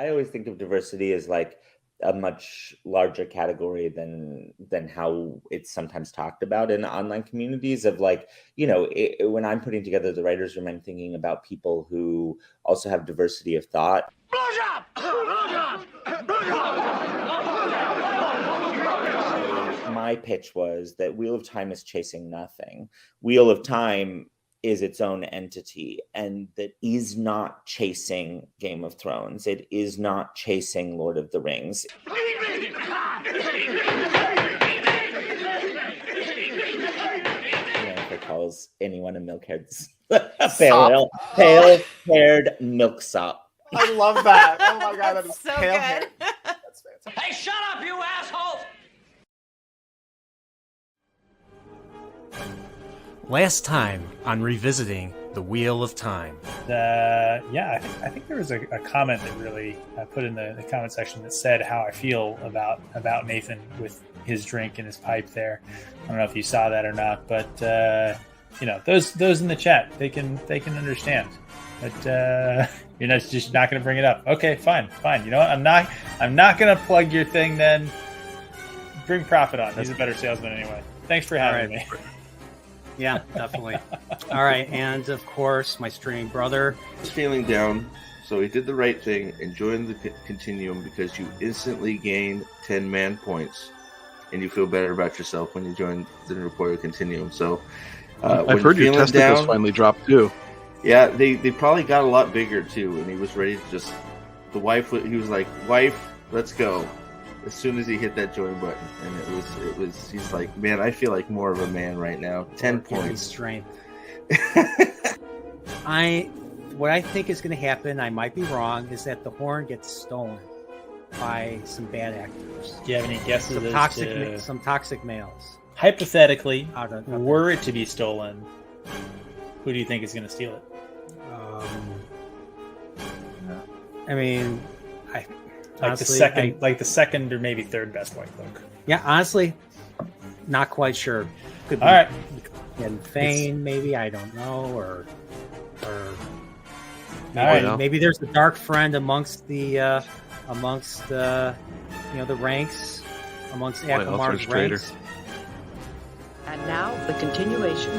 I always think of diversity as like a much larger category than how it's sometimes talked about in online communities of like, when I'm putting together the writers room, I'm thinking about people who also have diversity of thought. My pitch was that Wheel of Time is chasing nothing. Wheel of Time is its own entity, and that is not chasing Game of Thrones. It is not chasing Lord of the Rings. If it calls anyone a milk-haired, pale-haired milksop. I love that. Oh my God, that is so pale-haired. good. That's fantastic. Hey, shut up, you assholes! Last time on Revisiting the Wheel of Time. I think there was a comment that really put in the comment section that said how I feel about Nathan with his drink and his pipe there. I don't know if you saw that or not, but those in the chat, they can understand. But you're just not going to bring it up. Okay, fine. You know what? I'm not going to plug your thing then. Bring Prophet on. He's a better salesman anyway. Thanks for having me. Yeah, definitely. All right, and of course, my streaming brother. He's feeling down, so he did the right thing and joined the Continuum because you instantly gain 10 man points, and you feel better about yourself when you join the Nerdporeal Continuum. So, I've heard your testicles finally dropped too. Yeah, they probably got a lot bigger too, and he was ready to just. He was like, "Wife, let's go." As soon as he hit that join button, and it was, he's like, man, I feel like more of a man right now. 10 points. Strength. What I think is going to happen, I might be wrong, is that the horn gets stolen by some bad actors. Do you have any guesses? Some toxic males. Hypothetically, were it to be stolen, who do you think is going to steal it? Honestly, the second or maybe third best white cloak. Yeah, honestly, not quite sure. Could be, all right. And Thane, maybe, I don't know, or maybe there's a dark friend amongst the ranks, amongst Akamar's ranks. And now the continuation.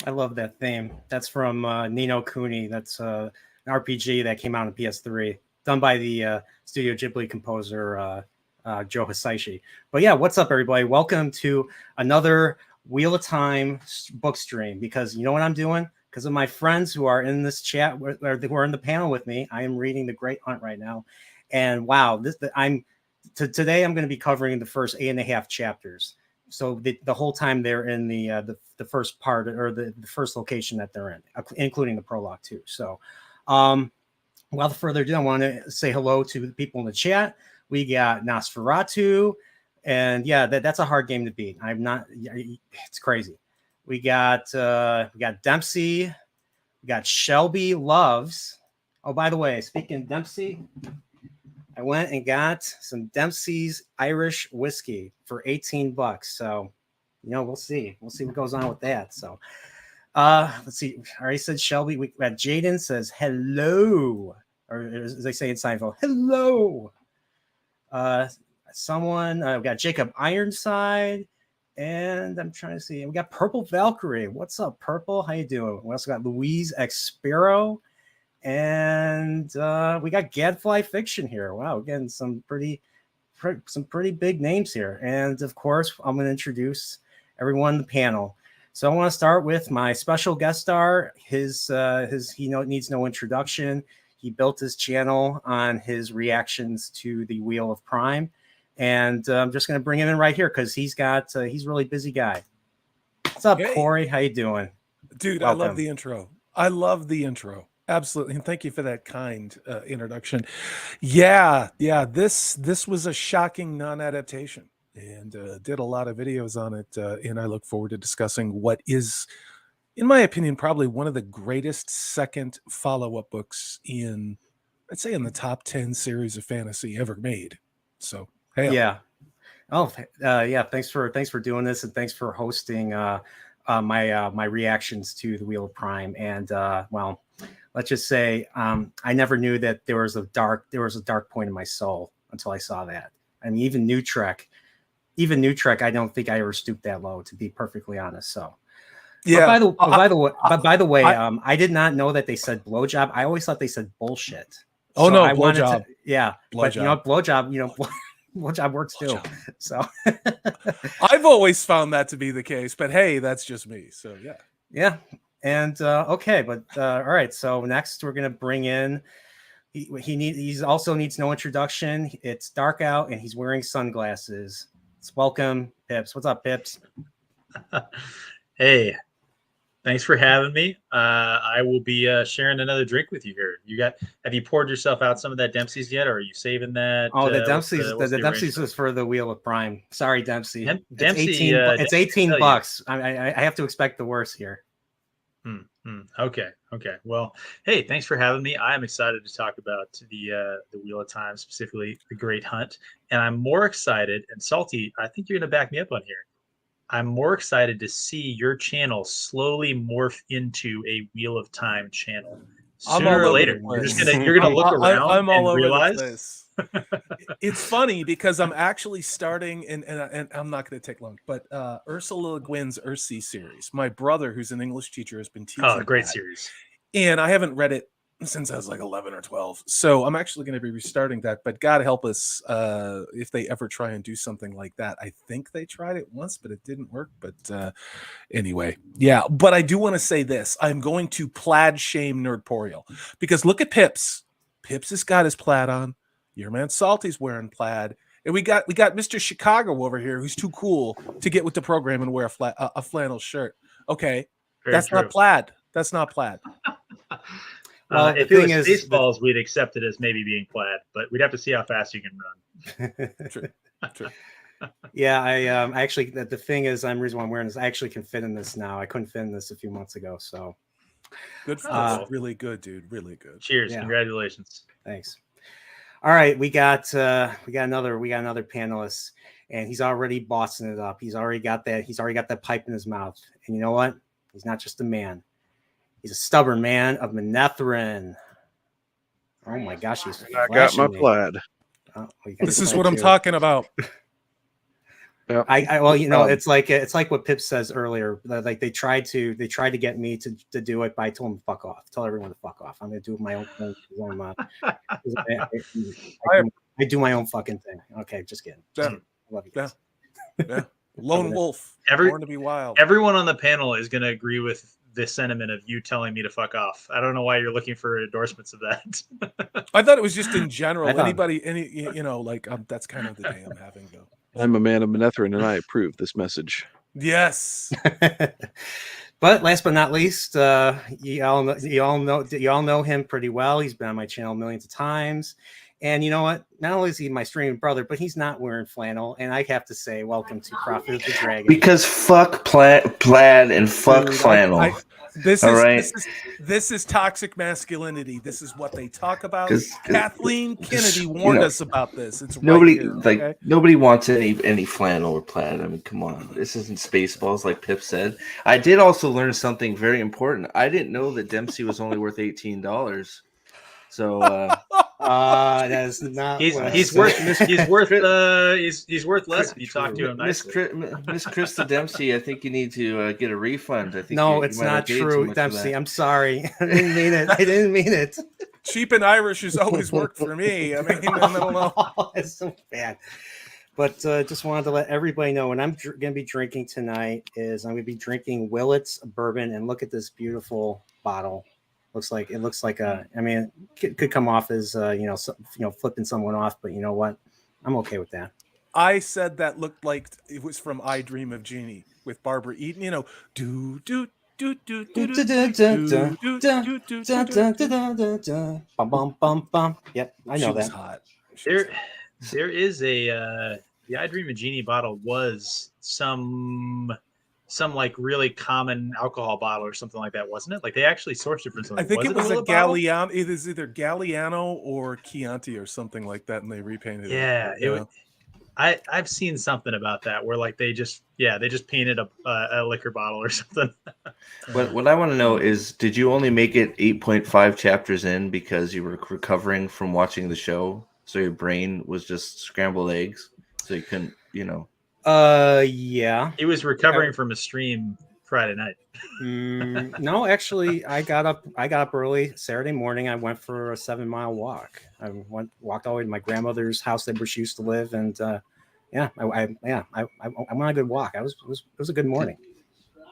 I love that theme. That's from Nino Kuni. That's an RPG that came out on PS3, done by the Studio Ghibli composer Joe Hisaishi. But yeah, what's up, everybody? Welcome to another Wheel of Time book stream. Because you know what I'm doing? Because of my friends who are in this chat, who are in the panel with me, I am reading The Great Hunt right now. And wow, today I'm going to be covering the first 8.5 chapters. So the whole time they're in the first part, or the first location that they're in, including the prologue too. So without further ado, I want to say hello to the people in the chat. We got Nosferatu, and yeah, that's a hard game to beat. It's crazy. We got Dempsey, we got Shelby Loves. Oh, by the way, speaking of Dempsey, I went and got some Dempsey's Irish whiskey for $18. So, we'll see. We'll see what goes on with that. So, let's see. I already said Shelby. We got Jaden says hello, or as they say in Seinfeld, hello. We got Jacob Ironside, and I'm trying to see. We got Purple Valkyrie. What's up, Purple? How you doing? We also got Louise X Sparrow, and we got Gadfly Fiction here. Wow, again, some pretty big names here. And of course, I'm going to introduce everyone on the panel. So I want to start with my special guest star. He needs no introduction. He built his channel on his reactions to the Wheel of Prime. And I'm just going to bring him in right here because he's a really busy guy. What's up, Corey? How you doing? Dude, Welcome. I love the intro. Absolutely. And thank you for that kind introduction. Yeah. This was a shocking non-adaptation and did a lot of videos on it. And I look forward to discussing what is, in my opinion, probably one of the greatest second follow-up books I'd say in the top 10 series of fantasy ever made. So, hey. Yeah. Oh, yeah. Thanks for doing this, and thanks for hosting my reactions to the Wheel of Prime. And well, let's just say I never knew that there was a dark point in my soul until I saw that. I mean, even New Trek, I don't think I ever stooped that low, to be perfectly honest. So. Yeah. By the way, I did not know that they said blowjob. I always thought they said bullshit. Oh, so no, I blowjob. Yeah, but blowjob, blowjob works too. So I've always found that to be the case, but hey, that's just me. So yeah. And okay, but all right. So next we're gonna bring in. He also needs no introduction. It's dark out, and he's wearing sunglasses. Let's welcome Pips. What's up, Pips? Hey, thanks for having me. I will be sharing another drink with you here. Have you poured yourself out some of that Dempsey's yet, or are you saving that? Oh, the Dempsey's, the Dempsey's was for the Wheel of Prime. Sorry, Dempsey. Dempsey, it's $18. I have to expect the worst here. Okay. Well, hey, thanks for having me. I'm excited to talk about the Wheel of Time, specifically the Great Hunt, and I'm more excited. And Salty, I think you're going to back me up on here. I'm more excited to see your channel slowly morph into a Wheel of Time channel. Sooner or later, you're gonna look around I'm all and over realize. the place. It's funny because I'm actually starting, and I'm not going to take long, but Ursula Le Guin's Earthsea series. My brother, who's an English teacher, has been teaching. Oh, great series. And I haven't read it since I was like 11 or 12. So I'm actually going to be restarting that. But God help us if they ever try and do something like that. I think they tried it once, but it didn't work. But anyway, yeah. But I do want to say this. I'm going to plaid shame Nerdporeal because look at Pips. Pips has got his plaid on. Your man Salty's wearing plaid. And we got Mr. Chicago over here who's too cool to get with the program and wear a flannel shirt. Okay. That's not plaid. That's not plaid. Well, if it was Spaceballs, we'd accept it as maybe being plaid, but we'd have to see how fast you can run. True. Yeah, I actually, the thing is, the reason why I'm wearing this, I actually can fit in this now. I couldn't fit in this a few months ago, so good for us. Really good, dude. Really good. Cheers! Yeah. Congratulations. Thanks. All right, we got another panelist, and he's already bossing it up. He's already got that pipe in his mouth, and you know what? He's not just a man. He's a stubborn man of Manetheren. Oh my gosh, he's I got my plaid. Oh, this is what I'm talking about. Yeah. Well, it's like what Pip says earlier. Like they tried to get me to do it, but I told them fuck off. Tell everyone to fuck off. I'm gonna do my own thing. I do my own fucking thing. Okay, just kidding. Yeah. Love you guys. Yeah. Lone wolf. Born to be wild. Everyone on the panel is gonna agree with this sentiment of you telling me to fuck off. I don't know why you're looking for endorsements of that. I thought it was just in general. That's kind of the day I'm having though. I'm a man of Manetheren, and I approve this message. Yes. But last but not least, you all know him pretty well. He's been on my channel millions of times, And you know what? Not only is he my streaming brother, but he's not wearing flannel. And I have to say, welcome to Prophet of the Dragon. Because fuck plaid and fuck Dude, flannel. This All is, right. this is toxic masculinity. This is what they talk about. 'Cause- Kathleen Kennedy you warned know, us about this. It's Nobody right here, okay? nobody wants any flannel or plaid. I mean, come on. This isn't Spaceballs like Pip said. I did also learn something very important. I didn't know that Dempsey was only worth $18. So that is not. He's what I he's said. worth he's worth less if you talk to him Miss nicely. Miss Krista Dempsey, I think you need to get a refund. I think No, you it's might have not paid too true, much for Dempsey. that. I'm sorry. I didn't mean it. I didn't mean it. Cheap and Irish has always worked for me. I mean, I don't know. It's so bad. But just wanted to let everybody know when I'm going to be drinking tonight is I'm going to be drinking Willett's bourbon, and look at this beautiful bottle. It looks like a. I mean, it could come off as flipping someone off, but you know what? I'm okay with that. I said that looked like it was from I Dream of Jeannie with Barbara Eden. You know, do do do do do do do do do do. Bum bum bum bum. Yep, I know She was that. hot. There is a the I Dream of Genie bottle was some like really common alcohol bottle or something like that, wasn't it? Like they actually sourced it from something. I think it was a Willet bottle? Galliano. It is either Galliano or Chianti or something like that, and they repainted Yeah, it. I've seen something about that where like they just painted a liquor bottle or something. What I want to know is, did you only make it 8.5 chapters in because you were recovering from watching the show, so your brain was just scrambled eggs, so you couldn't, Yeah. He was recovering from a stream Friday night. No, actually, I got up early Saturday morning. I went for a 7-mile walk. I walked all the way to my grandmother's house where she used to live, and I went on a good walk. It was a good morning.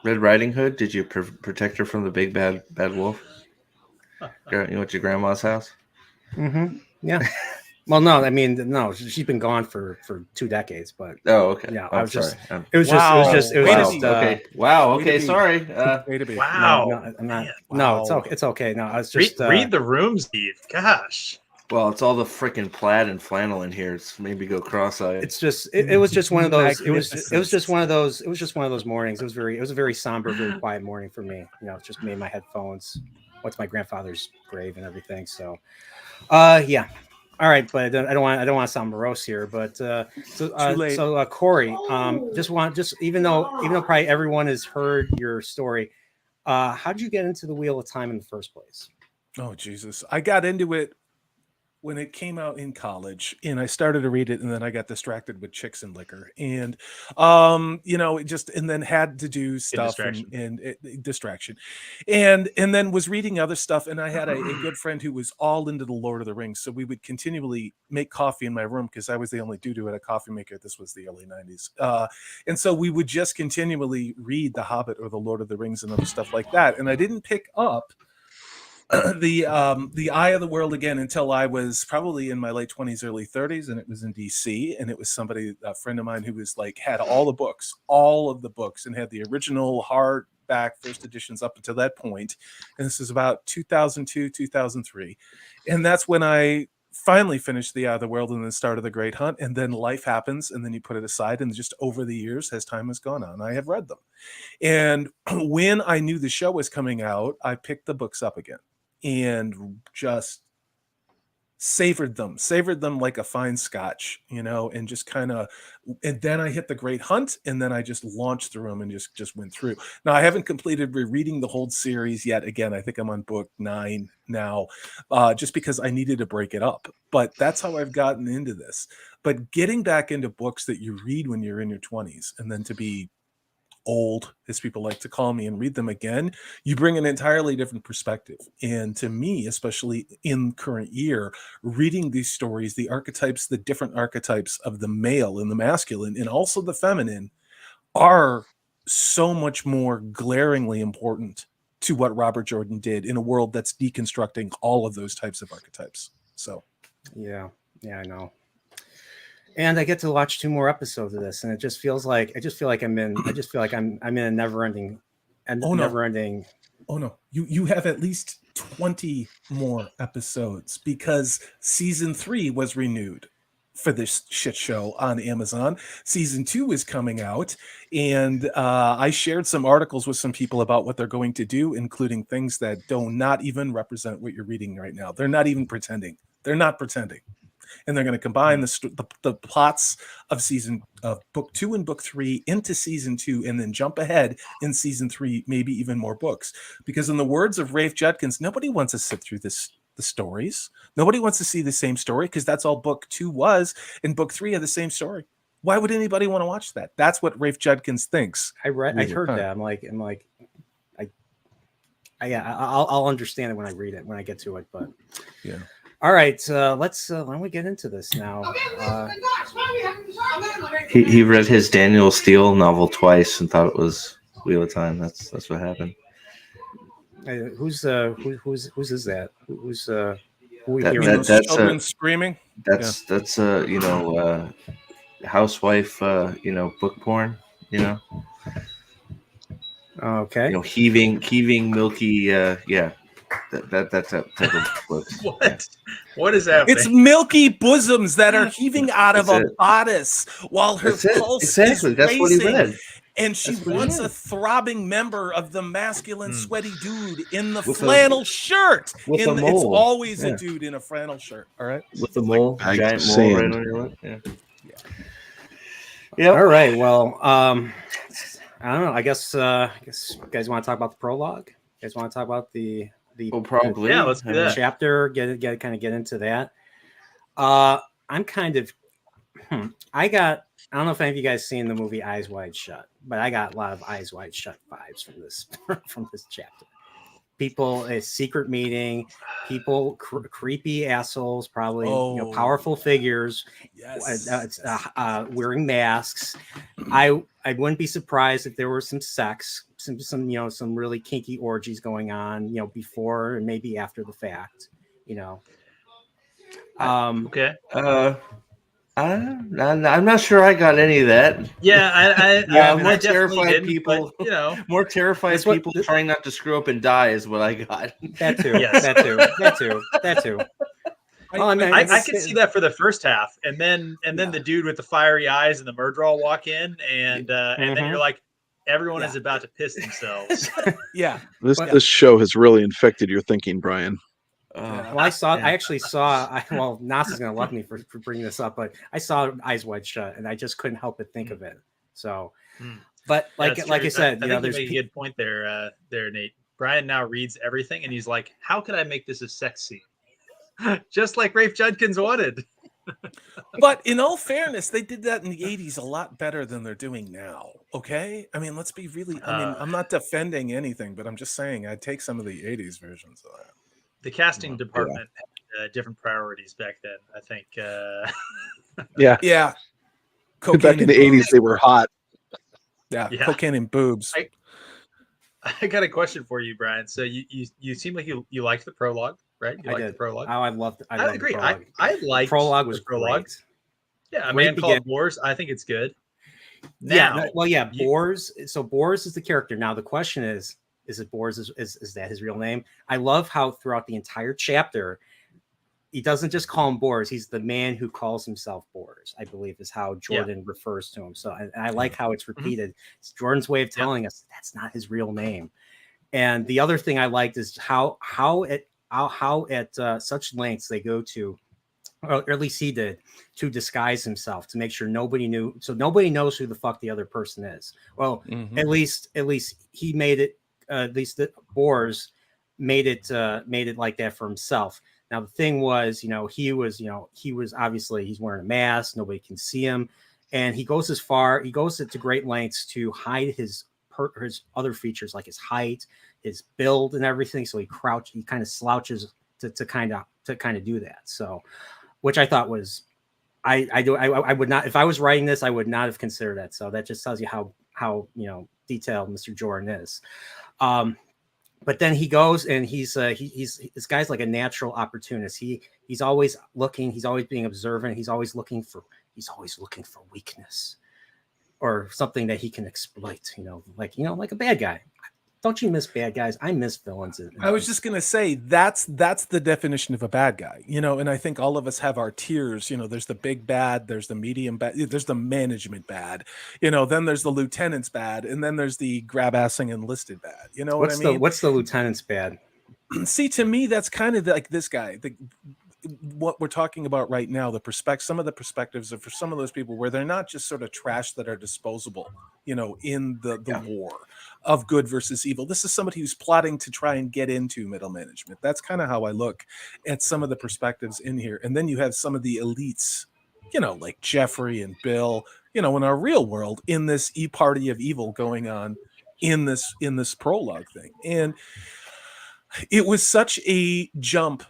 Red Riding Hood, did you protect her from the big bad wolf? You know, at your grandma's house? Mm-hmm. Yeah. Well, no, I mean, no, she's been gone for 2 decades, but okay. Yeah, I was sorry. It was just. Okay. Wow. Okay. Sorry. Way to be. Wow. No, I'm not. Man. No, it's okay. It's okay. No, I was just read the room, Steve. Gosh. Well, it's all the freaking plaid and flannel in here. It's made me go cross-eyed. It's just it was just one of those. It was just one of those. It was just one of those mornings. It was a very somber, very quiet morning for me. It's just me and my headphones. Went to my grandfather's grave and everything. So, yeah. All right, but I don't want to sound morose here, but so Corey, even though probably everyone has heard your story, how did you get into the Wheel of Time in the first place? Oh Jesus, I got into it when it came out in college, and I started to read it, and then I got distracted with chicks and liquor, and it just, and then had to do stuff and distraction, and then was reading other stuff, and I had a good friend who was all into the Lord of the Rings, so we would continually make coffee in my room because I was the only dude who had a coffee maker. This was the early 90s, and so we would just continually read The Hobbit or the Lord of the Rings and other stuff like that, and I didn't pick up the Eye of the World again until I was probably in my late 20s, early 30s, and it was in DC, and it was a friend of mine who was like had all of the books, and had the original hardback first editions up until that point. And this is about 2002, 2003, and that's when I finally finished the Eye of the World and then started the Great Hunt. And then life happens, and then you put it aside, and just over the years, as time has gone on, I have read them. And when I knew the show was coming out, I picked the books up again and just savored them like a fine scotch, and just and then I hit the Great Hunt, and then I just launched through them and just went through. Now I haven't completed rereading the whole series yet. Again, I think I'm on book 9 now, just because I needed to break it up, but that's how I've gotten into this. But getting back into books that you read when you're in your 20s, and then to be old, as people like to call me, and read them again, you bring an entirely different perspective. And to me, especially in current year, reading these stories, the different archetypes of the male and the masculine and also the feminine are so much more glaringly important to what Robert Jordan did in a world that's deconstructing all of those types of archetypes. So yeah, I know. And I get to watch 2 more episodes of this, and I just feel like I'm in a never-ending Oh no, you have at least 20 more episodes because season 3 was renewed for this shit show on Amazon. Season 2 is coming out, and I shared some articles with some people about what they're going to do, including things that do not even represent what you're reading right now. They're not even pretending. They're not pretending. And they're going to combine the plots of book 2 and book 3 into season 2, and then jump ahead in season 3, maybe even more books. Because in the words of Rafe Judkins, nobody wants to sit through the stories. Nobody wants to see the same story because that's all book 2 was, and book 3 had the same story. Why would anybody want to watch that? That's what Rafe Judkins thinks. I heard that. I'm like, I'll understand it when I read it, when I get to it. But yeah. All right, let's why don't we get into this now? He read his Daniel Steele novel twice and thought it was Wheel of Time. That's what happened. Who's is that? Who's who we That- hearing? that- that's children screaming. That's housewife book porn. Okay. Heaving milky that type of books. What? What is happening? It's milky bosoms that are heaving out of That's a it. bodice while her That's it. pulse Exactly. is That's what he racing. read. And she That's what he wants read. a throbbing member of the masculine, sweaty dude in the With a- flannel shirt. with a It's mole. always Yeah. a dude in a flannel shirt. All right. With the mole, bags giant of mole sand. right on your lip. Yeah. Yep. All right. Well, I don't know. I guess you guys want to talk about the prologue. You guys want to talk about the Well, probably. Yeah, let's do that. chapter. Get get into that. I'm kind of. I don't know if any of you guys seen the movie Eyes Wide Shut, but I got a lot of Eyes Wide Shut vibes from this from this chapter. People, a secret meeting, people, creepy assholes, probably powerful figures, Yes. wearing masks. I wouldn't be surprised if there were some sex, some really kinky orgies going on, before and maybe after the fact, Okay. I'm not sure I got any of that. Yeah, I more definitely terrified didn't, people. but, More terrified That's what- people trying not to screw up and die is what I got. That too, Yes. that too. Well, I could see that for the first half, and then the dude with the fiery eyes and the murder all walk in, and then you're like, everyone is about to piss themselves. Yeah. This show has really infected your thinking, Brian. Well, I actually saw. Well, Nas is going to love me for bringing this up, but I saw Eyes Wide Shut, and I just couldn't help but think of it. So, but like That's like true. I said, I think there's you made a good point there, Nate. Brian now reads everything, and he's like, "How could I make this a sex scene?" Just like Rafe Judkins wanted. But in all fairness, they did that in the 80s a lot better than they're doing now. Okay. I mean, let's be really, I'm not defending anything, but I'm just saying I'd take some of the 80s versions of that. The casting department had different priorities back then, I think. Yeah. Yeah. Back in the 80s, they were hot. Yeah. Yeah. Cocaine and boobs. I got a question for you, Brian. So you seem like you liked the prologue, right? You I liked did. the prologue. Oh, I loved. I loved agree. The prologue. I liked Prologue was the prologue. great. Yeah, a Great man called begin- Wars. I think it's good. Yeah. Now, Bors. So Bors is the character. Now the question is it Bors? Is that his real name? I love how throughout the entire chapter, he doesn't just call him Bors. He's the man who calls himself Bors, I believe, is how Jordan refers to him. So and I like how it's repeated. It's Jordan's way of telling us that's not his real name. And the other thing I liked is how at such lengths they go to, or at least he did, to disguise himself to make sure nobody knew. So nobody knows who the fuck the other person is. Well, at least he made it. At least the Bors made it like that for himself. Now the thing was, he was obviously he's wearing a mask. Nobody can see him, and he goes to great lengths to hide his other features like his height, his build, and everything. So he kind of slouches to kind of do that. So, which I thought was, I would not, if I was writing this, I would not have considered that. So that just tells you how detailed Mr. Jordan is. But then he goes and he's this guy's like a natural opportunist. He's always looking, he's always being observant. He's always looking for weakness or something that he can exploit, like a bad guy. don't you miss bad guys? I miss villains. I was just gonna say that's the definition of a bad guy, and I think all of us have our tiers. There's the big bad, there's the medium bad, there's the management bad, then there's the lieutenant's bad, and then there's the grab-assing enlisted bad. You know what I mean? What's the lieutenant's bad? See, to me, that's kind of like this guy. What we're talking about right now, some of the perspectives are for some of those people where they're not just sort of trash that are disposable, in the war of good versus evil. This is somebody who's plotting to try and get into middle management. That's kind of how I look at some of the perspectives in here. And then you have some of the elites, like Jeffrey and Bill, in our real world, in this party of evil going on in this prologue thing. And it was such a jump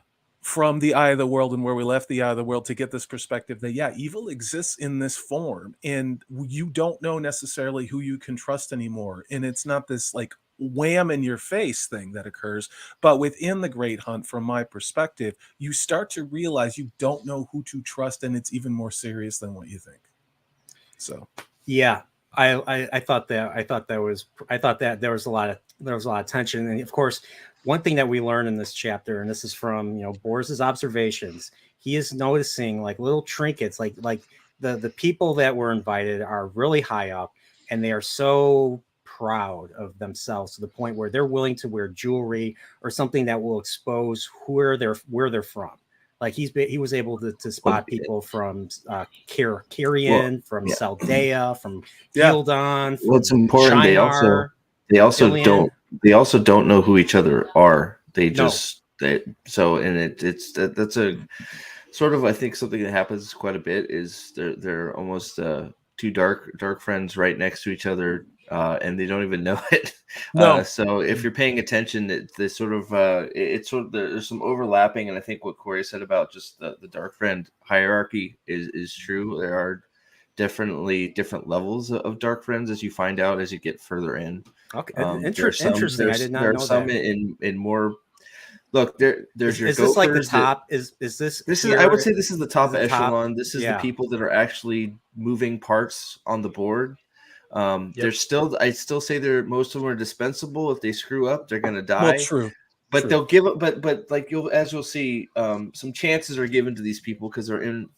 from the Eye of the World and where we left the Eye of the World to get this perspective that, evil exists in this form and you don't know necessarily who you can trust anymore. And it's not this like wham in your face thing that occurs, but within the Great Hunt, from my perspective, you start to realize you don't know who to trust, and it's even more serious than what you think. So, yeah, I thought that there was a lot of tension, and of course, one thing that we learn in this chapter, and this is from Boris's observations, he is noticing like little trinkets, like the people that were invited are really high up, and they are so proud of themselves to the point where they're willing to wear jewelry or something that will expose where they're from. Like he was able to spot people from Kyrian, from Saldea, from Gildon. Well, it's important. Shinar, they also Gillian. don't know who each other are. It's that's a sort of, I think, something that happens quite a bit is they're almost two dark friends right next to each other, and they don't even know it. No. So if you're paying attention, there's some overlapping, and I think what Corey said about just the dark friend hierarchy is true. There are definitely different levels of dark friends as you find out as you get further in. Okay, interesting. I did not know that. There are some in more. Look, there's your. Is this like the top? Is this? This is. I would say this is the top echelon. Top? This is the people that are actually moving parts on the board. There's still. I still say most of them are dispensable. If they screw up, they're gonna die. Well, true. But they'll give up. But like you'll see, some chances are given to these people because they're in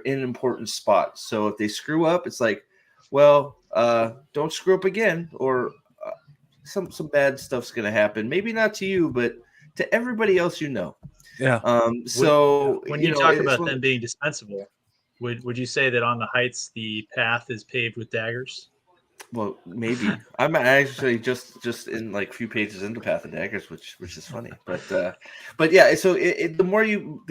important spots. So if they screw up, it's like, well, don't screw up again, or some bad stuff's gonna happen. Maybe not to you, but to everybody else, Yeah. So when you talk about them being dispensable, would you say that on the heights the path is paved with daggers? Well, maybe. I'm actually just in like a few pages into Path of Daggers, which is funny. But yeah. So the more you.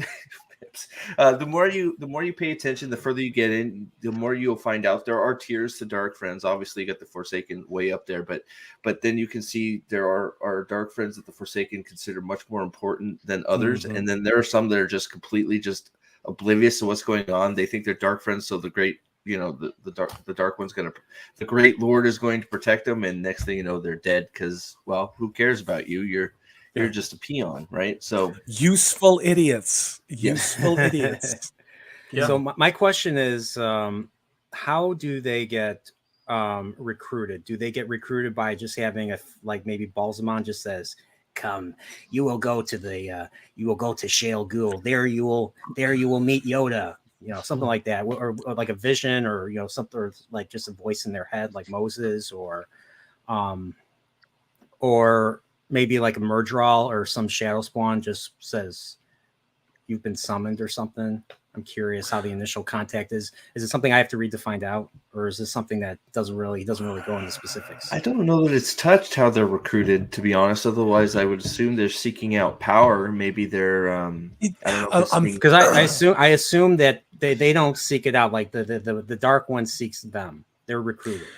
The more you pay attention, the further you get in, the more you'll find out there are tiers to dark friends. Obviously, you got the Forsaken way up there, but then you can see there are dark friends that the Forsaken consider much more important than others, and then there are some that are just completely just oblivious to what's going on. They think they're dark friends, so the great, the dark one's the great Lord is going to protect them, and next thing you know, they're dead because, well, who cares about you? You're just a peon, right? So useful idiots. Idiots. Yeah. So my question is, how do they get recruited? Do they get recruited by just having maybe Balsamon just says, "Come, you will go to Shale Ghul. There you will meet Yoda." Something like that, or like a vision, or something, or like just a voice in their head, like Moses, or maybe like a Murdral or some Shadow Spawn just says you've been summoned or something. I'm curious how the initial contact is. Is it something I have to read to find out, or is this something that doesn't really go into specifics? I don't know that it's touched how they're recruited, to be honest. Otherwise, I would assume they're seeking out power. Maybe they're I don't know, because I assume that they don't seek it out. Like the Dark One seeks them. They're recruited.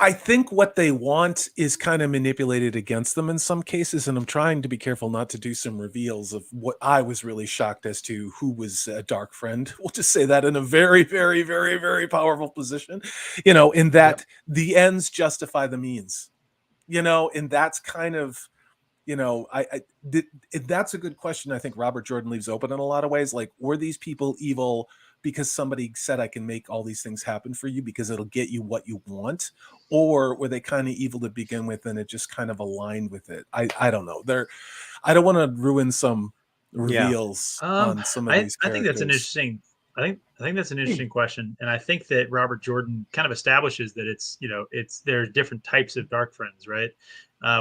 I think what they want is kind of manipulated against them in some cases, and I'm trying to be careful not to do some reveals of what I was really shocked as to who was a dark friend. We'll just say that in a very, very, very, very powerful position, in that the ends justify the means, and that's kind of, that's a good question. I think Robert Jordan leaves open in a lot of ways. Like, were these people evil because somebody said I can make all these things happen for you because it'll get you what you want, or were they kind of evil to begin with and it just kind of aligned with it? I don't know. I don't want to ruin some reveals on some of these I think that's an characters. interesting. I think that's an interesting question, and I think that Robert Jordan kind of establishes that there's different types of dark friends, right?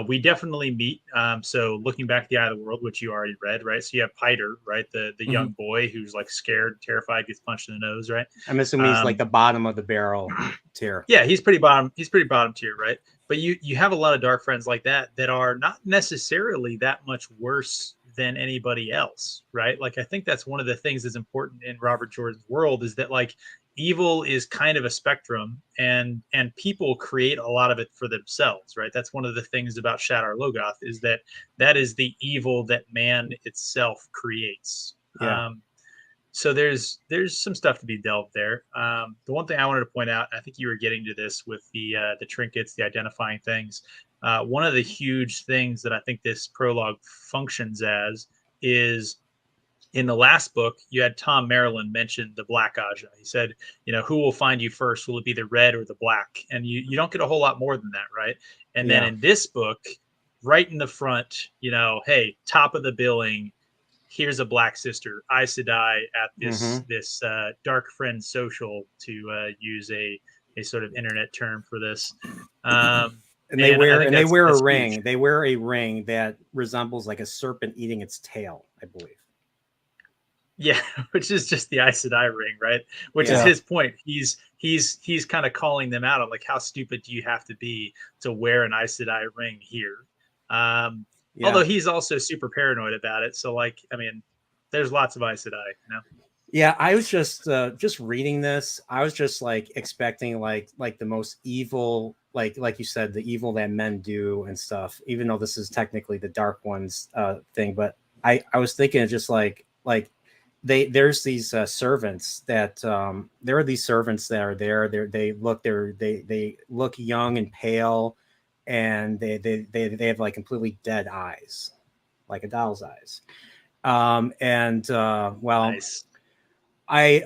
We definitely meet. So looking back at the Eye of the World, which you already read, right? So you have Piter, right? The young boy who's like scared, terrified, gets punched in the nose, right? I'm assuming he's like the bottom of the barrel tier. Yeah, he's pretty bottom. He's pretty bottom tier, right? But you have a lot of dark friends like that are not necessarily that much worse than anybody else, right? Like I think that's one of the things that's important in Robert Jordan's world is that like evil is kind of a spectrum, and people create a lot of it for themselves, right? That's one of the things about Shadar Logoth is that is the evil that man itself creates. Yeah. So there's some stuff to be delved there. The one thing I wanted to point out, I think you were getting to this with the trinkets, the identifying things. One of the huge things that I think this prologue functions as is in the last book, you had Tom Maryland mention the Black Aja. He said, who will find you first? Will it be the red or the black? And you don't get a whole lot more than that, right? And then in this book, right in the front, hey, top of the billing, here's a black sister, Aes Sedai at this dark friend social, to use a sort of internet term for this. And they wear a ring. Huge. They wear a ring that resembles like a serpent eating its tail, I believe. Yeah, which is just the Aes Sedai ring, right? Which is his point. He's kind of calling them out on like, how stupid do you have to be to wear an Aes Sedai ring here? Although he's also super paranoid about it. So like, I mean, there's lots of Aes Sedai, Yeah, I was just reading this. I was just like expecting like the most evil, like you said, the evil that men do and stuff. Even though this is technically the Dark One's thing, but I was thinking of just like there's these servants that there are these servants that are there. They look young and pale, and they have like completely dead eyes, like a doll's eyes. Nice. I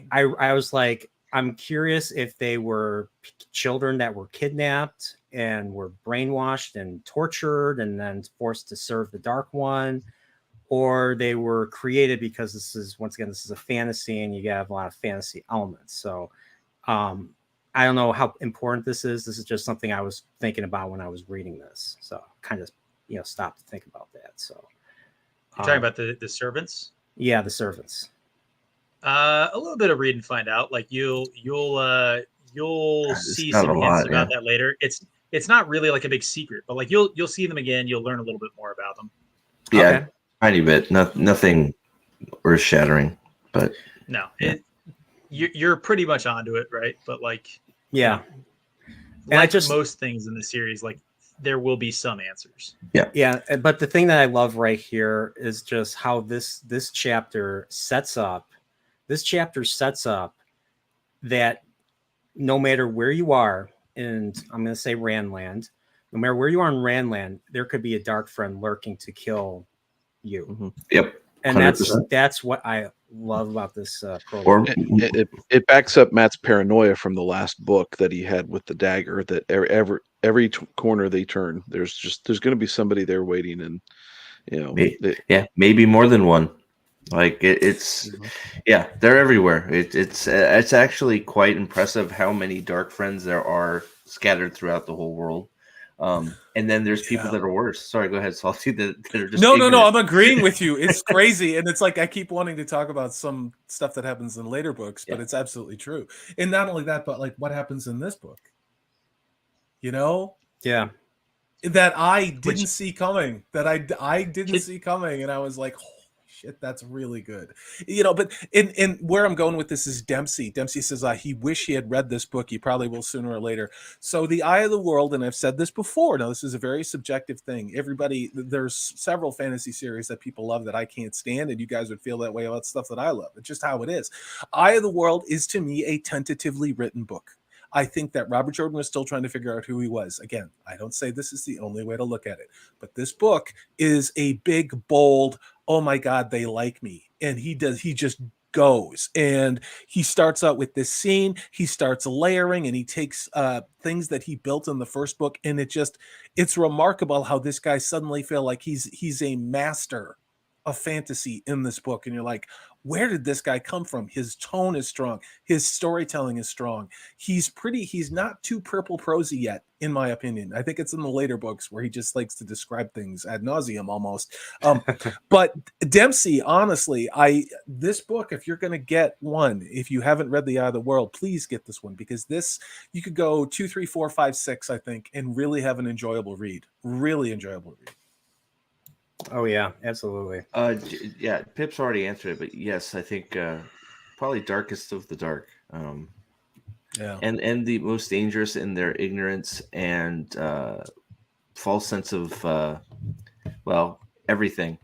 was like, I'm curious if they were children that were kidnapped and were brainwashed and tortured and then forced to serve the Dark One, or they were created because this is a fantasy and you have a lot of fantasy elements. So I don't know how important this is. This is just something I was thinking about when I was reading this. So kind of stopped to think about that. So you're talking about the servants? Yeah, the servants. A little bit of read and find out. Like you'll see some hints about that later. It's not really like a big secret, but like you'll see them again. You'll learn a little bit more about them. Yeah, okay. Tiny bit. Nothing earth shattering, but no, you're pretty much onto it, right? But like, yeah, like most things in the series, like there will be some answers. Yeah. But the thing that I love right here is just how this chapter sets up. This chapter sets up that no matter where you are, and I'm going to say Randland, no matter where you are in Randland, there could be a dark friend lurking to kill you. Mm-hmm. Yep. And 100%. that's what I love about this program. Or it backs up Matt's paranoia from the last book that he had with the dagger, that every corner they turn, there's going to be somebody there waiting, and maybe more than one. Like it's they're everywhere. It's actually quite impressive how many dark friends there are scattered throughout the whole world. And then there's people that are worse. Sorry, go ahead, Salty. That are just no. I'm agreeing with you. It's crazy, and it's like I keep wanting to talk about some stuff that happens in later books, but it's absolutely true. And not only that, but like what happens in this book. Yeah. That I didn't see coming. That I didn't see coming, and I was like, holy shit, that's really good. But in where I'm going with this is Dempsey. Dempsey says he wish he had read this book. He probably will sooner or later. So the Eye of the World, and I've said this before, now this is a very subjective thing. There's several fantasy series that people love that I can't stand, and you guys would feel that way about stuff that I love. It's just how it is. Eye of the World is to me a tentatively written book. I think that Robert Jordan was still trying to figure out who he was. Again, I don't say this is the only way to look at it, but this book is a big, bold, oh my God, they like me. And he just goes. And he starts out with this scene, he starts layering, and he takes things that he built in the first book, and it's remarkable how this guy suddenly feel like he's a master of fantasy in this book. And you're like, where did this guy come from? His tone is strong, his storytelling is strong, he's not too purple prosy yet, in my opinion. I think it's in the later books where he just likes to describe things ad nauseum almost. But Dempsey, honestly, this book, if you're going to get one, if you haven't read The Eye of the World, please get this one, because this, you could go 2, 3, 4, 5, 6, I think, and really have an enjoyable read. Really enjoyable read. Oh yeah, absolutely. Yeah, Pip's already answered it, but yes, I think probably darkest of the dark. Yeah. And the most dangerous in their ignorance and false sense of everything.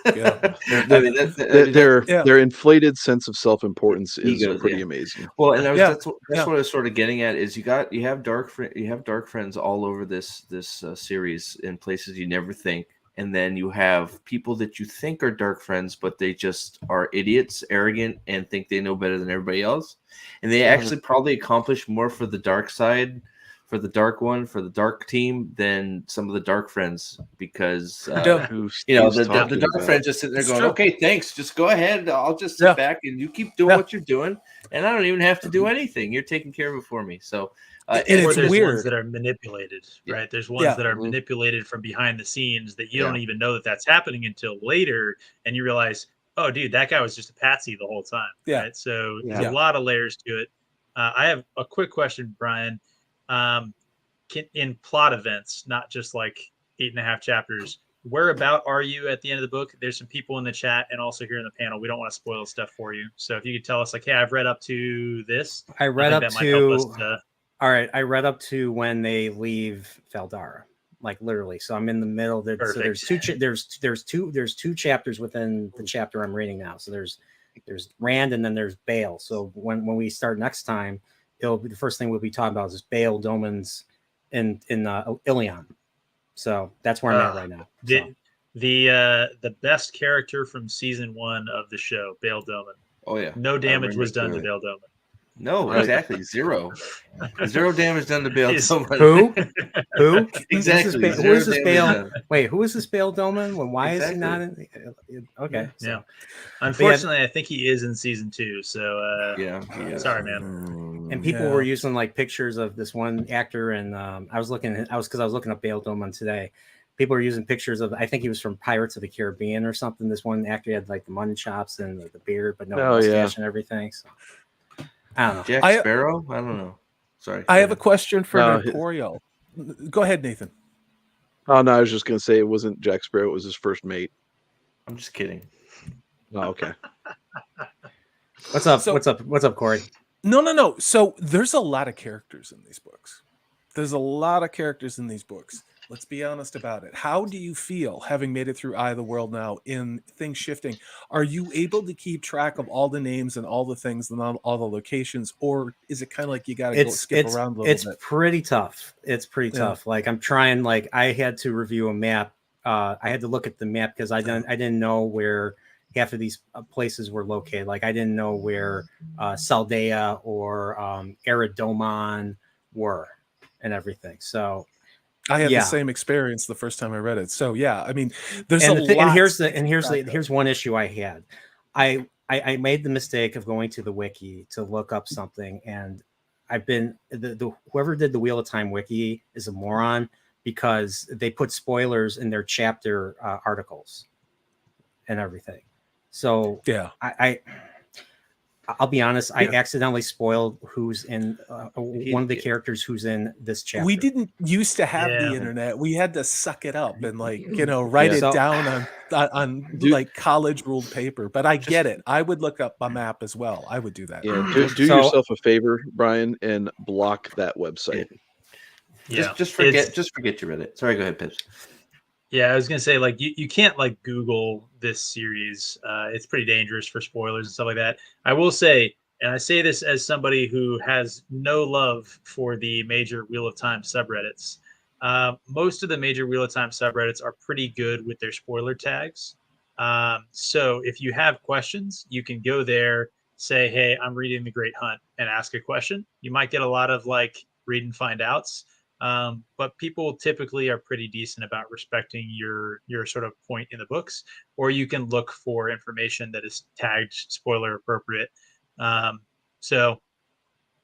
Yeah. Their inflated sense of self-importance is Egos, pretty yeah. amazing. Well, and that's what Yeah. I was sort of getting at is you have dark friends all over this series in places you never think, and then you have people that you think are dark friends, but they just are idiots, arrogant, and think they know better than everybody else, and they actually probably accomplish more for the dark side, for the dark team, than some of the dark friends, because the dark friends just sitting there going, okay, thanks, just go ahead, I'll just sit back and you keep doing what you're doing, and I don't even have to do anything, you're taking care of it for me. So and it's there's weird. ones that are manipulated, right? There's ones that are manipulated from behind the scenes that you don't even know that that's happening until later, and you realize, oh, dude, that guy was just a patsy the whole time. Yeah. Right? So there's a lot of layers to it. I have a quick question, Brian. In plot events, not just like 8.5 chapters, where about are you at the end of the book? There's some people in the chat and also here in the panel. We don't want to spoil stuff for you. So if you could tell us, like, hey, I've read up to this. I read up that might help us to. All right, I read up to when they leave Valdara, like literally. So I'm in the middle. So there's two chapters within the chapter I'm reading now. So there's Rand and then there's Bale. So when we start next time, it'll be the first thing we'll be talking about is Bale Doman's in Ilion. So that's where I'm at right now. The best character from season 1 of the show, Bale Doman. Oh yeah, no damage was done to Bale Doman. No, exactly. Zero damage done to Bale Doman. Who? Exactly. Who is this Bale? Wait, who is this Bale Doman? Why is he not in? Okay. Yeah. Unfortunately, I think he is in season 2. So sorry, man. And people were using like pictures of this one actor, and I was looking up Bale Doman today. People are using pictures of, I think he was from Pirates of the Caribbean or something. This one actor had like the mutton chops and the beard, but no mustache and everything. So. I don't know. Jack Sparrow? I don't know. Sorry. I have a question for Nerdporeal. Go ahead, Nathan. Oh, no, I was just going to say it wasn't Jack Sparrow. It was his first mate. I'm just kidding. Oh, okay. What's up? What's up, Corey? No. So there's a lot of characters in these books. Let's be honest about it. How do you feel having made it through Eye of the World now in things shifting? Are you able to keep track of all the names and all the things and all the locations, or is it kind of like you got to skip around a little bit? It's pretty tough. tough. Like I'm trying. Like I had to review a map. I had to look at the map because I didn't know where half of these places were located. Like I didn't know where Saldea or Eridomon were and everything. So. I had the same experience the first time I read it. So yeah, I mean, there's a lot. And here's one issue I had. I made the mistake of going to the wiki to look up something, and I've been whoever did the Wheel of Time wiki is a moron because they put spoilers in their chapter articles and everything. So yeah, I'll be honest. I accidentally spoiled who's in one of the characters who's in this chapter. We didn't used to have the internet. We had to suck it up and write it down on like college ruled paper. But I get it. I would look up a map as well. I would do that. Yeah, do yourself a favor, Brian, and block that website. Yeah, just forget you read it. Sorry, go ahead, Pips. Yeah, I was gonna say, like, you can't like Google this series. It's pretty dangerous for spoilers and stuff like that. I will say, and I say this as somebody who has no love for the major Wheel of Time subreddits. Most of the major Wheel of Time subreddits are pretty good with their spoiler tags. So if you have questions, you can go there, say, hey, I'm reading The Great Hunt, and ask a question. You might get a lot of like read and find outs. But people typically are pretty decent about respecting your sort of point in the books, or you can look for information that is tagged spoiler appropriate. So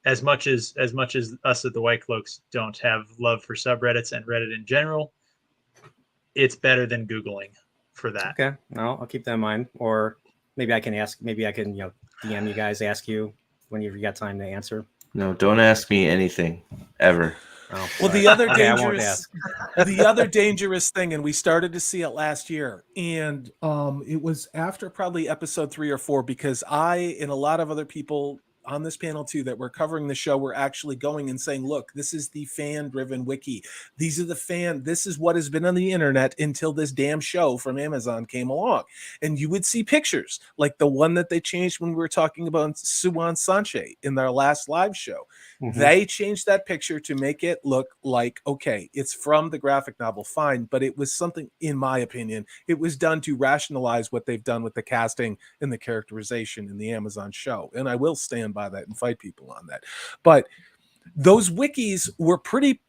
as much as us at the White Cloaks don't have love for subreddits and Reddit in general, it's better than Googling for that. Okay, no, I'll keep that in mind. Or maybe I can DM you guys, ask you whenever you got time to answer. No, don't ask me anything ever. Oh, Well, sorry. the other Okay, I won't dangerous, ask. the other dangerous thing, and we started to see it last year, and it was after probably episode 3 or 4, because I and a lot of other people on this panel too that were covering the show were actually going and saying, look, this is the fan-driven wiki. This is what has been on the internet until this damn show from Amazon came along. And you would see pictures like the one that they changed when we were talking about Suwan Sanche in their last live show. Mhm. They changed that picture to make it look like, okay, it's from the graphic novel, fine, but it was something, in my opinion, it was done to rationalize what they've done with the casting and the characterization in the Amazon show. And I will stand by that and fight people on that. But those wikis were pretty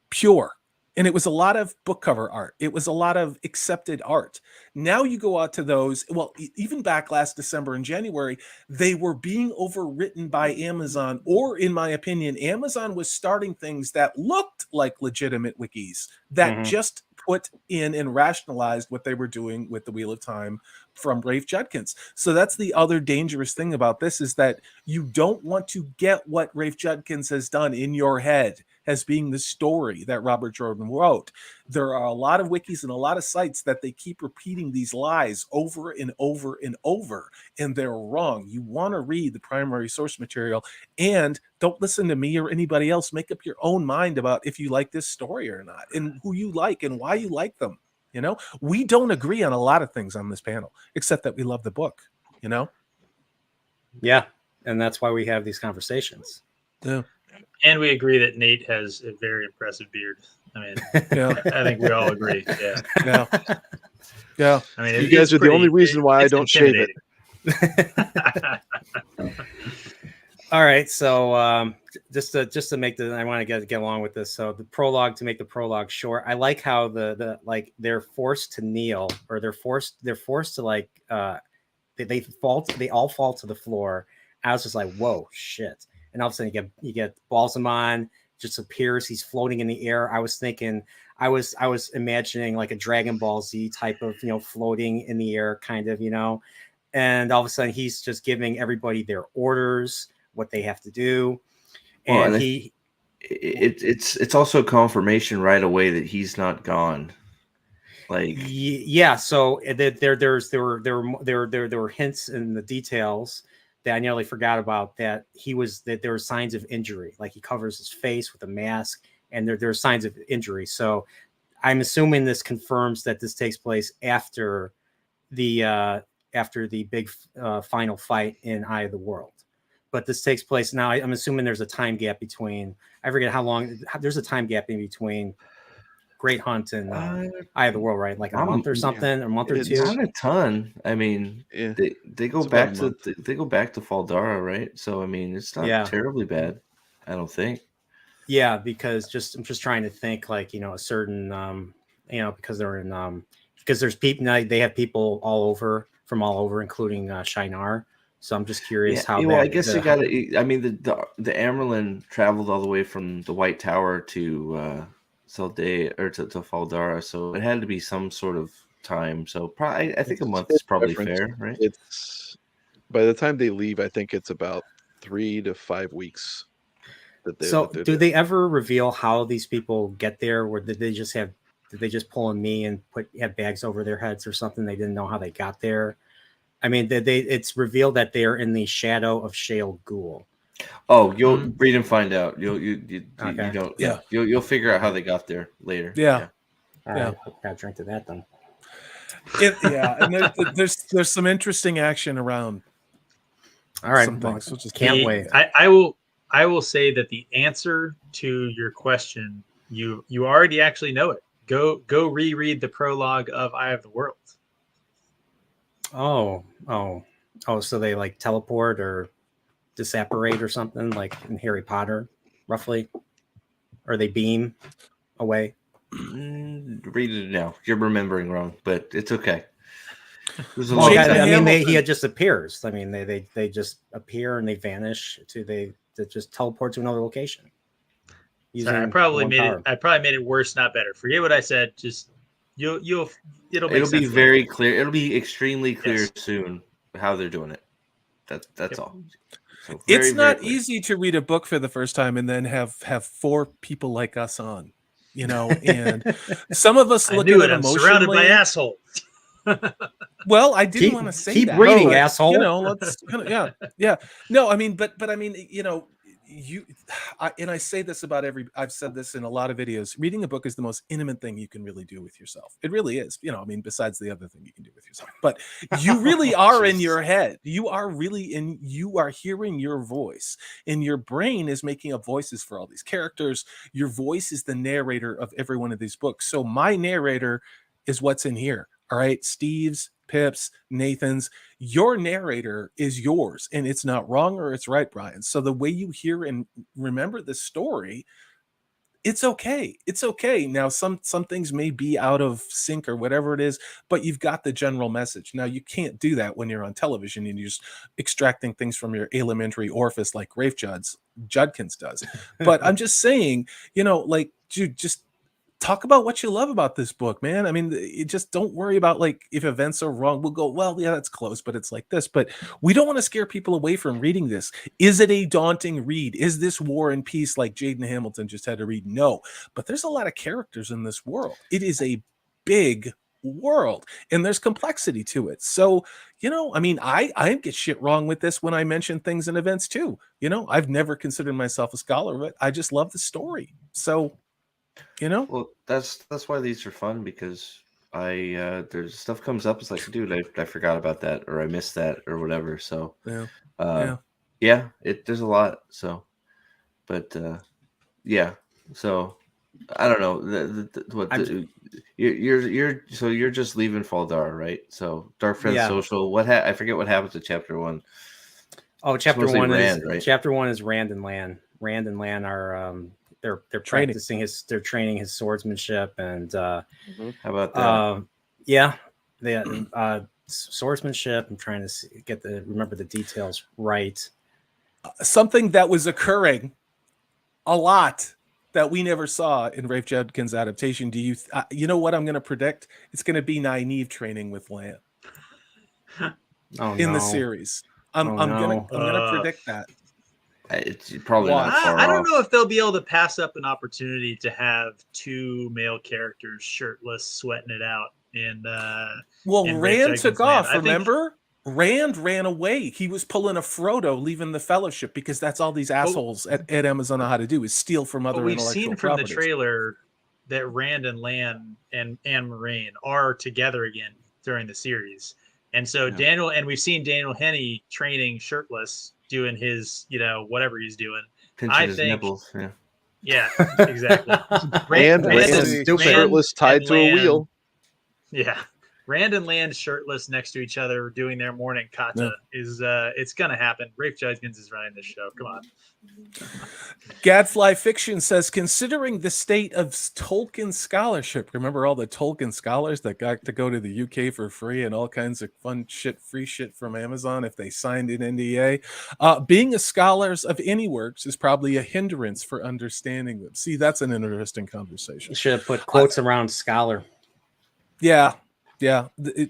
pure. And it was a lot of book cover art. It was a lot of accepted art. Now you go out to those, well, even back last December and January, they were being overwritten by Amazon, or in my opinion, Amazon was starting things that looked like legitimate wikis that just put in and rationalized what they were doing with the Wheel of Time from Rafe Judkins. So that's the other dangerous thing about this, is that you don't want to get what Rafe Judkins has done in your head as being the story that Robert Jordan wrote. There are a lot of wikis and a lot of sites that they keep repeating these lies over and over and over, and they're wrong. You want to read the primary source material, and don't listen to me or anybody else. Make up your own mind about if you like this story or not, and who you like and why you like them. You know, we don't agree on a lot of things on this panel, except that we love the book, you know? Yeah. And that's why we have these conversations. Yeah. And we agree that Nate has a very impressive beard. I mean, Yeah. I think we all agree. Yeah. Yeah. Yeah. I mean, You guys are the only reason why I don't shave it. All right, so just to make I want to get along with this. So the prologue, to make the prologue short, I like how the like they're forced to kneel, or they're forced to like they all fall to the floor. I was just like, whoa, shit! And all of a sudden you get Balsamon just appears, he's floating in the air. I was thinking, I was imagining like a Dragon Ball Z type of, floating in the air kind of, and all of a sudden he's just giving everybody their orders, what they have to do. And it's also confirmation right away that he's not gone. Like, yeah, so there were hints in the details that I nearly forgot about, that there were signs of injury, like he covers his face with a mask, and there are signs of injury. So I'm assuming this confirms that this takes place after the big final fight in Eye of the World. But this takes place now. I'm assuming there's a time gap between, I forget how long, there's a time gap in between Great Hunt and Eye of the World, right? Like a month or something, a month or two. Not a ton. I mean, they go back to Faldara, right? So I mean, it's not terribly bad, I don't think. Yeah, because I'm just trying to think, like, a certain because they're in because there's people, they have people from all over, including Shinar. So I'm just curious how. Well, I guess you got to. I mean, the Amerlin traveled all the way from the White Tower to Saldea, or to Faldara, so it had to be some sort of time. So probably, I think a month is probably fair, right? It's by the time they leave, I think it's about 3 to 5 weeks. Do they ever reveal how these people get there, or did they just pull in me and have bags over their heads or something? They didn't know how they got there. I mean, it's revealed that they're in the shadow of Shale Ghul. Oh, you'll read and find out. You'll figure out how they got there later. Yeah. All right, I'll drink to that then. And there's some interesting action around. All right, so just can't wait. I will say that the answer to your question, you already actually know it. Go reread the prologue of Eye of the World. Oh. So they like teleport or disapparate or something like in Harry Potter, roughly, or they beam away. Read it now. You're remembering wrong, but it's okay. There's a Well, long Jason I mean, Hamilton. he just appears. I mean, they just appear and they vanish they just teleport to another location. Sorry, I using probably one made power. it. I probably made it worse, not better. Forget what I said. Just it'll make It'll be sense very later. clear. It'll be extremely clear Yes. soon how they're doing it. That's Yep. all. So It's very not clear. easy to read a book for the first time and then have 4 people like us on, and some of us I look knew at it. it I'm surrounded by emotionally. assholes. Well, I didn't Keep- want to say keep that. reading, but, asshole. Let's yeah. No, I mean, but I mean, and I say this about I've said this in a lot of videos. Reading a book is the most intimate thing you can really do with yourself. It really is. I mean, besides the other thing you can do with yourself, but you really are in your head. You are really you are hearing your voice, and your brain is making up voices for all these characters. Your voice is the narrator of every one of these books. So my narrator is what's in here. All right, Steve's, Pip's, Nathan's, your narrator is yours, and it's not wrong or it's right, Brian. So the way you hear and remember the story, it's okay. It's okay. Now, some things may be out of sync or whatever it is, but you've got the general message. Now, you can't do that when you're on television and you're just extracting things from your alimentary orifice like Rafe Judkins does. But I'm just saying, dude, just talk about what you love about this book, man. I mean, you just don't worry about like if events are wrong. We'll go, well, yeah, that's close, but it's like this. But we don't want to scare people away from reading this. Is it a daunting read? Is this War and Peace like Jaden Hamilton just had to read? No, but there's a lot of characters in this world. It is a big world and there's complexity to it. So, I mean, I get shit wrong with this when I mention things in events too. I've never considered myself a scholar of it. I just love the story. So, Well, that's why these are fun, because there's stuff comes up. It's like, dude, I forgot about that, or I missed that, or whatever. So yeah, there's a lot. So, but yeah. So I don't know. You're just leaving Faldar, right? So Dark Friend Social. I forget what happens to chapter 1. Oh, chapter 1 Rand, is right? Chapter 1 is Rand and Lan. Rand and Lan are they're practicing they're training his swordsmanship and how about that? Swordsmanship. I'm trying to remember the details right. Something that was occurring a lot that we never saw in Rafe Judkins' adaptation. Do you you know what I'm going to predict? It's going to be Nynaeve training with Lan in the series. I'm going to predict that. It's probably not far I don't off. know if they'll be able to pass up an opportunity to have 2 male characters shirtless sweating it out. And Rand took off. Remember, Rand ran away. He was pulling a Frodo, leaving the Fellowship, because that's all these assholes at Amazon know how to do, is steal from other intellectual properties. We've seen from properties. the trailer that Rand and Lan and Moraine are together again during the series. And so we've seen Daniel Henney training shirtless, doing his, whatever he's doing. Pinching his nipples. Yeah, exactly. Rand shirtless tied to a wheel. Yeah. Rand and Lan shirtless next to each other doing their morning kata is it's gonna happen. Rafe Judkins is running this show. Come on. Gadfly Fiction says, considering the state of Tolkien scholarship, remember all the Tolkien scholars that got to go to the UK for free and all kinds of fun shit, free shit from Amazon if they signed an NDA. Being a scholar of any works is probably a hindrance for understanding them. See, that's an interesting conversation. You should have put quotes around scholar. Yeah.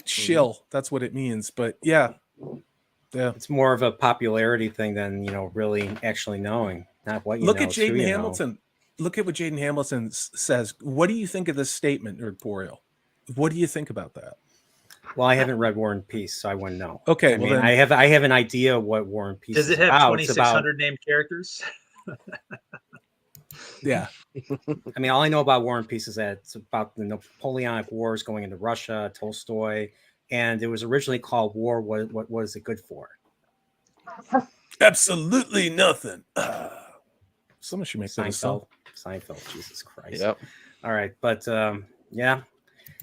Shill. That's what it means. But yeah. It's more of a popularity thing than really actually knowing. Not what you look know. At Jaden Hamilton. Look at what Jaden Hamilton says. What do you think of this statement, Nerdporeal? What do you think about that? Well, I haven't read War and Peace, so I wouldn't know. Okay, then I have an idea what War and Peace is. Does it have 2,600 named characters? Yeah. I mean, all I know about War and Peace is that it's about the Napoleonic Wars going into Russia, Tolstoy, and it was originally called War. What was it good for? Absolutely nothing. Someone should make that a song. Seinfeld, Jesus Christ. Yep. All right, but yeah.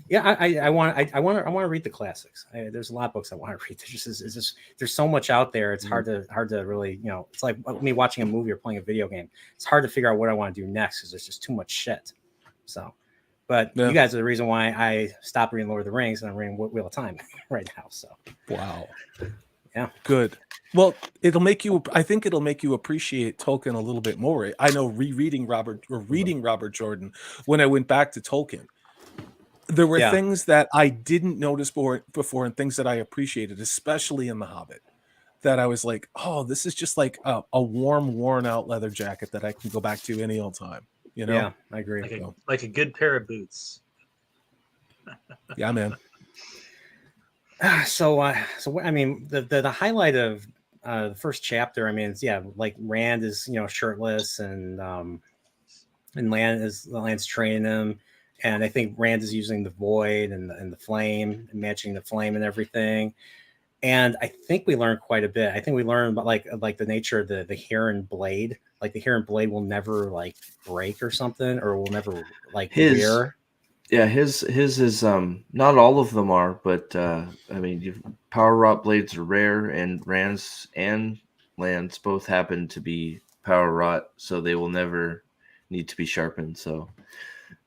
Yeah, I want to read the classics. There's a lot of books I want to read. There's so much out there. It's hard to really, it's like me watching a movie or playing a video game. It's hard to figure out what I want to do next because there's just too much shit. So, but you guys are the reason why I stopped reading Lord of the Rings and I'm reading Wheel of Time right now. So wow, yeah, good. Well, I think it'll make you appreciate Tolkien a little bit more. I know reading Robert Jordan when I went back to Tolkien. There were things that I didn't notice before and things that I appreciated, especially in The Hobbit, that I was like, oh, this is just like a warm, worn out leather jacket that I can go back to any old time. Yeah, I agree. Like a good pair of boots. Yeah, man. So I mean, the highlight of the first chapter, I mean, it's, like Rand is, shirtless and Land's training him. And I think Rand is using the void and the flame, and matching the flame and everything. And I think we learned quite a bit. I think we learned about like the nature of the Heron blade. Like the Heron blade will never like break or something, or will never like wear. Yeah, his is not all of them are, but I mean, power wrought blades are rare, and Rand's and Land's both happen to be power wrought, so they will never need to be sharpened. So.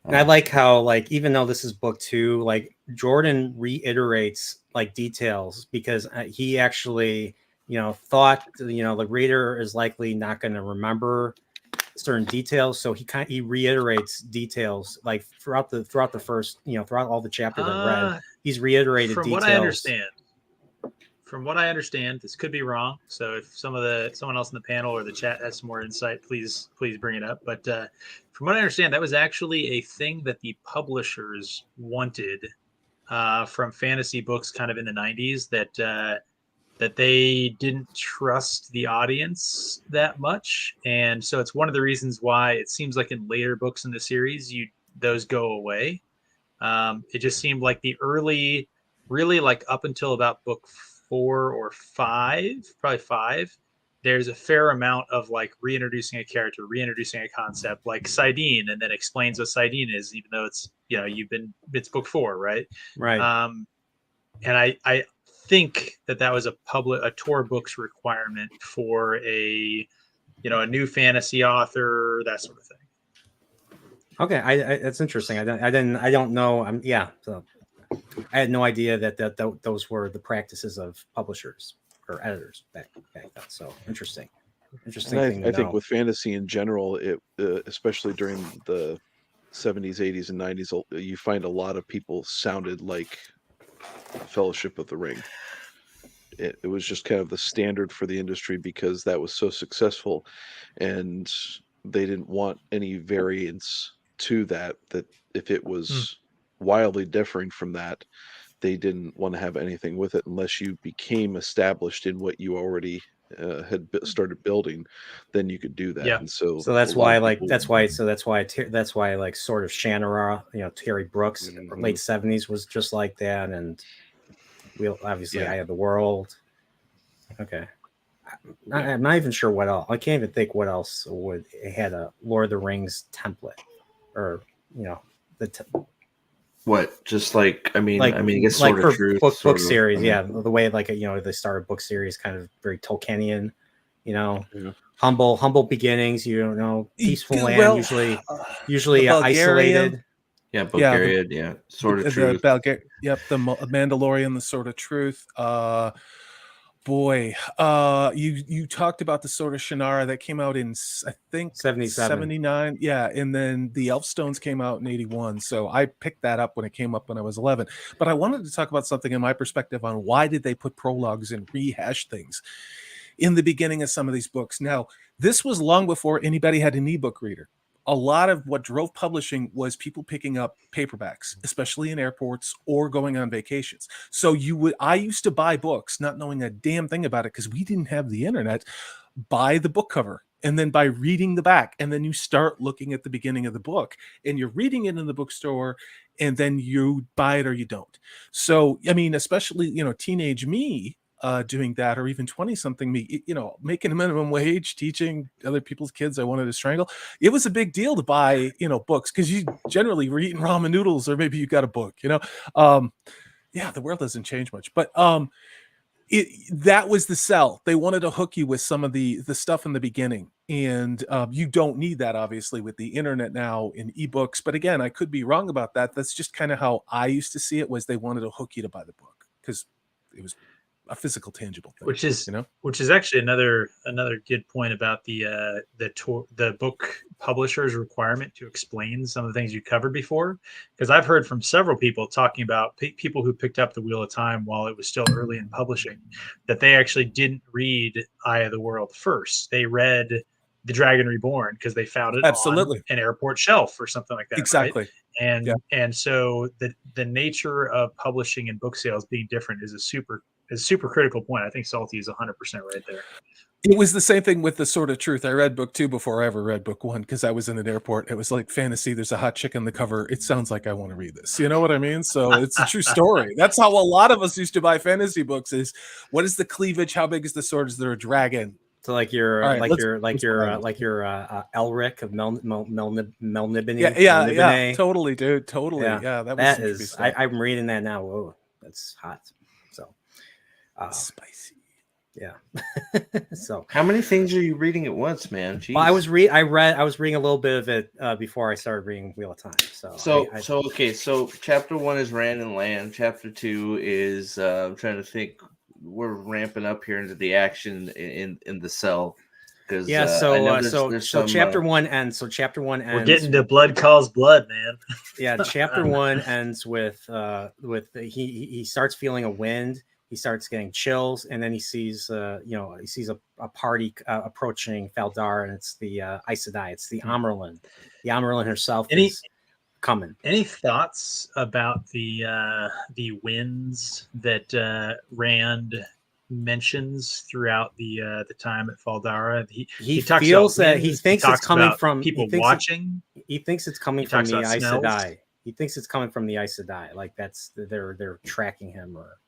And I like how, like, even though this is book 2, like Jordan reiterates like details because he actually, thought, the reader is likely not going to remember certain details. So he reiterates details like throughout the first, throughout all the chapters I read, he's reiterated from details. From what I understand, this could be wrong. So if someone else in the panel or the chat has some more insight, please bring it up. But from what I understand, that was actually a thing that the publishers wanted from fantasy books, kind of in the 90s, that they didn't trust the audience that much, and so it's one of the reasons why it seems like in later books in the series, those go away. It just seemed like the early, really like up until about book 4 or 5, probably 5, there's a fair amount of like reintroducing a character, reintroducing a concept, like Sidene, and then explains what Sidene is, even though it's it's book 4, right? Right. And I think that was a Tor Books requirement for a new fantasy author, that sort of thing. Okay, that's interesting. I don't know. So I had no idea that those were the practices of publishers or editors back then. So interesting. And I think with fantasy in general, it especially during the 70s, 80s, and 90s, you find a lot of people sounded like Fellowship of the Ring. It was just kind of the standard for the industry because that was so successful, and they didn't want any variance to that if it was wildly differing from that, they didn't want to have anything with it unless you became established in what you already had started building. Then you could do that. Yeah. And so that's why that's why like sort of Shannara, Terry Brooks, late 70s was just like that, and obviously Eye of the World. Okay. I'm not even sure what else. I can't even think what else it had a Lord of the Rings template, or what? Just like I guess like Sword of Truth, book series, the way they started book series, kind of very Tolkienian, humble beginnings, peaceful land, usually isolated. Yeah, Bulgaria, Sword of Truth. The Mandalorian, the Sword of Truth. You talked about the Sword of Shannara that came out in, I think, 79. Yeah, and then the Elfstones came out in 81. So I picked that up when it came up when I was 11. But I wanted to talk about something in my perspective on why did they put prologues and rehash things in the beginning of some of these books. Now, this was long before anybody had an ebook reader. A lot of what drove publishing was people picking up paperbacks, especially in airports or going on vacations. So I used to buy books not knowing a damn thing about it because we didn't have the internet, buy the book cover, and then by reading the back, and then you start looking at the beginning of the book, and you're reading it in the bookstore, and then you buy it or you don't. So, I mean, especially, teenage me, doing that, or even 20-something me, making a minimum wage, teaching other people's kids I wanted to strangle. It was a big deal to buy, books, because you generally were eating ramen noodles, or maybe you got a book, yeah, the world doesn't change much, but that was the sell. They wanted to hook you with some of the stuff in the beginning, and you don't need that obviously with the internet now in ebooks. But again, I could be wrong about that. That's just kind of how I used to see it, was they wanted to hook you to buy the book because it was a physical, tangible thing, which is actually another good point about the book publisher's requirement to explain some of the things you covered before, because I've heard from several people talking about people who picked up the Wheel of Time while it was still early in publishing, that they actually didn't read Eye of the World first. They read The Dragon Reborn because they found it absolutely on an airport shelf or something like that. Exactly. Right? And so the nature of publishing and book sales being different is a super critical point. I think Salty is 100% right there. It was the same thing with The Sword of Truth. I read book 2 before I ever read book 1 because I was in an airport. It was like fantasy. There's a hot chick on the cover. It sounds like I want to read this. You know what I mean? So it's a true story. That's how a lot of us used to buy fantasy books. Is what is the cleavage? How big is the sword? Is there a dragon? So like your Elric of Melnibone. Yeah, totally, dude, totally. Yeah, that is. I'm reading that now. Whoa, that's hot. So spicy. Yeah. So how many things are you reading at once, man? Jeez. Well, I was reading a little bit of it before I started reading Wheel of Time. So chapter 1 is Rand and Land. Chapter 2 is I'm trying to think. We're ramping up here into the action in the cell. So chapter 1 ends. So chapter 1 ends. We're getting to Blood Calls Blood, man. Yeah, chapter 1 ends with he starts feeling a wind. He starts getting chills, and then he sees a party approaching Faldar, and it's the Aes Sedai. It's the Amerlin. The Amerlin herself is coming. Any thoughts about the winds that Rand mentions throughout the time at Faldara? He talks feels about that he thinks it's coming from people watching. He thinks it's coming from the Aes Sedai. He thinks it's coming from the Aes Sedai. Like they're tracking him or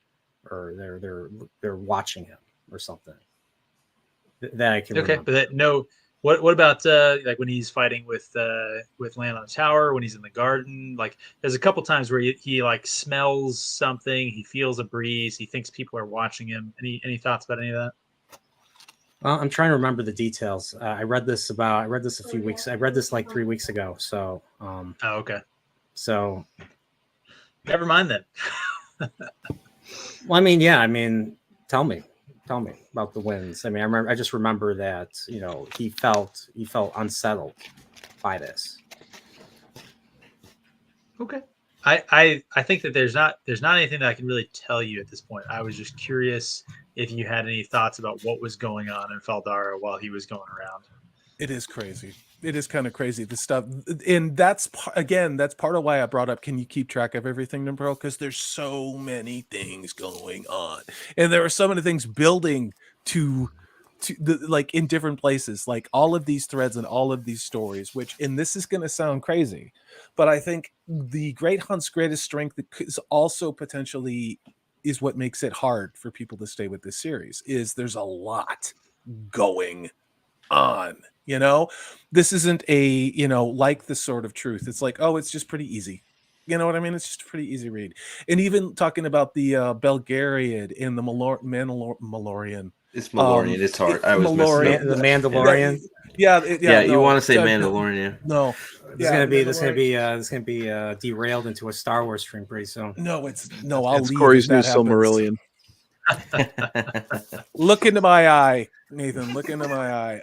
they're watching him or something. That I can remember. But what about like when he's fighting with Land on the Tower, when he's in the garden? Like there's a couple times where he like smells something, he feels a breeze, he thinks people are watching him. Any thoughts about any of that? Well, I'm trying to remember the details. I read this a few weeks. I read this like 3 weeks ago. So okay. So never mind then. Well, I mean, tell me about the winds. I mean, I just remember that, he felt unsettled by this. Okay. I think that there's not anything that I can really tell you at this point. I was just curious if you had any thoughts about what was going on in Faldara while he was going around. It is crazy. It is kind of crazy, the stuff. And that's part of why I brought up, can you keep track of everything, Nerdporeal? Because there's so many things going on. And there are so many things building to like in different places, like all of these threads and all of these stories, and this is going to sound crazy, but I think the Great Hunt's greatest strength is also potentially is what makes it hard for people to stay with this series, is there's a lot going on. This isn't a like the Sword of Truth. It's like, oh, it's just pretty easy. You know what I mean? It's just a pretty easy read. And even talking about the Belgariad and the Malorian. It's Malorian. It's hard. I was Malorian, the Mandalorian. Yeah. You want to say Mandalorian? No. This is gonna be derailed into a Star Wars stream pretty soon. No. It's Corey's new Silmarillion. Look into my eye, Nathan. Look into my eye.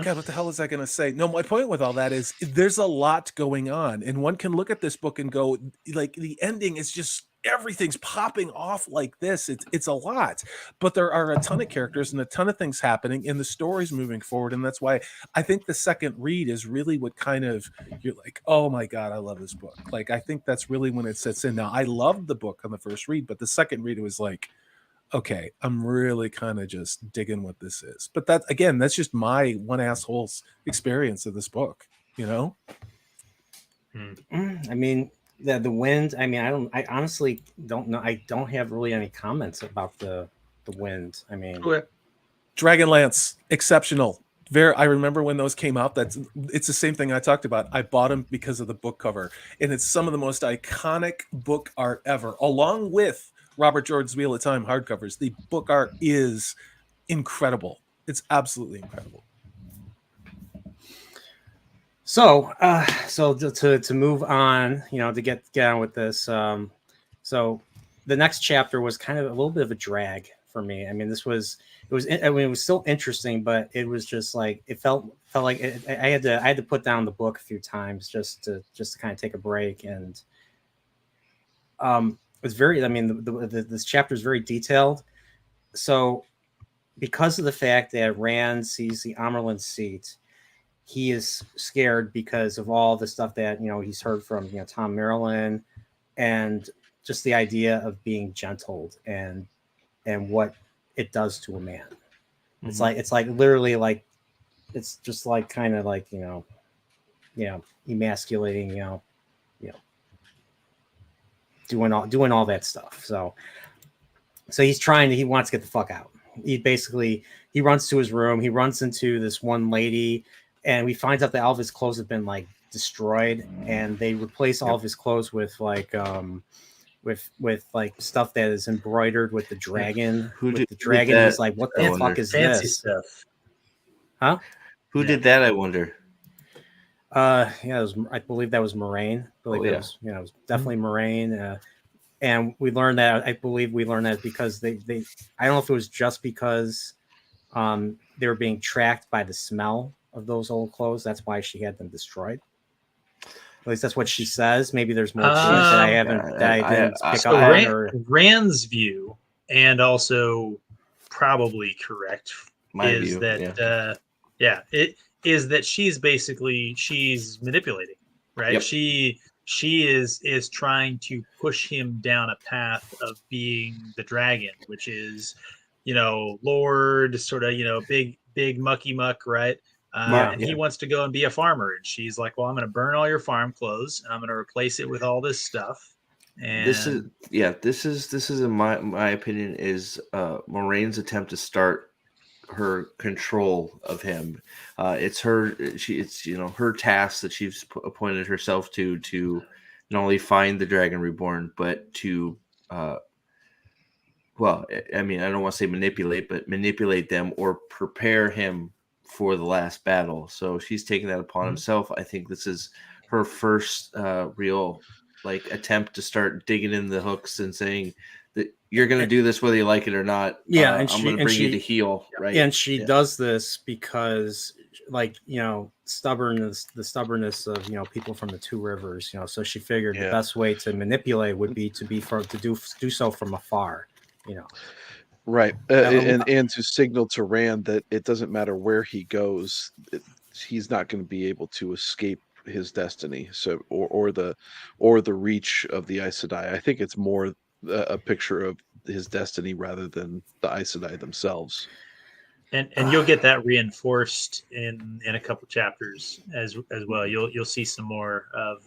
God, what the hell is I going to say? No, my point with all that is there's a lot going on, and one can look at this book and go, like, the ending is just everything's popping off like this. It's a lot, but there are a ton of characters and a ton of things happening, and the story's moving forward, and that's why I think the second read is really what kind of you're like, oh my God, I love this book. Like, I think that's really when it sets in. Now, I loved the book on the first read, but the second read, it was like, okay, I'm really kind of just digging what this is. But that's just my one asshole's experience of this book, I mean, the wind. I mean, I honestly don't know. I don't have really any comments about the wind. I mean, Dragonlance, exceptional. I remember when those came out. It's the same thing I talked about. I bought them because of the book cover, and it's some of the most iconic book art ever, along with Robert Jordan's Wheel of Time hardcovers. The book art is incredible. It's absolutely incredible. So, to move on, to get on with this. So the next chapter was kind of a little bit of a drag for me. I mean, it was still interesting, but it was just like, it felt like I had to put down the book a few times just to kind of take a break. And it's very, I mean, this chapter is very detailed. So because of the fact that Rand sees the Amerlin seat, he is scared because of all the stuff that, he's heard from, Tom Maryland, and just the idea of being gentled and what it does to a man. Mm-hmm. It's like literally like, it's just like kind of like, emasculating, doing all that stuff. So he wants to get the fuck out. He runs to his room. He runs into this one lady, and we find out that all of his clothes have been like destroyed, and they replace all of his clothes with like with like stuff that is embroidered with the dragon. The dragon is like, what the fuck is fancy this? Stuff. Huh? Who did that? I wonder. I believe that was Moraine. It was definitely Moraine. And we learned that. I believe we learned that because they I don't know if it was just because they were being tracked by the smell of those old clothes. That's why she had them destroyed. At least that's what she says. Maybe there's more to it that I haven't. That I didn't pick up on. Rand's view, and also probably correct, is that she's manipulating, right? Yep. She is trying to push him down a path of being the dragon, which is, Lord, sort of, big mucky muck, right? And he wants to go and be a farmer, and she's like, well, I'm going to burn all your farm clothes, and I'm going to replace it with all this stuff. And this is in my opinion is Moraine's attempt to start her control of him. It's her task that she's appointed herself to not only find the Dragon Reborn, but to I don't want to say manipulate, but manipulate them or prepare him for the last battle. So she's taking that upon himself. I think this is her first real attempt to start digging in the hooks and saying that you're going to do this whether you like it or not. And I'm going to bring you to heel, right? And she does this because, the stubbornness of people from the Two Rivers. So she figured the best way to manipulate would be to do so from afar. Right, and to signal to Rand that it doesn't matter where he goes, he's not going to be able to escape his destiny. So, or the reach of the Aes Sedai. I think it's more a picture of his destiny rather than the Aes Sedai themselves. And you'll get that reinforced in a couple chapters as well. You'll see some more of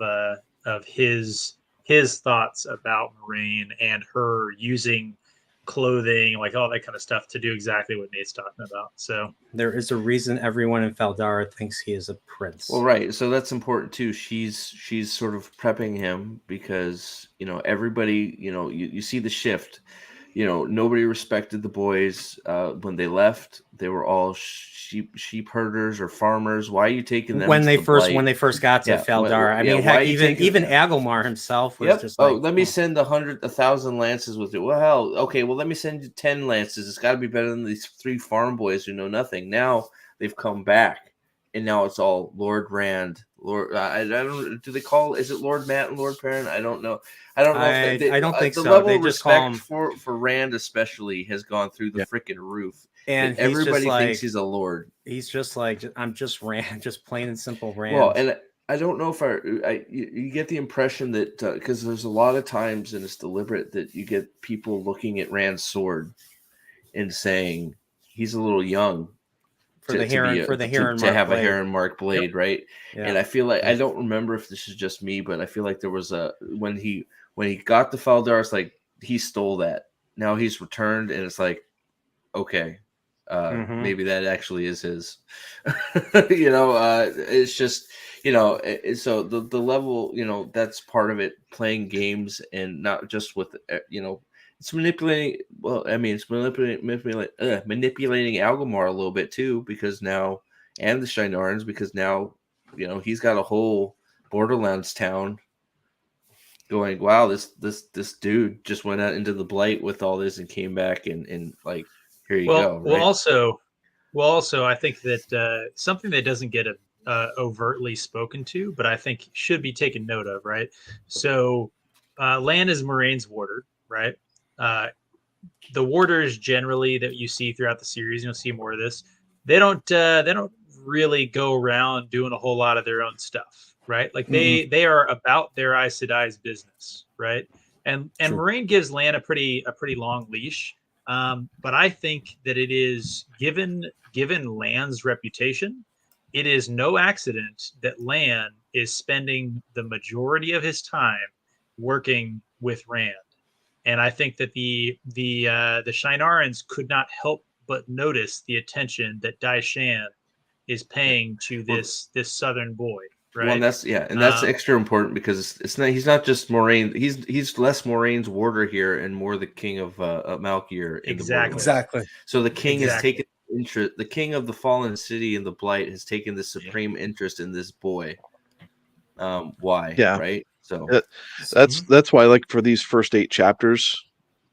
his thoughts about Moraine and her using clothing, like all that kind of stuff, to do exactly what Nate's talking about. So there is a reason everyone in Faldara thinks he is a prince. Well, right. So that's important too. She's sort of prepping him because everybody, you see the shift. Nobody respected the boys when they left. They were all sheep herders or farmers. Why are you taking them when they first got to Faldara? Even Agilmar himself was just like, let me send 1,000 lances with you. Well, okay, let me send you 10 lances. It's got to be better than these 3 farm boys who know nothing. Now they've come back, and now it's all Lord Rand. Lord, I don't. Do they call? Is it Lord Matt and Lord Perrin? I don't know. I don't know. I don't think the so. Level they of just call him for Rand especially has gone through the freaking roof, and everybody thinks he's a lord. He's just like, I'm just Rand, just plain and simple Rand. Well, and I don't know if you get the impression that because there's a lot of times, and it's deliberate, that you get people looking at Rand's sword and saying he's a little young for the Heron to Mark have blade. a Heron Mark blade, right? Yeah. And I feel like I don't remember if this is just me, but I feel like there was a when he got the Faldar, it's like he stole that. Now he's returned, and it's like, okay, maybe that actually is his. It's just so the level, that's part of it. Playing games and not just with it's manipulating. Well, I mean, it's manipulating Algamar a little bit too, because now, and the Shinarans, because now, he's got a whole Borderlands town going, wow, this dude just went out into the Blight with all this and came back and like, here you go. Right? Well, also, I think that something that doesn't get overtly spoken to, but I think should be taken note of, right? So, Lan is Moraine's warder, right? The warders generally that you see throughout the series, you'll see more of this. They don't really go around doing a whole lot of their own stuff, right? Like they are about their Aes Sedai's business, right? And Moraine gives Lan a pretty long leash. But I think that it is given Lan's reputation, it is no accident that Lan is spending the majority of his time working with Rand. And I think that the Shinarans could not help but notice the attention that Dai Shan is paying to this southern boy, right? Well, and that's extra important because he's not just Moraine. He's less Moraine's warder here and more the king of Malkier. Exactly. So the king has taken interest. The king of the fallen city and the Blight has taken the supreme interest in this boy. Why? Yeah. Right. So that's why, like, for these first 8 chapters,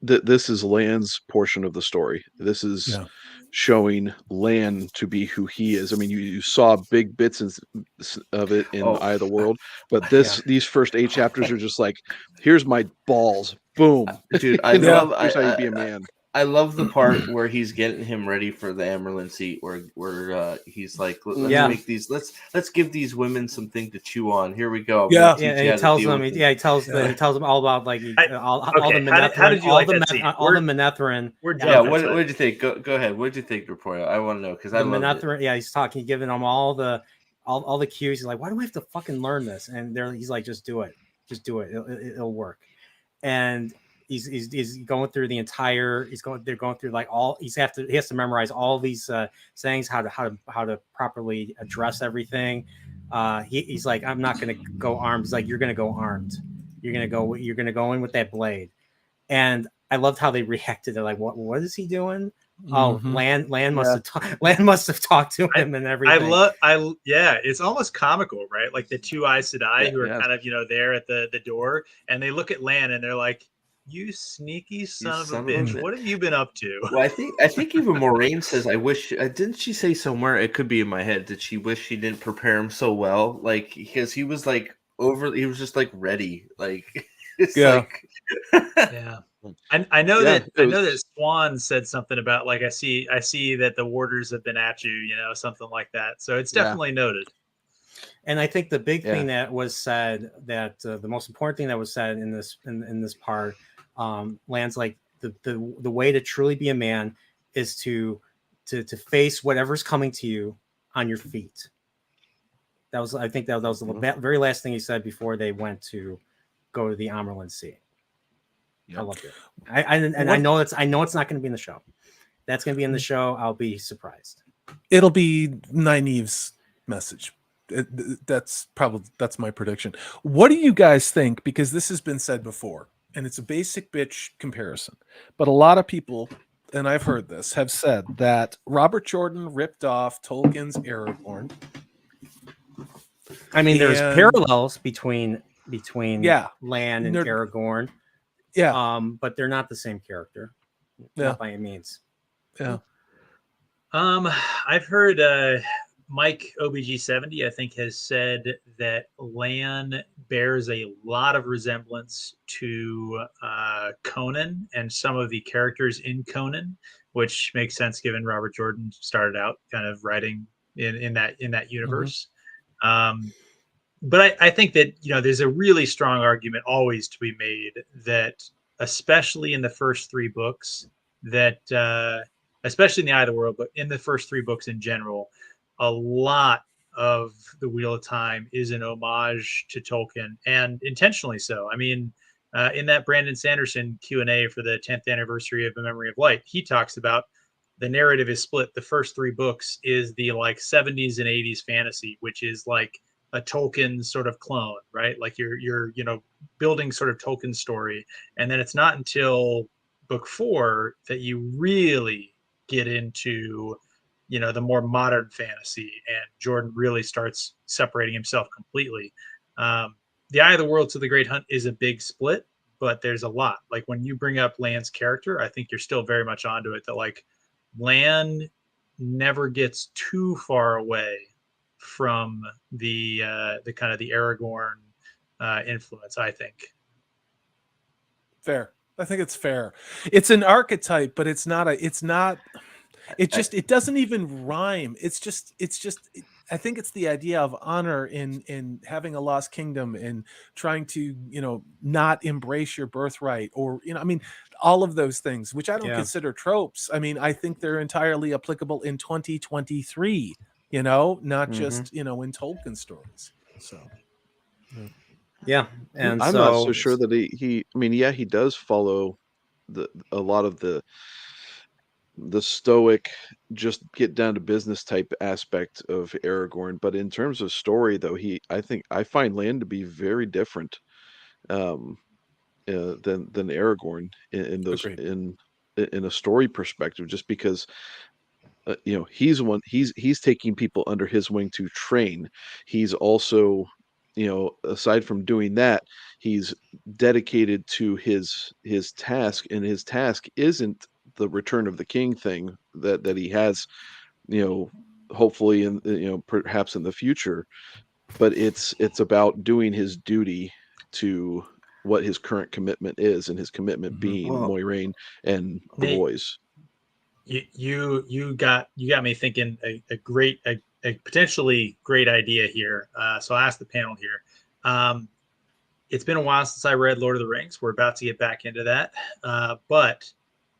this is Lan's portion of the story. This is showing Lan to be who he is. I mean, you saw big bits of it in Eye of the World, but these first 8 chapters are just like, here's my balls, boom, dude. Here's how you be a man. I love the part where he's getting him ready for the Amerlin seat, where he's like, let's make these, let's give these women something to chew on. Here we go. He tells them all about like all the Manetheren. How did you like that scene? All the Manetheren. What did you think? Go ahead. What did you think, Nerdporeal? I want to know because I love Manetheren. Yeah, he's talking, giving them all the cues. He's like, why do we have to fucking learn this? And he's like, just do it. It'll work. And he's going through the entire. They're going through like all. He has to memorize all these sayings, how to properly address everything. He's like, I'm not gonna go armed. He's like, you're gonna go armed. You're gonna go in with that blade. And I loved how they reacted. They're like, what is he doing? Oh, Lan must have talked to him and everything. It's almost comical, right? Like the two Aes Sedai who are kind of there at the door, and they look at Lan and they're like, "You sneaky son of a bitch! What have you been up to?" Well, I think even Moraine says, "I wish." Didn't she say somewhere? It could be in my head. Did she wish she didn't prepare him so well? Like, because he was like he was just like ready. Like, it's like, yeah. I know that Swan said something about like I see that the warders have been at you, something like that. So it's definitely noted. And I think the big thing that was said, that the most important thing that was said in this part, Lan's like the way to truly be a man is to face whatever's coming to you on your feet. I think that was the very last thing he said before they went to go to the Amerlin Sea. I loved it. I know it's not going to be in the show. That's going to be in the show. I'll be surprised. It'll be Nynaeve's message. That's my prediction. What do you guys think? Because this has been said before, and it's a basic bitch comparison, but a lot of people, and I've heard this, have said that Robert Jordan ripped off Tolkien's Aragorn. I mean, there's parallels between Lan and Aragorn. Yeah. But they're not the same character. Not by any means. Yeah. I've heard Mike OBG70, I think, has said that Lan bears a lot of resemblance to Conan and some of the characters in Conan, which makes sense given Robert Jordan started out kind of writing in that universe. But I think that, there's a really strong argument always to be made that, especially in the first 3 books, that especially in the Eye of the World, but in the first 3 books in general, a lot of the Wheel of Time is an homage to Tolkien, and intentionally so. I mean, in that Brandon Sanderson Q&A for the 10th anniversary of A Memory of Light, he talks about the narrative is split. The first 3 books is the like 70s and 80s fantasy, which is like a Tolkien sort of clone, right? Like you're building sort of Tolkien story, and then it's not until book 4 that you really get into the more modern fantasy, and Jordan really starts separating himself completely. The Eye of the World to the Great Hunt is a big split, but there's a lot. Like when you bring up Lan's character, I think you're still very much onto it, that like Lan never gets too far away from the kind of the Aragorn influence, I think. Fair. I think it's fair. It's an archetype, but it doesn't even rhyme. I think it's the idea of honor in having a lost kingdom and trying to, not embrace your birthright, or, I mean, all of those things, which I don't consider tropes. I mean, I think they're entirely applicable in 2023, not just, in Tolkien stories. So, yeah. And I'm not so sure that he does follow a lot of the stoic, just get down to business type aspect of Aragorn, but in terms of story, though, I find Lan to be very different than Aragorn in those in a story perspective, just because he's taking people under his wing to train. He's also, aside from doing that, he's dedicated to his task, and his task isn't the Return of the King thing that he has, hopefully in perhaps in the future, but it's about doing his duty to what his current commitment is, and his commitment being Moiraine and the boys. You got me thinking a potentially great idea here. So I'll ask the panel here. It's been a while since I read Lord of the Rings. We're about to get back into that. But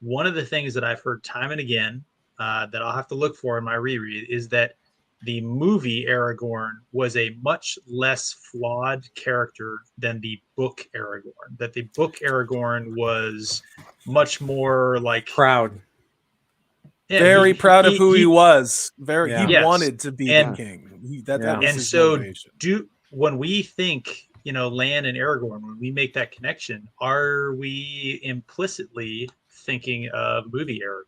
one of the things that I've heard time and again that I'll have to look for in my reread is that the movie Aragorn was a much less flawed character than the book Aragorn. That the book Aragorn was much more like proud. Yeah, very proud of who he was. He wanted to be the king. That was his motivation. When we think, Lan and Aragorn, when we make that connection, are we implicitly thinking of movie Aragorn?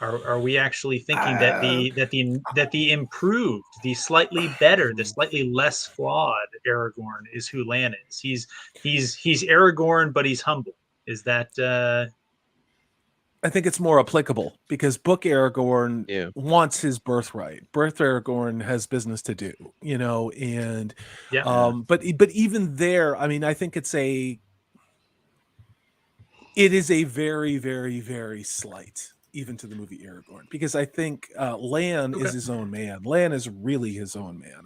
Are we actually thinking that the improved, the slightly better, the slightly less flawed Aragorn is who Lan is? He's Aragorn, but he's humble. Is that? I think it's more applicable because book Aragorn wants his birthright. Birth Aragorn has business to do, and but even there, I mean, I think it is a very, very, very slight, even to the movie Aragorn, because I think Lan is his own man. Lan is really his own man.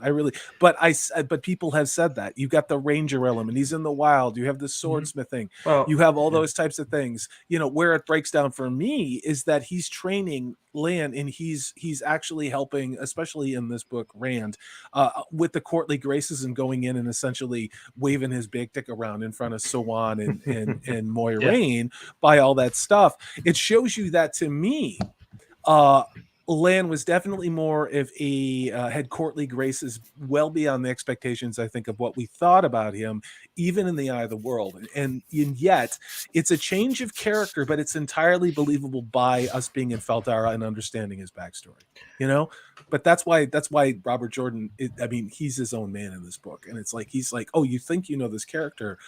But people have said that. You got the ranger element. He's in the wild. You have the swordsmithing. You have all those types of things. Where it breaks down for me is that he's training Lan, and he's actually helping, especially in this book, Rand, with the courtly graces and going in and essentially waving his big dick around in front of Siwan and Moiraine by all that stuff. It shows you that, to me, Lan was definitely more if had courtly graces well beyond the expectations, I think, of what we thought about him, even in the Eye of the World. And yet it's a change of character, but it's entirely believable by us being in Feldara and understanding his backstory, but that's why Robert Jordan, he's his own man in this book. And it's like, he's like, oh, you think this character,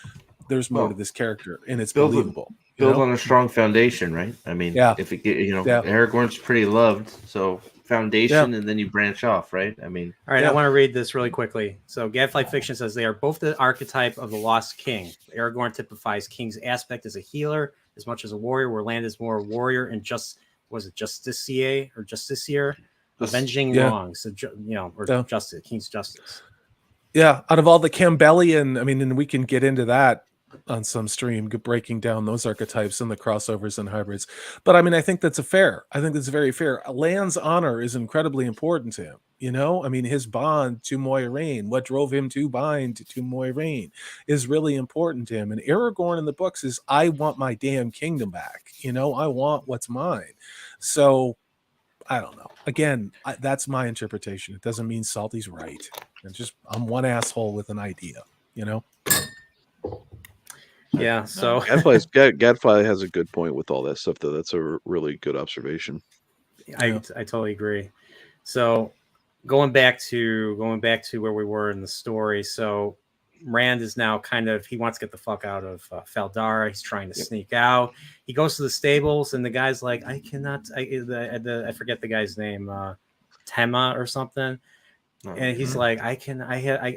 there's more to this character, and it's believable. Build on a strong foundation, right? I mean, if it Aragorn's pretty loved, so foundation, and then you branch off, right? I mean, all right, I want to read this really quickly. So Gadfly Fiction says they are both the archetype of the lost king. Aragorn typifies king's aspect as a healer as much as a warrior, where Lan is more a warrior and justicier, avenging wrongs. So, justice, king's justice. Yeah, out of all the Campbellian, and we can get into that on some stream, breaking down those archetypes and the crossovers and hybrids. But I mean, I think that's I think that's very fair. Lan's honor is incredibly important to him. You know, I mean, his bond to Moiraine, what drove him to bind to Moiraine, is really important to him. And Aragorn in the books is, I want my damn kingdom back. You know, I want what's mine. So I don't know. Again, that's my interpretation. It doesn't mean Salty's right. I'm one asshole with an idea, you know? Yeah, so Gadfly has a good point with all that stuff, though. That's a really good observation. I totally agree. So going back to where we were in the story. So Rand is now he wants to get the fuck out of Faldara. He's trying to sneak out. He goes to the stables, and the guy's like, I cannot. I forget the guy's name, Tema or something. And he's like, I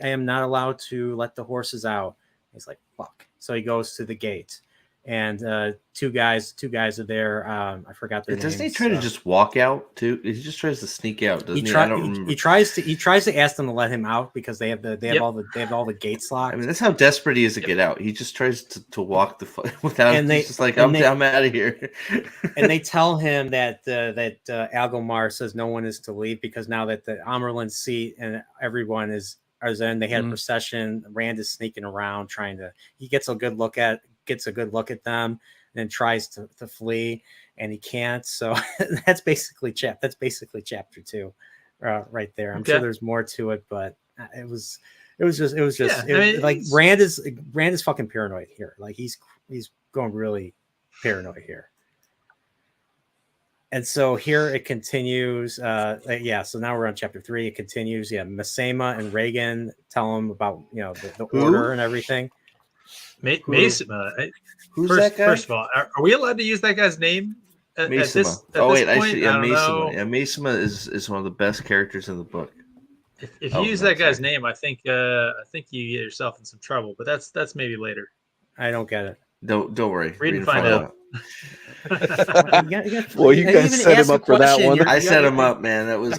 am not allowed to let the horses out. He's like, fuck. So he goes to the gate, and two guys are there. I forgot their names. Doesn't he try to just walk out too? He just tries to sneak out, doesn't he? He tries to ask them to let him out because they have all the gates locked. I mean, that's how desperate he is to get out. He just tries to walk without. And he's just like, I'm out of here. And they tell him that Algomar says no one is to leave because now that the Amerlin seat and everyone is in, they had a procession. Rand is sneaking around he gets a good look at them and then tries to flee, and he can't. So that's basically chapter 2 right there. I'm sure there's more to it, but it was like Rand is fucking paranoid here. Like he's going really paranoid here. And so here it continues. So now we're on chapter 3. It continues. Yeah, Masema and Reagan tell him about the order and everything. Masema. Who's that guy? First of all, are we allowed to use that guy's name? Masema. Masema. Yeah, Masema is one of the best characters in the book. If you use that guy's name, I think you get yourself in some trouble. But that's maybe later. I don't get it. Don't worry. Read and find out. Well, you guys set him up for that one. I set him up, man. That was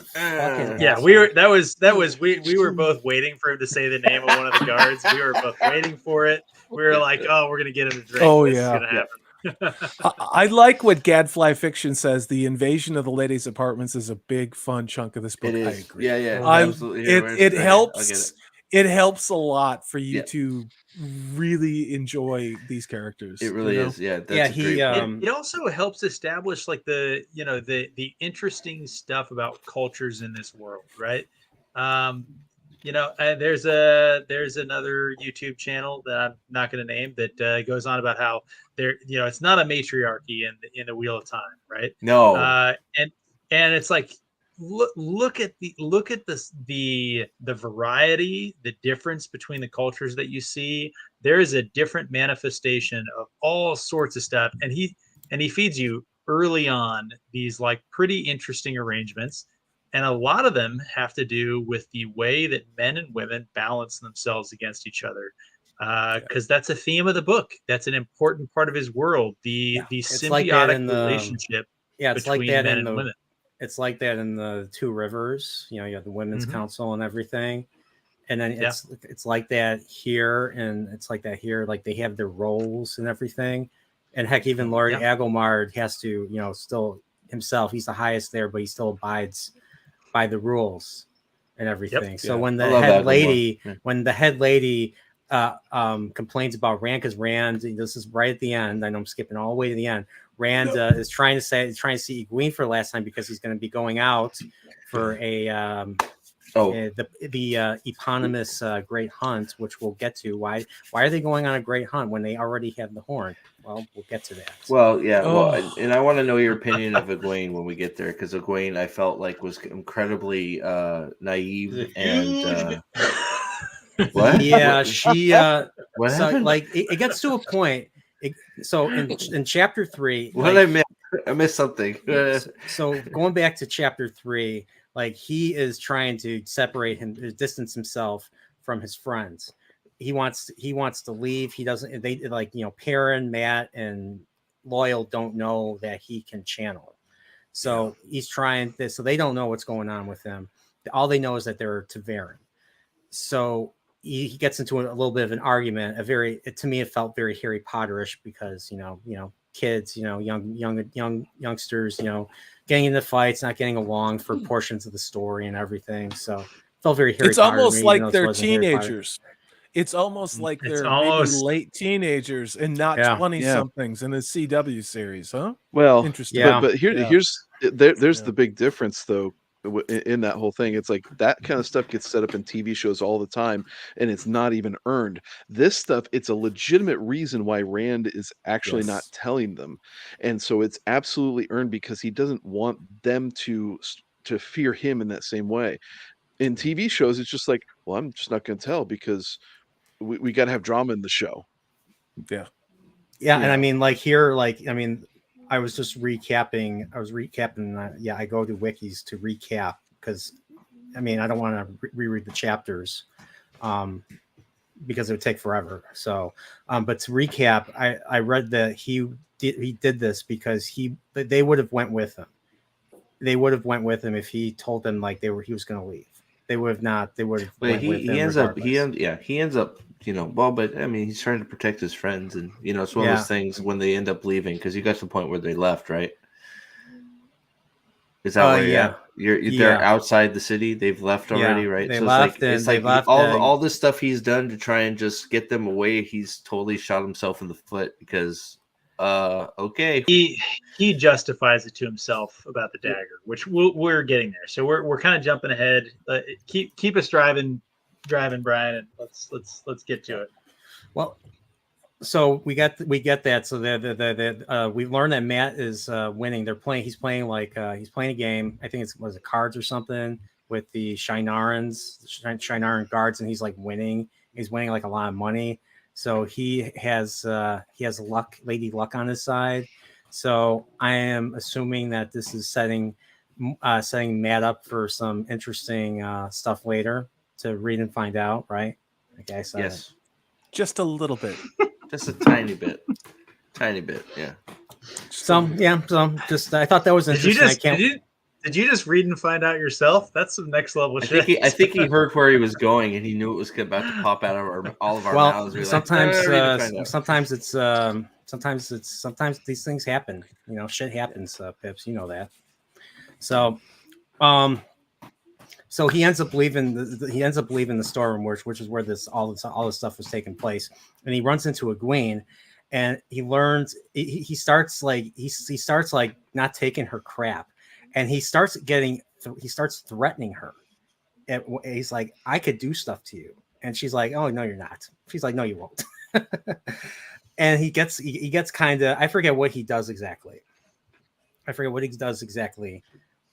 we were both waiting for him to say the name of one of the guards. We were both waiting for it. We were like, oh, we're gonna get him to drink. Oh, this yeah. is gonna happen. I like what Gadfly Fiction says. The invasion of the ladies' apartments is a big, fun chunk of this book. It is. I agree. Yeah. Absolutely. It helps. It helps a lot for you to really enjoy these characters. It really is. Yeah. It also helps establish like the interesting stuff about cultures in this world, right? There's another YouTube channel that I'm not going to name that goes on about how it's not a matriarchy in the Wheel of Time, right? No. And it's like look at the variety, the difference between the cultures that you see. There is a different manifestation of all sorts of stuff, and he feeds you early on these like pretty interesting arrangements. And a lot of them have to do with the way that men and women balance themselves against each other. Because that's a theme of the book. That's an important part of his world. The symbiotic relationship between men and women. It's like that in the Two Rivers. You have the Women's Council and everything. And then it's like that here, and it's like that here. Like they have their roles and everything. And heck, even Lord Agomard has to, still himself. He's the highest there, but he still abides by the rules and everything. So when the head lady complains about Rand, because Rand, this is right at the end. I know I'm skipping all the way to the end. Rand is trying to see Egwene for the last time because he's going to be going out for the eponymous great hunt, which we'll get to. Why are they going on a great hunt when they already have the horn? Well, we'll get to that. Well, yeah. Well, and I want to know your opinion of Egwene when we get there, because Egwene, I felt like, was incredibly naive and what? Yeah, she. What so, happened? like, it gets to a point. So in chapter 3, what did I miss? I missed something. So going back to chapter 3, like he is trying to distance himself from his friends. He wants to leave. He doesn't. They Perrin, Matt, and Loyal don't know that he can channel. So he's trying this. So they don't know what's going on with him. All they know is that they're Taveran. So he gets into a little bit of an argument. To me, it felt very Harry Potterish because kids, youngsters, getting into fights, not getting along for portions of the story and everything. So it felt very Harry It's Potter to almost me, even though like this they're wasn't Harry Potter. teenagers. It's almost like It's they're almost- maybe late teenagers and not Yeah. 20-somethings in a CW series, huh? Well, Interesting. Yeah. but Yeah. here's there's Yeah. the big difference though in that whole thing. It's like that kind of stuff gets set up in TV shows all the time, and it's not even earned. This stuff, it's a legitimate reason why Rand is actually not Yes. telling them, and so it's absolutely earned because he doesn't want them to fear him in that same way. In TV shows, it's just like, well, I'm just not going to tell because we got to have drama in the show. Yeah. Yeah, and I mean, like here, I was just recapping. I was recapping. I go to wikis to recap because, I mean, I don't want to reread the chapters, because it would take forever. So, but to recap, I read that he did this because they would have went with him. They would have went with him if he told them like he was going to leave. They would have not. They would have. But he ends up. He ends up. Well, but I mean, he's trying to protect his friends, and it's one of those things when they end up leaving because you got to the point where they left, right? Is that where they're outside the city? They've left already, right? They so left, it's like all this stuff he's done to try and just get them away. He's totally shot himself in the foot because, okay, he justifies it to himself about the dagger, which we're getting there. So we're kind of jumping ahead. Keep us driving, Brian, and let's get to it. Well, so we get that. So we learn that Matt is winning. He's playing a game. I think was it cards or something with the Shinaran guards, and he's like winning. He's winning like a lot of money. So he has Lady Luck on his side. So I am assuming that this is setting Matt up for some interesting stuff later to read and find out, right? Okay, so yes, just a little bit, just a tiny bit, yeah. Just I thought that was interesting. Did you just read and find out yourself? That's some next level shit. I think he heard where he was going, and he knew it was about to pop out of all of our mouths. Sometimes these things happen. Shit happens, Pips. You know that. So, so he ends up leaving the storeroom, which is where all this stuff was taking place, and he runs into Egwene, and he learns he starts not taking her crap, and he starts threatening her. And he's like, I could do stuff to you, and she's like, oh no, you're not. She's like, no, you won't. And he gets kind of, I forget what he does exactly.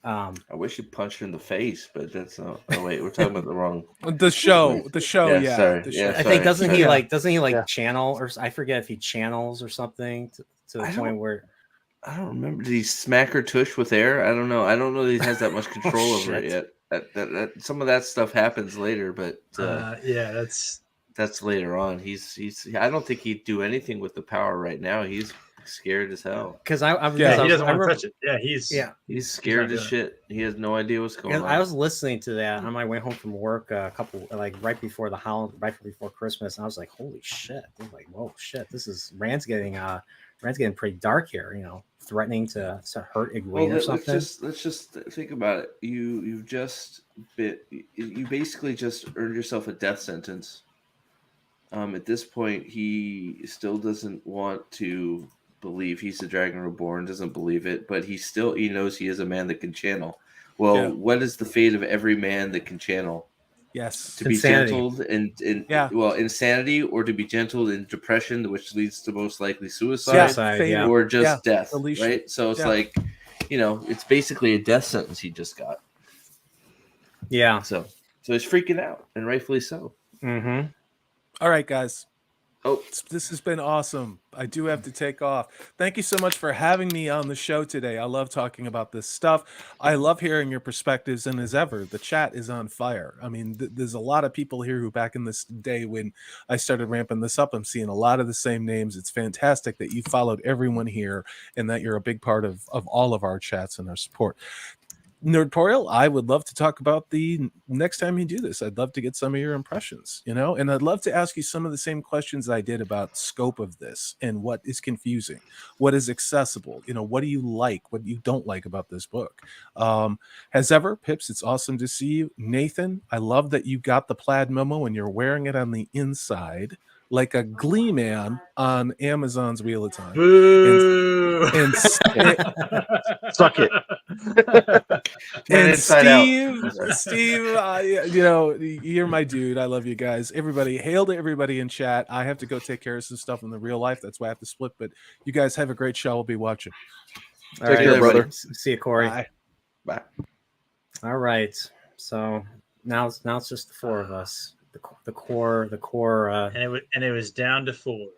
I wish you punched her in the face, but that's not. Oh wait, we're talking about the wrong. The show, yeah. Sorry. The Yeah, show. I think doesn't he channel, or I forget if he channels or something to the point where I don't remember. Did he smack her tush with air? I don't know. I don't know that he has that much control over it yet. That some of that stuff happens later, but that's later on. He's. I don't think he'd do anything with the power right now. He's scared as hell. Because he doesn't want to touch it. Yeah, he's scared as shit. He has no idea what's going on. I was listening to that on my way home from work right before Christmas, and I was like, holy shit. I was like, whoa, shit, this is Rand's getting pretty dark here, threatening to hurt Egwene or something. Let's just think about it. You basically just earned yourself a death sentence. At this point, he still doesn't want to believe he's the Dragon Reborn, doesn't believe it, but he knows he is a man that can channel. Well, what is the fate of every man that can channel? Yes. To be gentled insanity, or to be gentled in depression, which leads to most likely suicide, or just death, right? So it's like, it's basically a death sentence he just got. Yeah. So he's freaking out, and rightfully so. Mm-hmm. All right, guys. Oh, this has been awesome. I do have to take off. Thank you so much for having me on the show today. I love talking about this stuff. I love hearing your perspectives, and as ever, the chat is on fire. I mean, there's a lot of people here who back in this day when I started ramping this up, I'm seeing a lot of the same names. It's fantastic that you followed everyone here and that you're a big part of all of our chats and our support. Nerdporeal, I would love to talk about the next time you do this. I'd love to get some of your impressions, and I'd love to ask you some of the same questions I did about scope of this and what is confusing, what is accessible, what do you like, what you don't like about this book. As ever, Pips, it's awesome to see you. Nathan, I love that you got the plaid memo and you're wearing it on the inside like a Glee man on Amazon's Wheel of Time. Boo! And Suck it. And Inside Steve, you're my dude. I love you guys. Everybody, hail to everybody in chat. I have to go take care of some stuff in the real life. That's why I have to split. But you guys have a great show. We'll be watching. Take care, brother. See you, Corey. Bye. Bye. All right. So now it's just the four of us. The core. And it was down to 4.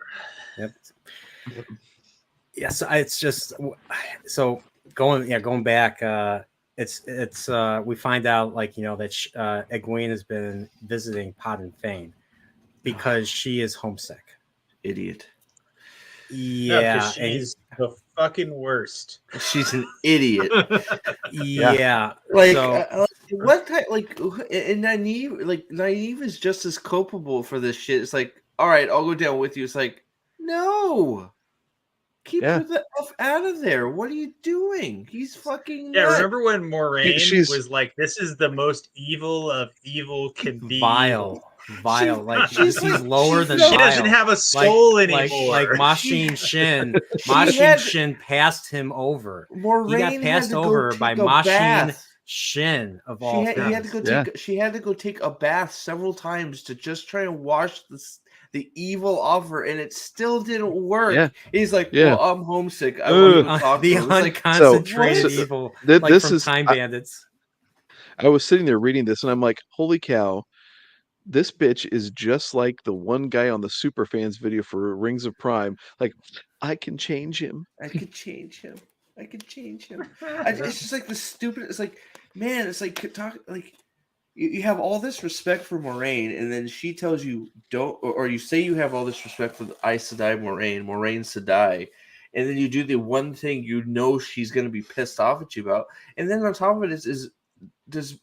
Yep. Yes, it's just so going back. It's we find out that Egwene has been visiting Pod and Fane because she is homesick. Idiot. Yeah, no, she's the fucking worst. She's an idiot. Yeah. What type? And Nynaeve is just as culpable for this shit. It's like, all right, I'll go down with you. It's like, no. Keep her the F out of there. What are you doing? He's fucking nuts. Yeah, remember when Moraine was like, this is the most evil of evil can be. Vile. She's lower than she vile. doesn't have a soul anymore. Like Machine Shin. Machine Shin passed him over. Moraine he got passed over by Machine Shin of all things. She had to go take a bath several times to just try and wash the evil off her, and it still didn't work. Yeah. He's like, well, I'm homesick. I want to talk the to unconcentrated evil. This from is Time Bandits. I was sitting there reading this, and I'm like, holy cow. This bitch is just like the one guy on the Superfans video for Rings of Prime. Like, I can change him. It's just like the stupid. It's like, man, it's like you have all this respect for Moraine, and then she tells you don't, or you say you have all this respect for the Aes Sedai Moraine Sedai, and then you do the one thing she's going to be pissed off at you about, and then on top of it does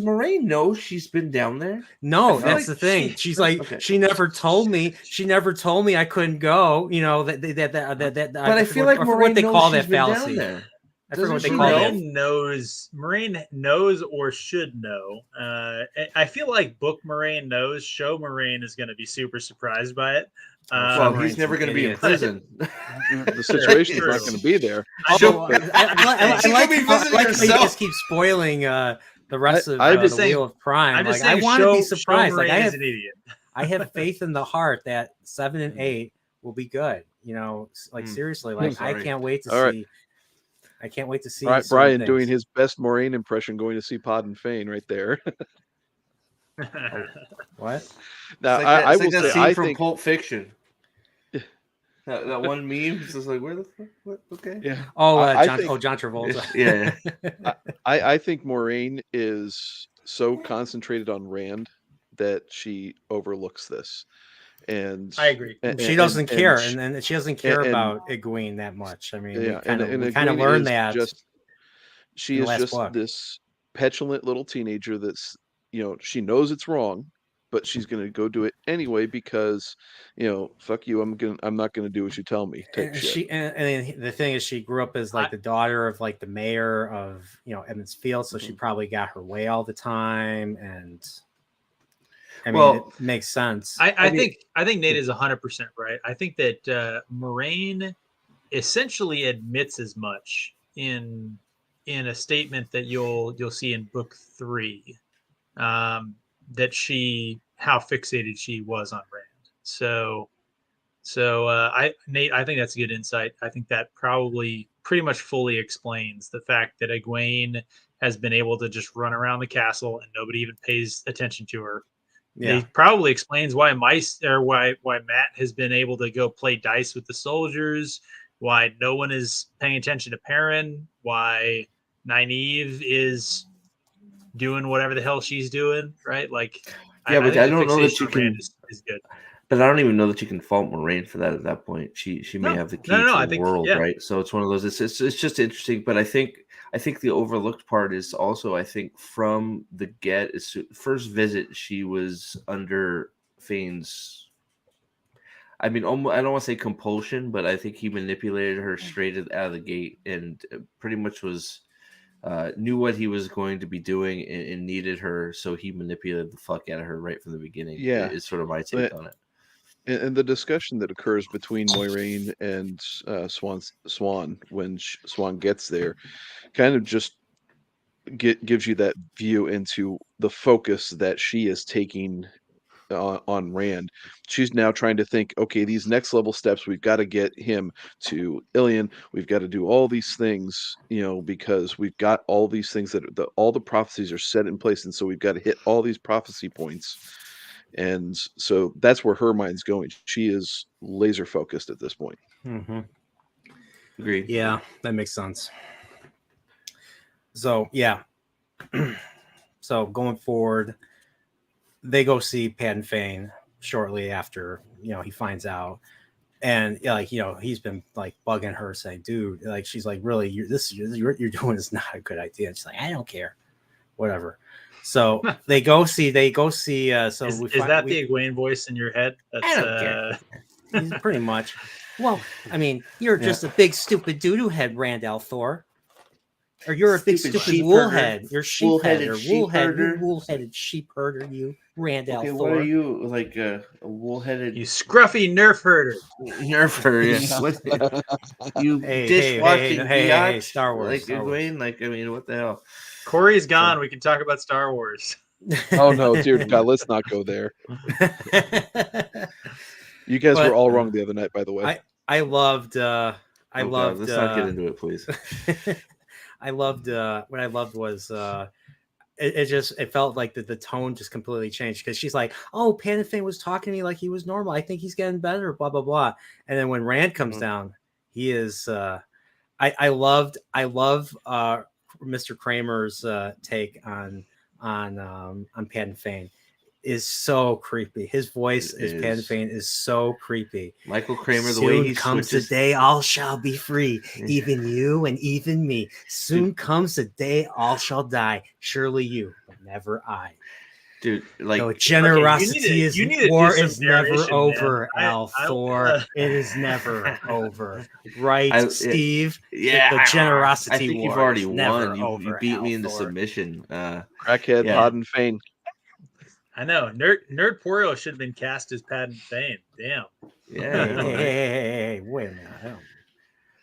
Moraine know she's been down there? No, that's the thing. She's like, okay. She never told me. She never told me I couldn't go. That. But I feel like Moraine what they knows call she's that been fallacy. Down there. I forget what they call it. Moraine knows or should know. I feel like book Moraine knows, show Moraine is going to be super surprised by it. He's never going to be in prison. The situation is not going to be there. I like how he just keeps spoiling the rest of the Wheel of Prime. I want to be surprised. Like I an idiot. I have faith in the heart that 7 and 8 will be good. Seriously, I can't wait to see. I can't wait to see. All right, Brian doing his best Moraine impression, going to see Pod and Fane right there. What? Now I will say, I think Pulp Fiction. That one meme is just like, where the fuck? What? Okay. Yeah. John Travolta. Yeah. I think Moraine is so concentrated on Rand that she overlooks this. And I agree. She doesn't care, and she doesn't care about Egwene that much. I mean, we kind of learned that. She is just this petulant little teenager that's, she knows it's wrong, but she's going to go do it anyway because, fuck you. I'm not going to do what you tell me. And the thing is, she grew up as the daughter of the mayor of Edmonds Field, so she probably got her way all the time and. It makes sense. I think Nate is 100% right. I think that Moraine essentially admits as much in a statement that you'll see in book 3, that how fixated she was on Rand. So Nate, I think that's a good insight. I think that probably pretty much fully explains the fact that Egwene has been able to just run around the castle and nobody even pays attention to her. Yeah. It probably explains why Matt has been able to go play dice with the soldiers, why no one is paying attention to Perrin, why Nynaeve is doing whatever the hell she's doing, right? But I don't know that you can. Is good. But I don't even know that you can fault Moraine for that at that point. She may have the key to the world, right? So it's one of those. It's just interesting. But I think I think the overlooked part is also, I think from the first visit, she was under Fane's. I mean, almost, I don't want to say compulsion, but I think he manipulated her straight out of the gate, and pretty much was knew what he was going to be doing and needed her, so he manipulated the fuck out of her right from the beginning. Yeah, is sort of my take on it. And the discussion that occurs between Moiraine and Swan when Swan gets there, kind of just gives you that view into the focus that she is taking on Rand. She's now trying to think, okay, these next level steps, we've got to get him to Ilion. We've got to do all these things, because we've got all these things that all the prophecies are set in place, and so we've got to hit all these prophecy points. And so that's where her mind's going. She is laser focused at this point. Mm-hmm. Agreed. Yeah, that makes sense. So yeah. So going forward, they go see Pat and Fane shortly after, he finds out. And he's been like bugging her, saying, dude, like, she's like, really, you're doing is not a good idea. And she's like, I don't care. Whatever. So they go see. So is that the Egwene voice in your head? That's, I don't care. Pretty much. Well, I mean, you're just a big stupid doo-doo head, Rand al'Thor. Or you're a big stupid wool head. You're sheep-headed or wool-headed sheep herder, you Rand al'Thor. What are you, like a wool-headed? You scruffy nerf herder. Nerf herder. You dishwashing hey, Star Wars. Like Star Egwene? Wars. Like, I mean, what the hell? Corey's gone. We can talk about Star Wars. Oh no, dear God, let's not go there. You guys were all wrong the other night, by the way. I loved. God, let's not get into it, please. I loved. What I loved was. It felt like the tone just completely changed, because she's like, oh, Pan and Fane was talking to me like he was normal. I think he's getting better. Blah blah blah. And then when Rand comes down, he is. I love Mr. Kramer's take on Pan and Fane is so creepy. His voice as Pan and Fane is so creepy. Michael Kramer, the Soon way he comes switches. the day all shall be free, even you and even me. Soon comes the day all shall die. Surely you, but never I. Dude, like, so generosity is war is never over, al'Thor. It is never over, right, Steve? Yeah, the generosity. I think war you've already is won. Never You over, beat me al'Thor. into submission. Crackhead, Pod and Fane. I know. Nerdporeal should have been cast as Pat and Fane. Damn. Yeah. Hey, wait a minute.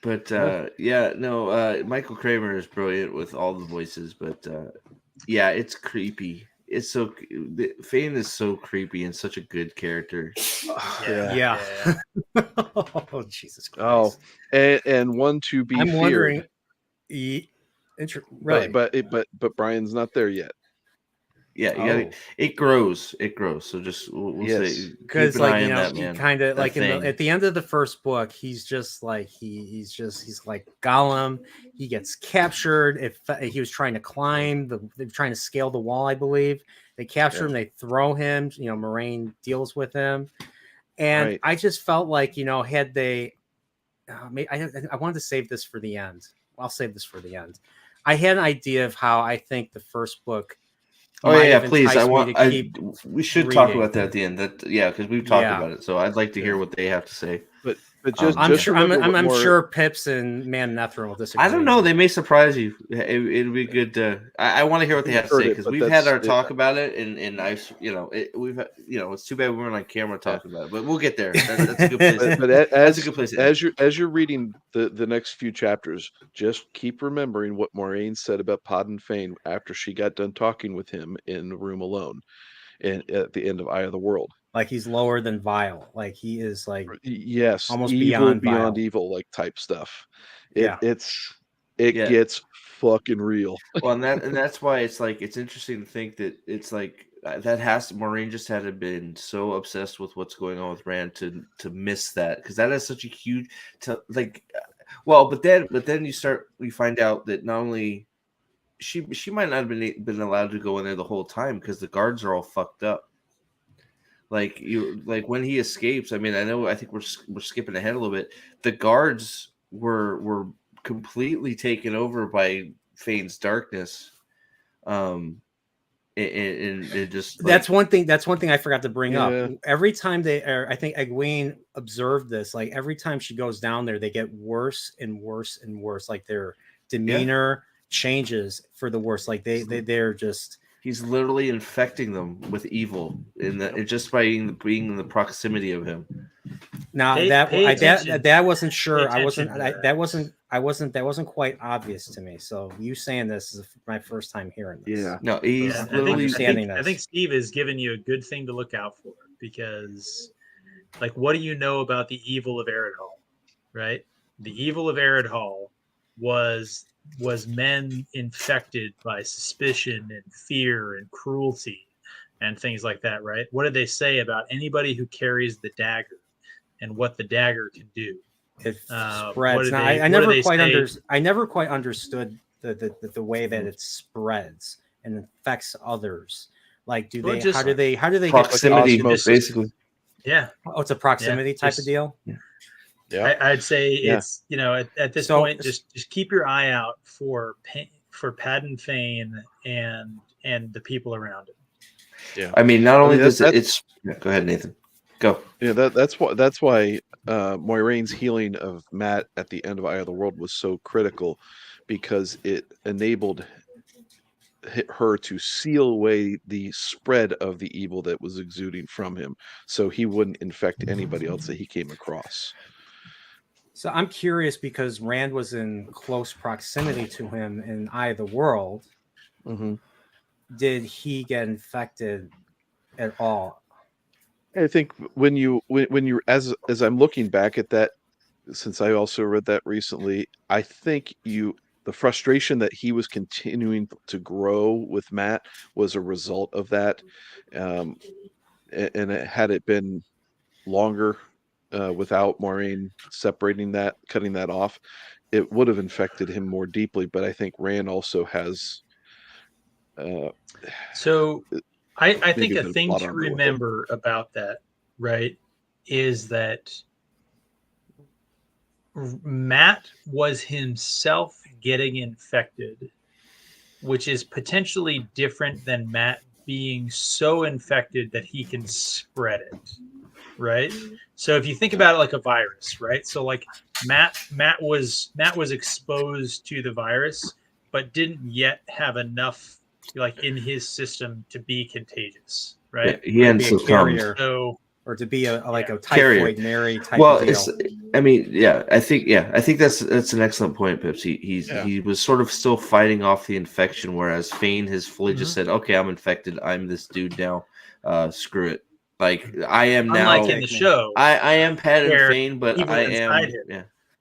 But Michael Kramer is brilliant with all the voices, but yeah, it's creepy. It's so Fane is so creepy and such a good character. Yeah. Oh, Jesus Christ. Oh, and one to be I'm feared. wondering. Really? But Brian's not there yet. Yeah, it grows. So just we'll say, because like, he kind of like at the end of the first book, he's just like he's like Gollum. He gets captured. He was trying to climb they're trying to scale the wall, I believe. They capture him. They throw him. Moiraine deals with him, and I just felt like had they, I wanted to save this for the end. I'll save this for the end. I had an idea of how I think the first book. Oh yeah, please. We should talk about that at the end. Because we've talked about it. So I'd like to hear what they have to say. But just I'm sure Pips and Man Nethril will disagree. I don't know. They may surprise you. It'd be good to. I want to hear what they have to say, because we've had our talk about it, and I've it's too bad we weren't on camera talking about it, but we'll get there. That's a good place. That's a good place. As you're reading the next few chapters, just keep remembering what Moiraine said about Pod and Fane after she got done talking with him in the room alone, and at the end of Eye of the World. Like he's lower than vile. Like he is like almost evil, beyond evil, like type stuff. It gets fucking real. Well, and that's why it's like it's interesting to think that it's like Moiraine just had to been so obsessed with what's going on with Rand to miss that, because that is such a huge but then we find out that not only she might not have been allowed to go in there the whole time because the guards are all fucked up. Like when he escapes, I mean, I think we're skipping ahead a little bit. The guards were completely taken over by Fane's darkness. It just that's one thing I forgot to bring Yeah. up. Every time I think Egwene observed this, like every time she goes down there, they get worse and worse and worse. Like their demeanor changes for the worse. Like they're just. He's literally infecting them with evil just by being in the proximity of him. Now Pay that attention. I wasn't sure. Pay I wasn't. attention to That wasn't quite obvious to me. So you saying this is my first time hearing this. Yeah. No, he's Yeah, literally. I think Steve is giving you a good thing to look out for, because, like, what do you know about the evil of Eridhall, right? The evil of Eridhall was men infected by suspicion and fear and cruelty and things like that, right? What did they say about anybody who carries the dagger and what the dagger can do? It spreads. Now, I never quite understood the way that it spreads and affects others. Like, how do they proximity, get basically? Yeah. Oh, it's a proximity type of deal. Yeah. I'd say it's, at this point, just keep your eye out for Padden Fane and the people around him. Yeah. I mean, not only does it's. Go ahead, Nathan. Go. Yeah, that's why Moiraine's healing of Matt at the end of Eye of the World was so critical, because it enabled her to seal away the spread of the evil that was exuding from him, so he wouldn't infect anybody else that he came across. So I'm curious, because Rand was in close proximity to him in Eye of the World. Mm-hmm. Did he get infected at all? I think when you as I'm looking back at that, since I also read that recently, I think the frustration that he was continuing to grow with Matt was a result of that. And had it been longer without Moiraine cutting that off, it would have infected him more deeply. But I think Rand also has. So I think a thing to remember about that, right, is that Matt was himself getting infected, which is potentially different than Matt being so infected that he can spread it, right? So if you think about it like a virus, right? So like Matt was exposed to the virus, but didn't yet have enough like in his system to be contagious, right? Yeah, he hadn't succumbed. Or to be a typhoid Carrier. Mary type Well, of deal. I think that's an excellent point, Pips. He was sort of still fighting off the infection, whereas Fane has fully just said, "Okay, I'm infected. I'm this dude now. Screw it. Like I am now." Unlike in the show, I am Padden Fane, but I am.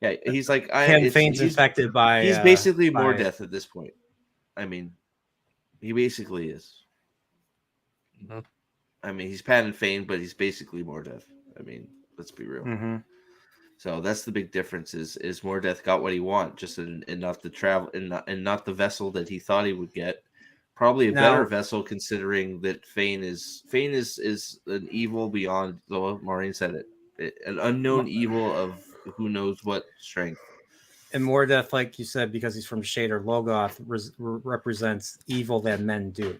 Yeah. He's like Fane's infected by. He's basically more death at this point. I mean, he basically is. Mm-hmm. I mean, he's Padden Fane, but he's basically Mordeth. I mean, let's be real. Mm-hmm. So that's the big difference. Is Mordeth got what he want, just in not the travel and not the vessel that he thought he would get. Probably a better vessel, considering that Fane is an evil beyond. Though Moiraine said it, an unknown evil of who knows what strength. And Mordeth, like you said, because he's from Shader Logoth, represents evil that men do.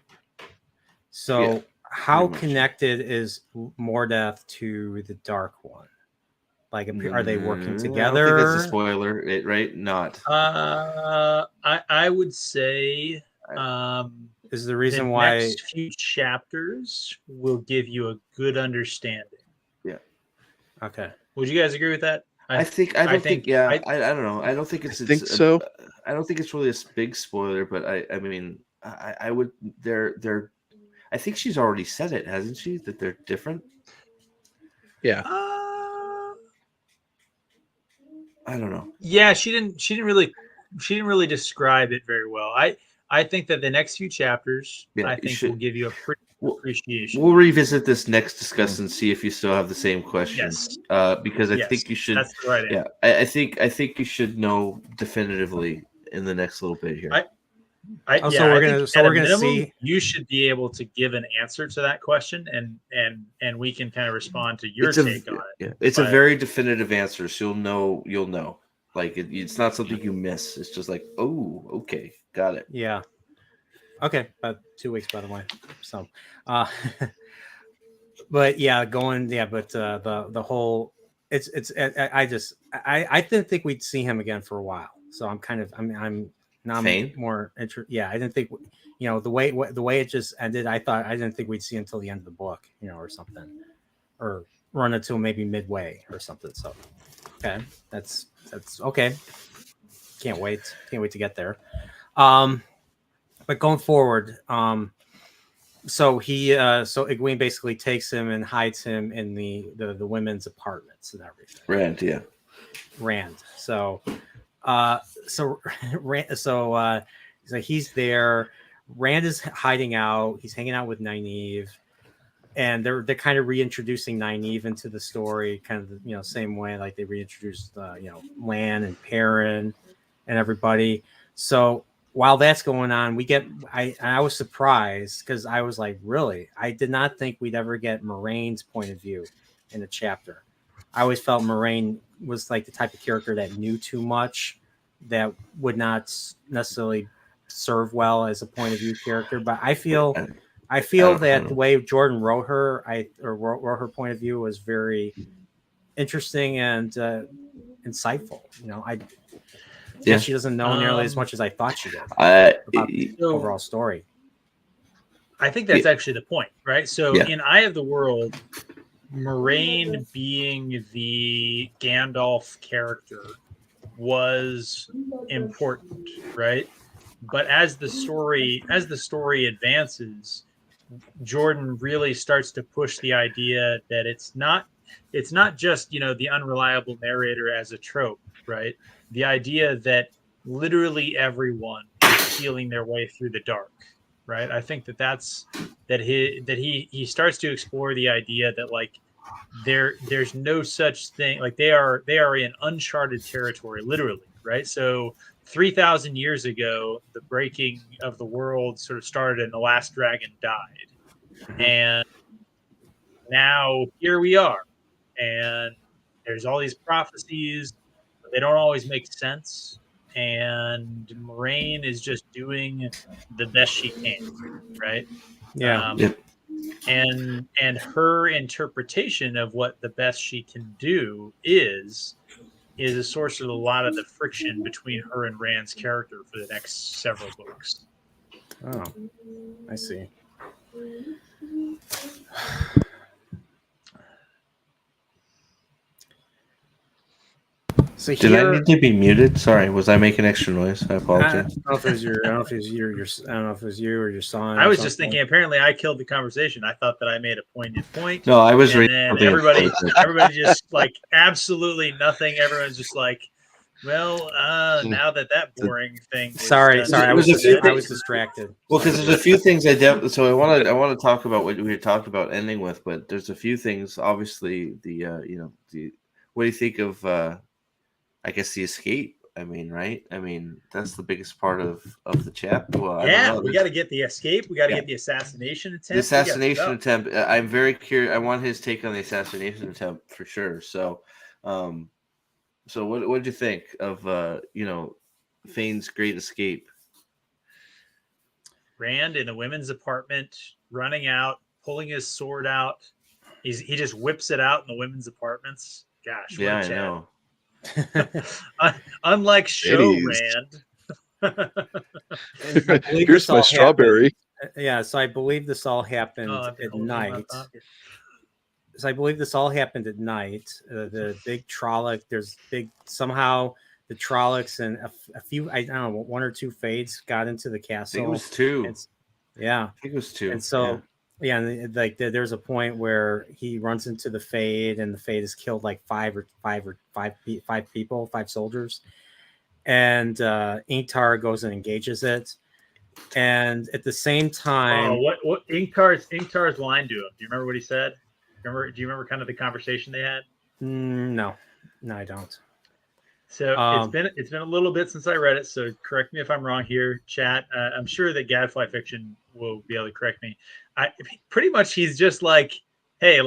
So. How connected is Mordeth to the Dark One? Like, are they working together? I don't think that's a spoiler, right? Not. I would say is the reason why next few chapters will give you a good understanding. Yeah. Okay. Would you guys agree with that? I don't think. I don't know. I don't think it's. I think so. I don't think it's really a big spoiler, but I mean, I would. They're. I think she's already said it, hasn't she? That they're different. Yeah. I don't know. Yeah, she didn't really describe it very well. I think that the next few chapters, will give you a pretty appreciation. We'll revisit this next discussion and see if you still have the same questions. Yes. Because I think you should. That's the right answer. Yeah, I think you should know definitively in the next little bit here. We're gonna see. You should be able to give an answer to that question, and we can kind of respond to your take on it. Yeah, it's a very definitive answer, so you'll know. Like it's not something you miss. It's just like, oh, okay. Got it. Yeah. Okay, about 2 weeks, by the way. So, uh, but yeah, but the whole, I didn't think we'd see him again for a while. So I'm now Fane? more interested. Yeah, I didn't think, the way it just ended. I didn't think we'd see until the end of the book, or something, or run until maybe midway or something. So, okay, that's okay. Can't wait to get there. But going forward, so Egwene basically takes him and hides him in the women's apartments and everything. Rand, yeah. Rand. So he's there. Rand is hiding out. He's hanging out with Nynaeve, and they're kind of reintroducing Nynaeve into the story, kind of same way like they reintroduced Lan and Perrin and everybody. So while that's going on, I was surprised because I was like, really? I did not think we'd ever get Moraine's point of view in a chapter. I always felt Moraine was like the type of character that knew too much, that would not necessarily serve well as a point of view character. But I feel that the way Jordan wrote her, wrote her point of view was very interesting and insightful. Yeah, she doesn't know nearly as much as I thought she did about the overall story. I think that's actually the point, right? So in Eye of the World, Moraine being the Gandalf character was important, right? But as the story advances, Jordan really starts to push the idea that it's not just the unreliable narrator as a trope, right? The idea that literally everyone is feeling their way through the dark, right? I think that he starts to explore the idea that like there's no such thing, like they are in uncharted territory, literally, right? So 3,000 years ago, the breaking of the world sort of started and the last dragon died. And now here we are. And there's all these prophecies, but they don't always make sense. And Moraine is just doing the best she can, right? Yeah. And her interpretation of what the best she can do is a source of a lot of the friction between her and Rand's character for the next several books. Oh, I see. So Did I need to be muted? Sorry, was I making extra noise? I apologize. I don't know if it was you or your son. I was just thinking. Apparently, I killed the conversation. I thought that I made a poignant point. No, I was and reading. then everybody just like absolutely nothing. Everyone's just like, well, now that boring thing. Sorry, I was distracted. Well, because there's a few things so I want to talk about what we had talked about ending with, but there's a few things. Obviously, what do you think of? I guess the escape. I mean, right? I mean, that's the biggest part of the chapter. Well, we got to get the escape. We got to get the assassination attempt. The assassination attempt. I'm very curious. I want his take on the assassination attempt for sure. So, what did you think of Fane's great escape? Rand in a women's apartment, running out, pulling his sword out. He just whips it out in the women's apartments. Gosh, yeah, I know. Unlike Show Rand. Here's my strawberry. Yeah, so I believe this all happened at night. So I believe this all happened at night. The big Trolloc, somehow the Trollocs and a few, I don't know, one or two Fades got into the castle. I think it was two. I think it was two. And so, and like there's a point where he runs into the Fade, and the Fade has killed like five people, 5 soldiers. And Ingtar goes and engages it. And at the same time, what Ingtar's line to him? Do you remember what he said? Do you remember kind of the conversation they had? No, I don't. So it's been a little bit since I read it, so correct me if I'm wrong here, chat. I'm sure that Gadfly Fiction will be able to correct me. Pretty much he's just like, hey,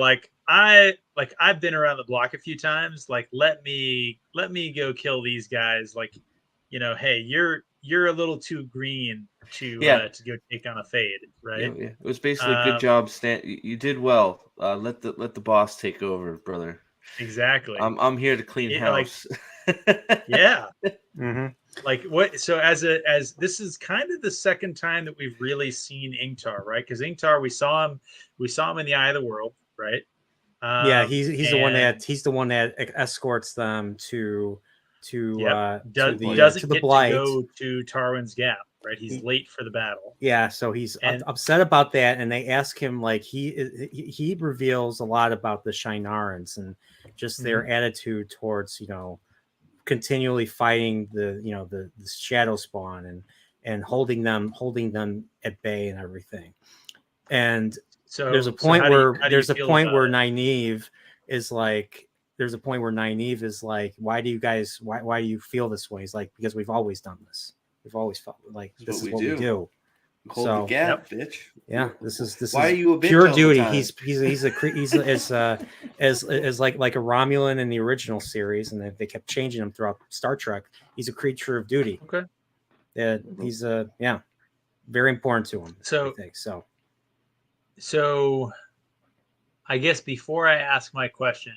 I've been around the block a few times. Like, let me go kill these guys. Like, hey, you're a little too green to go take on a fade, right? Yeah. It was basically good job, Stan. You did well. Let the boss take over, brother. Exactly. I'm here to clean house. Yeah. Mm-hmm. Like what? So as this is kind of the second time that we've really seen Ingtar, right? Because Ingtar, we saw him in the Eye of the World, right? Yeah, he's the one that escorts them to doesn't the get Blight. to go to Tarwin's Gap, right? He's late for the battle. Yeah, so he's upset about that, and they ask him like he reveals a lot about the Shinarans and just their attitude towards continually fighting the shadow spawn and holding them at bay and everything. And so there's a point where Nynaeve is like, why do you feel this way? He's like, because we've always done this. We've always felt like this is what we do. Hold the gap, bitch. Yeah, this is why are you a bitch pure all duty. the time? He's as like a Romulan in the original series, and they kept changing him throughout Star Trek. He's a creature of duty. Okay. He's very important to him. So I think so. So, I guess before I ask my question,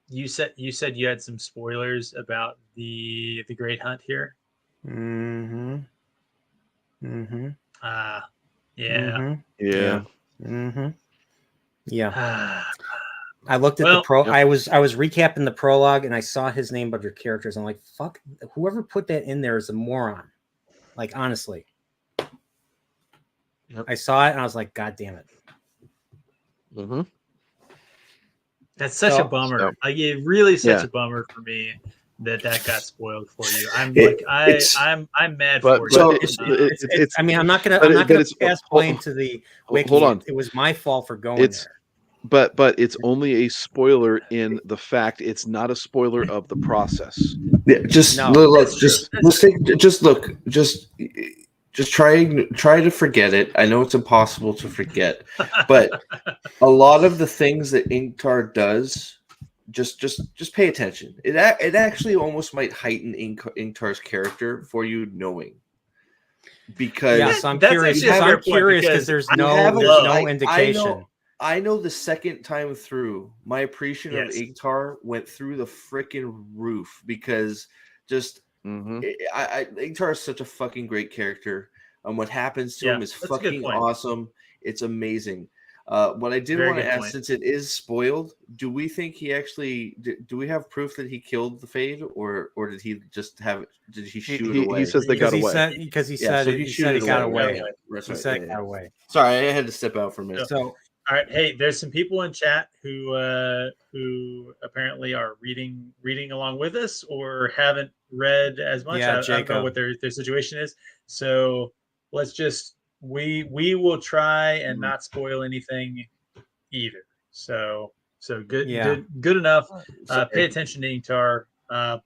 you said you had some spoilers about the Great Hunt here. Mm-hmm. Mm-hmm. Yeah. Mm-hmm. Yeah. Mm-hmm. Yeah. I looked at the Yep. I was recapping the prologue and I saw his name under characters. I'm like, fuck, whoever put that in there is a moron. Like, honestly. Yep. I saw it and I was like, God damn it. Mm-hmm. That's such a bummer. So, like, it really such a bummer for me that got spoiled for you. I'm mad for you. I mean, I'm not gonna pass blame to the wiki. Hold on. It was my fault for going there. But it's only a spoiler in the fact it's not a spoiler of the process. Yeah, just try to forget it. I know it's impossible to forget, but a lot of the things that Ingtar does, just pay attention. It actually almost might heighten Ingtar's character for you knowing. Because I'm curious. I'm curious because there's no indication. I know the second time through, my appreciation of Ingtar went through the freaking roof because Ingtar is such a fucking great character. What happens to him is fucking awesome. It's amazing. What I did want to ask, since it is spoiled, do we think he actually do we have proof that he killed the Fade, or did he just have? Did he shoot it away? He says they got away. Because he said he got away. He said got away. Sorry, I had to step out for a minute. So. All right, hey, there's some people in chat who apparently are reading along with us or haven't read as much. I don't know what their situation is. So let's just we will try and not spoil anything either. So good enough. Pay attention to Ingtar.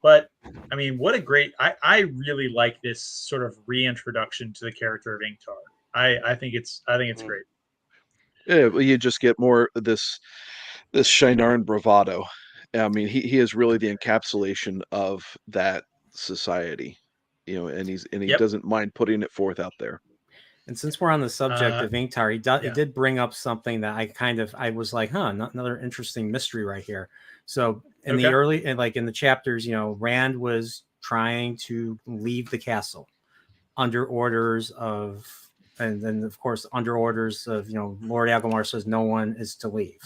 But I mean, what a great! I really like this sort of reintroduction to the character of Ingtar. I think it's great. Yeah, well, you just get more of this Shinaran bravado. I mean, he is really the encapsulation of that society, and he doesn't mind putting it forth out there. And since we're on the subject of Ingtar, he did bring up something that I was like, another interesting mystery right here. So in the early, and like in the chapters, Rand was trying to leave the castle under orders of. And then, of course, under orders of, Lord Algamar says no one is to leave.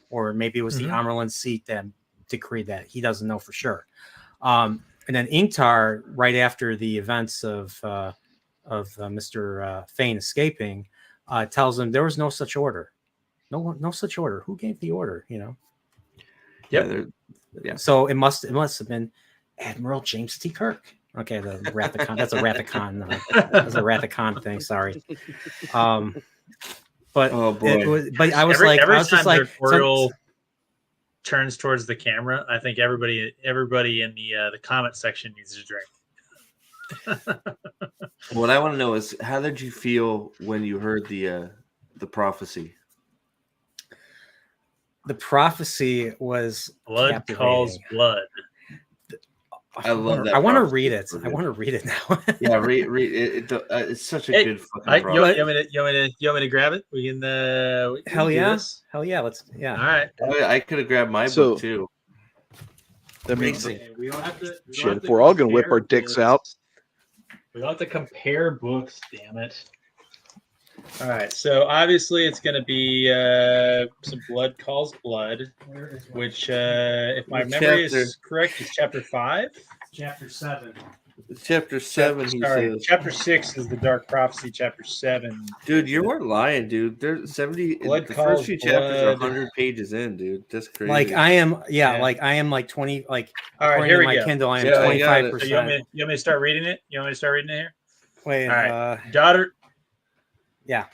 Or maybe it was the Amerlin seat that decreed that. He doesn't know for sure. And then Ingtar, right after the events of Mr. Fane escaping, tells him there was no such order. No such order. Who gave the order, Yeah. So it must have been Admiral James T. Kirk. Okay, the Rathacon. That's a Rathacon. That's a Rathacon thing. Sorry. But oh boy. It was, but I was every I was time just like, Nerdporeal turns towards the camera, I think everybody in the comment section needs a drink. What I want to know is, how did you feel when you heard the prophecy? The prophecy was blood calls blood. I love that. I want to prophecy. read it. I want to read it now. Yeah, read it. It's such a Hey, good fucking you prophecy. want me to grab it? We can Hell do yeah. this. Hell yeah. Let's All right. I could have grabbed my So- book too. I mean, Okay, we don't have to. shit, if we're all gonna whip our dicks out. We don't have to compare books. Damn it. All right, so obviously it's going to be some Blood Calls Blood, which, if my memory is correct, is chapter 5. Chapter 7. Chapter 7, he says. Chapter 6 is the Dark Prophecy. Chapter 7. Dude, you weren't lying, dude. There's 70. Blood The Calls first few chapters are Blood. 100 pages in, dude. That's crazy. Like I am, Yeah. like I am like 20. Like All right, according here to we my go. Kindle, I am Yeah, I got it. 25%. So you want me to start reading it? You want me to start reading it here? Wait, All right. Daughter. Yeah.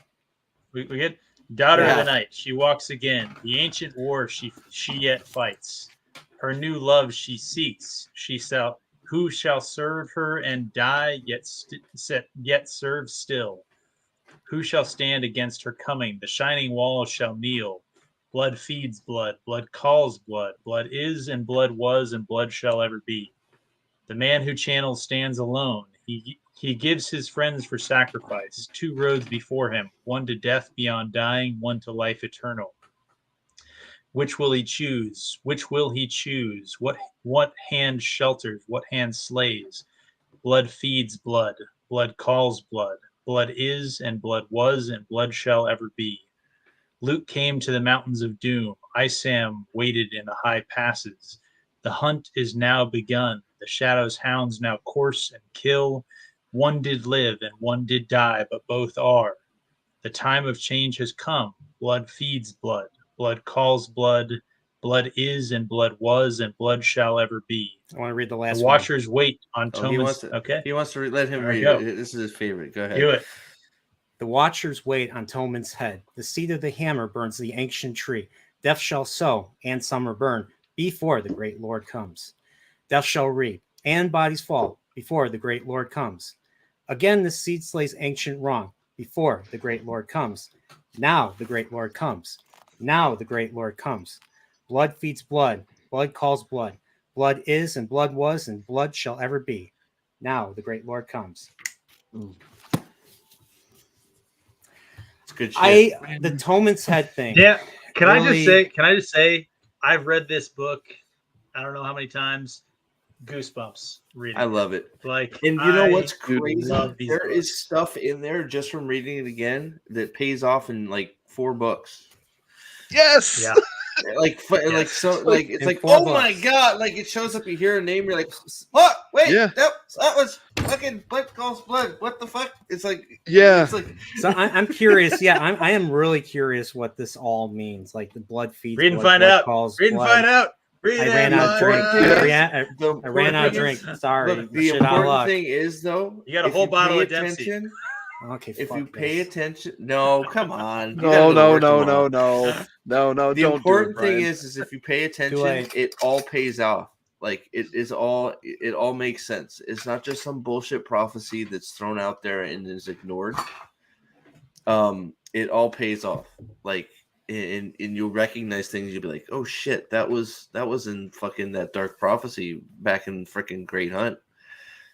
We good? Daughter Yeah. of the night, she walks again. The ancient war she yet fights. Her new love she seeks. Who shall serve her and die, yet serve still? Who shall stand against her coming? The shining wall shall kneel. Blood feeds blood. Blood calls blood. Blood is and blood was and blood shall ever be. The man who channels stands alone. He gives his friends for sacrifice. 2 roads before him, one to death beyond dying, one to life eternal. Which will he choose? Which will he choose? What hand shelters? What hand slays? Blood feeds blood. Blood calls blood. Blood is and blood was and blood shall ever be. Luke came to the mountains of doom. Isam waited in the high passes. The hunt is now begun. The shadow's hounds now course and kill. One did live and one did die, but both are. The time of change has come. Blood feeds blood. Blood calls blood. Blood is and blood was and blood shall ever be. I want to read the last The one. watchers wait on He wants Tomas. to, Okay, He wants to let him All right, read go. it. This is his favorite. Go ahead. do it. The watchers wait on Toman's head. The seed of the hammer burns the ancient tree. Death shall sow and summer burn before the great Lord comes. Death shall reap and bodies fall before the great Lord comes. Again, the seed slays ancient wrong before the great Lord comes. Now the great Lord comes. Now the great Lord comes. Blood feeds blood. Blood calls blood. Blood is and blood was and blood shall ever be. Now the great Lord comes. It's good shit. The Toman's head thing. Yeah. Can I Really- just say I've read this book I don't know how many times. Goosebumps reading. I love it. Like, And you know what's I crazy? love these There is books. stuff in there just from reading it again that pays off in like 4 books. Yes. Yeah. Like it's In like 4 oh my books. god, like it shows up, you hear a name, you're like, what? Wait, Yeah. that was fucking Blood Calls Blood. What the fuck? It's like Yeah. it's like So I'm curious. Yeah, I am really curious what this all means. Like the blood feeds. Read and blood, find blood out. calls Read and blood. find out. Read I and ran out of find drink. out. I ran out of drink. Sorry. Look, the Shit out of important luck. thing is though, You got a if whole you bottle pay of Dempsey. attention, Okay. if fuck you pay this. attention, no, come on. You No, gotta go to no, work no, tomorrow. no. The Don't important do it, thing Brian. is if you pay attention, late. it all pays off. Like it all makes sense. It's not just some bullshit prophecy that's thrown out there and is ignored. It all pays off. Like and you'll recognize things. You'll be like, oh shit, that was in fucking that dark prophecy back in freaking Great Hunt.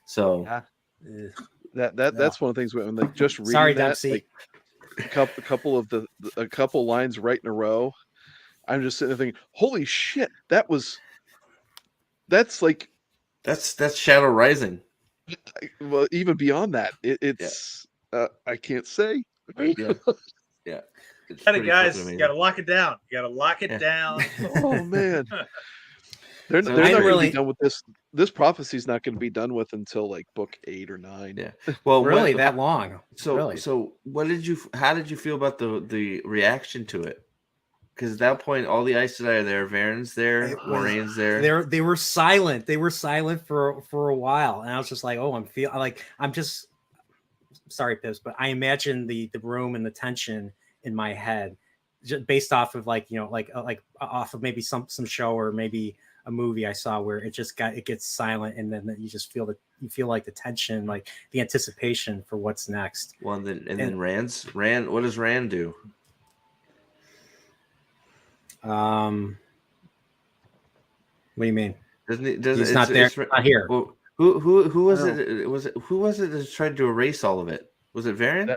So Yeah. That's one of the things when like just reading Sorry, that, Dempsey. like a couple lines right in a row, I'm just sitting there thinking, holy shit, that's like that's Shadow Rising. well, even beyond that, it's I can't say. Yeah. Yeah. It's Got it, pretty guys. fucking amazing. You got to lock it down. You got to lock it down. Oh man, they're So not going to really- be done with this. This prophecy's not going to be done with until like book 8 or 9. Yeah. Well, Really when- that long? So really? so how did you feel about the reaction to it? Because at that point, all the Aes Sedai are there, Varen's there, It was- Moraine's there. They were silent. They were silent for a while, and I was just like, oh, I'm just sorry, Pips, but I imagine the room and the tension in my head, just based off of like off of maybe some show or maybe a movie I saw where it gets silent, and then you just feel like the tension, like the anticipation for what's next. Well, then Rand. What does Rand do? What do you mean? Doesn't it? He's not there. Not here. Well, who was it? Who was it that tried to erase all of it? Was it Varen?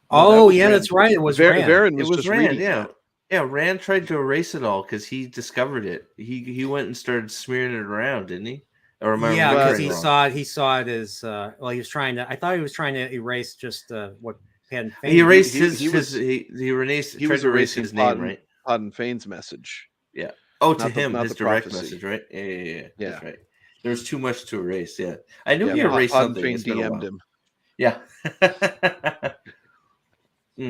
Oh, yeah, that's right. It was Rand. Varen It was just Rand. reading Yeah, that. yeah. Rand tried to erase it all because he discovered it. He went and started smearing it around, didn't he? Or am I Yeah, because remembering wrong? he saw it as well. He was trying to. I thought he was trying to erase just what had. He erased He was tried to erase his name, right? Podden Fane's message. Yeah. Oh, to Not the- him, not his the direct prophecy. message, right? Yeah. Yeah. That's right. There was too much to erase. Yeah, I knew he Yeah, erased Podden something. Fane It's been a DM'd while. him.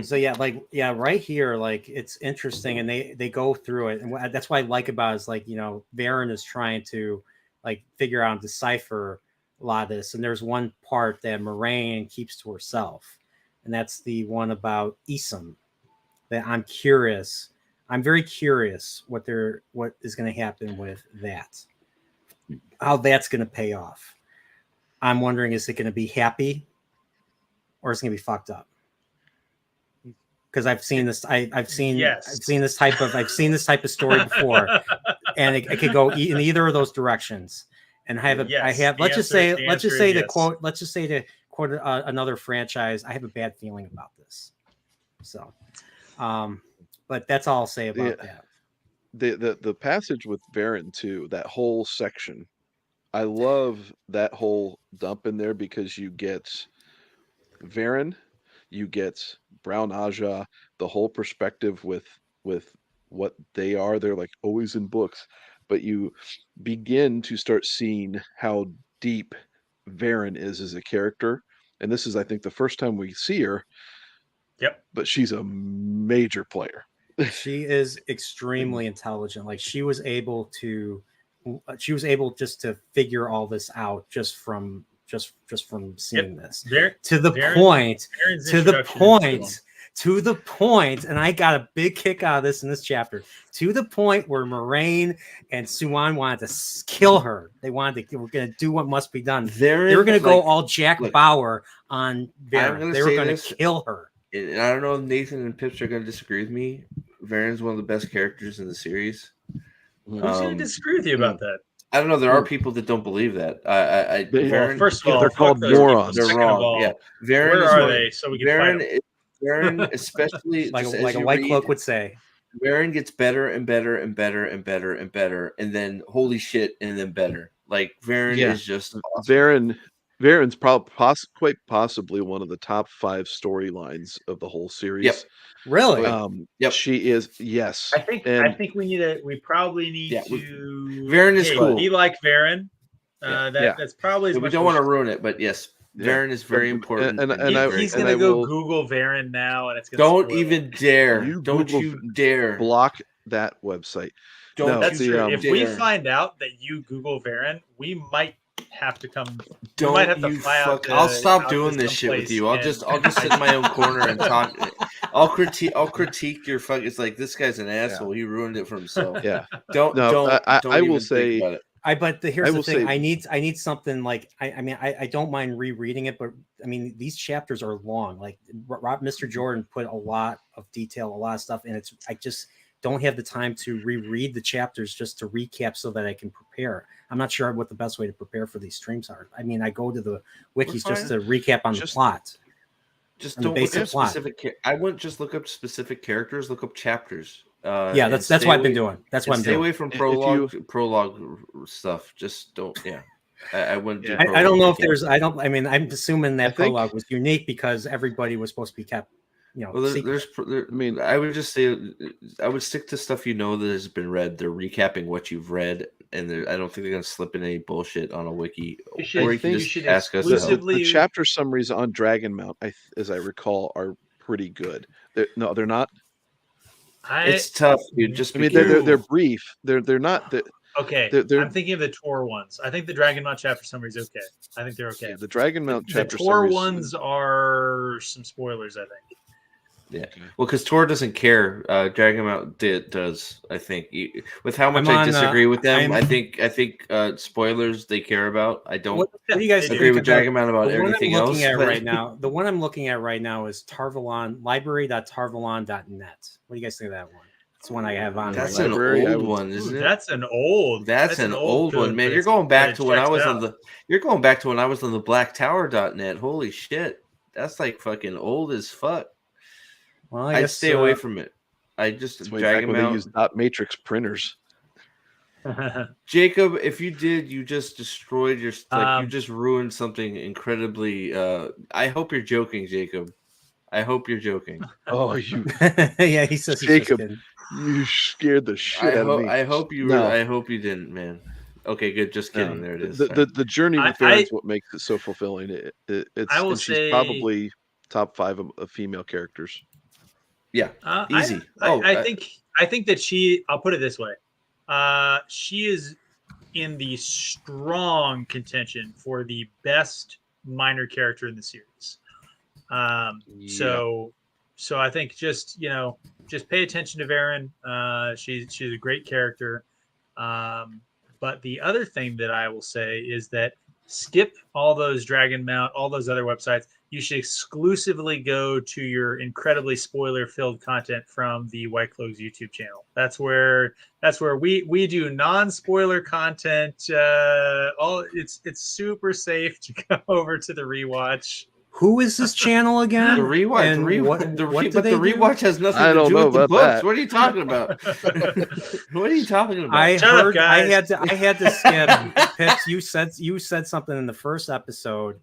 So yeah, right here, like it's interesting, and they go through it, and that's what I like about it is like Varen is trying to like figure out and decipher a lot of this, and there's one part that Moraine keeps to herself, and that's the one about Isam. That I'm curious. I'm very curious what is going to happen with that, how that's going to pay off. I'm wondering, is it going to be happy, or is it going to be fucked up? Because I've seen this, I've seen this type of story before, and it could go in either of those directions. And let's just say to quote another franchise, I have a bad feeling about this. So, but that's all I'll say about that. The passage with Varen too, that whole section, I love that whole dump in there because you get Varen, you get Brown Aja, the whole perspective with what they are. They're like always in books, but you begin to start seeing how deep Varen is as a character. And this is, I think, the first time we see her. Yep. But she's a major player. She is extremely intelligent. Like she was able just to figure all this out just from seeing this to the point, and I got a big kick out of this in this chapter, to the point where Moraine and Suan wanted to kill her. They were going to do what must be done. They were going to go all Jack Bauer on Varen. They were going to kill her. And I don't know if Nathan and Pips are going to disagree with me. Varen's one of the best characters in the series. Who's going to disagree with you about that? I don't know. There are people that don't believe that. Varen, first of all, they're called morons. They're wrong. All, yeah, Varen. Where are they? So we can find Varen, especially like a white cloak would say. Varen gets better and better and better and better and better, and then holy shit, and then better. Like Varen is just awesome. Varen's quite possibly one of the top 5 storylines of the whole series. Yep. Really? Yep. She is. Yes. I think we probably need to. Varen is cool. Be like Varen. That's probably. We don't want to ruin it, but yes, Varen is very important. He's going to go Google Varen now, and it's going to. Don't even dare! Don't you dare block that website. That's true. If we find out that you Google Varen, we might have to come. Don't might have to you fly fuck! out I'll stop doing this shit with you. I'll just sit in my own corner and talk. I'll critique your fuck. It's like this guy's an asshole. He ruined it for himself. Yeah. Don't. I will say. Here's the thing. I need something like I don't mind rereading it, but I mean these chapters are long. Like Mr. Jordan put a lot of detail, a lot of stuff, and I just don't have the time to reread the chapters just to recap so that I can prepare. I'm not sure what the best way to prepare for these streams are. I mean, I go to the wikis just to recap on the plot. Just don't look up specific. I wouldn't just look up specific characters. Look up chapters. That's what I've been doing. That's what I'm doing. Stay away from prologue stuff. Just don't. Yeah, I wouldn't. Do I don't know if there's. I'm assuming that prologue was unique because everybody was supposed to be kept. I would just say I would stick to stuff that has been read. They're recapping what you've read, and I don't think they're going to slip in any bullshit on a wiki. Or you can just ask us to help. The chapter summaries on Dragonmount, as I recall, are pretty good. They're not. It's tough, dude. They're brief. They're not. Okay, I'm thinking of the Tor ones. I think the Dragonmount chapter summary is okay. I think they're okay. Yeah, the Dragonmount chapter. The Tor ones are some spoilers, I think. Yeah, well, because Tor doesn't care. Dragonmount does. I think with how much I disagree with them. I think spoilers they care about. I don't. What do you guys agree with Dragonmount about everything else? The one I'm looking at right now is Tarvalon library.tarvalon.net. What do you guys think of that one? That's one I have on. That's right an now. Library, I old would- one, isn't it? That's an old. That's an old code, one, man. but You're it's- going but back it to when I checks was out. on the. You're going back to when I was on the blacktower.net. Holy shit, that's like fucking old as fuck. Well, I'd stay away from it. I just It's way drag back him when they out. used dot matrix printers. Jacob, if you did, you just destroyed your you Um, just ruined something incredibly. I hope you're joking, Jacob. I hope you're joking. Oh, you Yeah, he says he's just Jacob, kidding. you scared the shit out of me. I hope you No. were. I hope you didn't, man. Okay, good. Just kidding. There it is. The journey with I- Aaron is what makes it so fulfilling. It's I will and she's say- probably top 5 of female characters. Yeah, easy. I think that she. I'll put it this way. She is in the strong contention for the best minor character in the series. So I think just pay attention to Varen. She's a great character. But the other thing that I will say is that skip all those Dragon Mount, all those other websites. You should exclusively go to your incredibly spoiler-filled content from the White Cloaks YouTube channel. That's where we do non-spoiler content. It's super safe to go over to the rewatch. Who is this channel again? The rewatch, And what do but they the do? rewatch has nothing I to don't do know with the about books. that. What are you talking about? What are you talking about? I Shut up, heard. I guys. had to skip. Pips, you said something in the first episode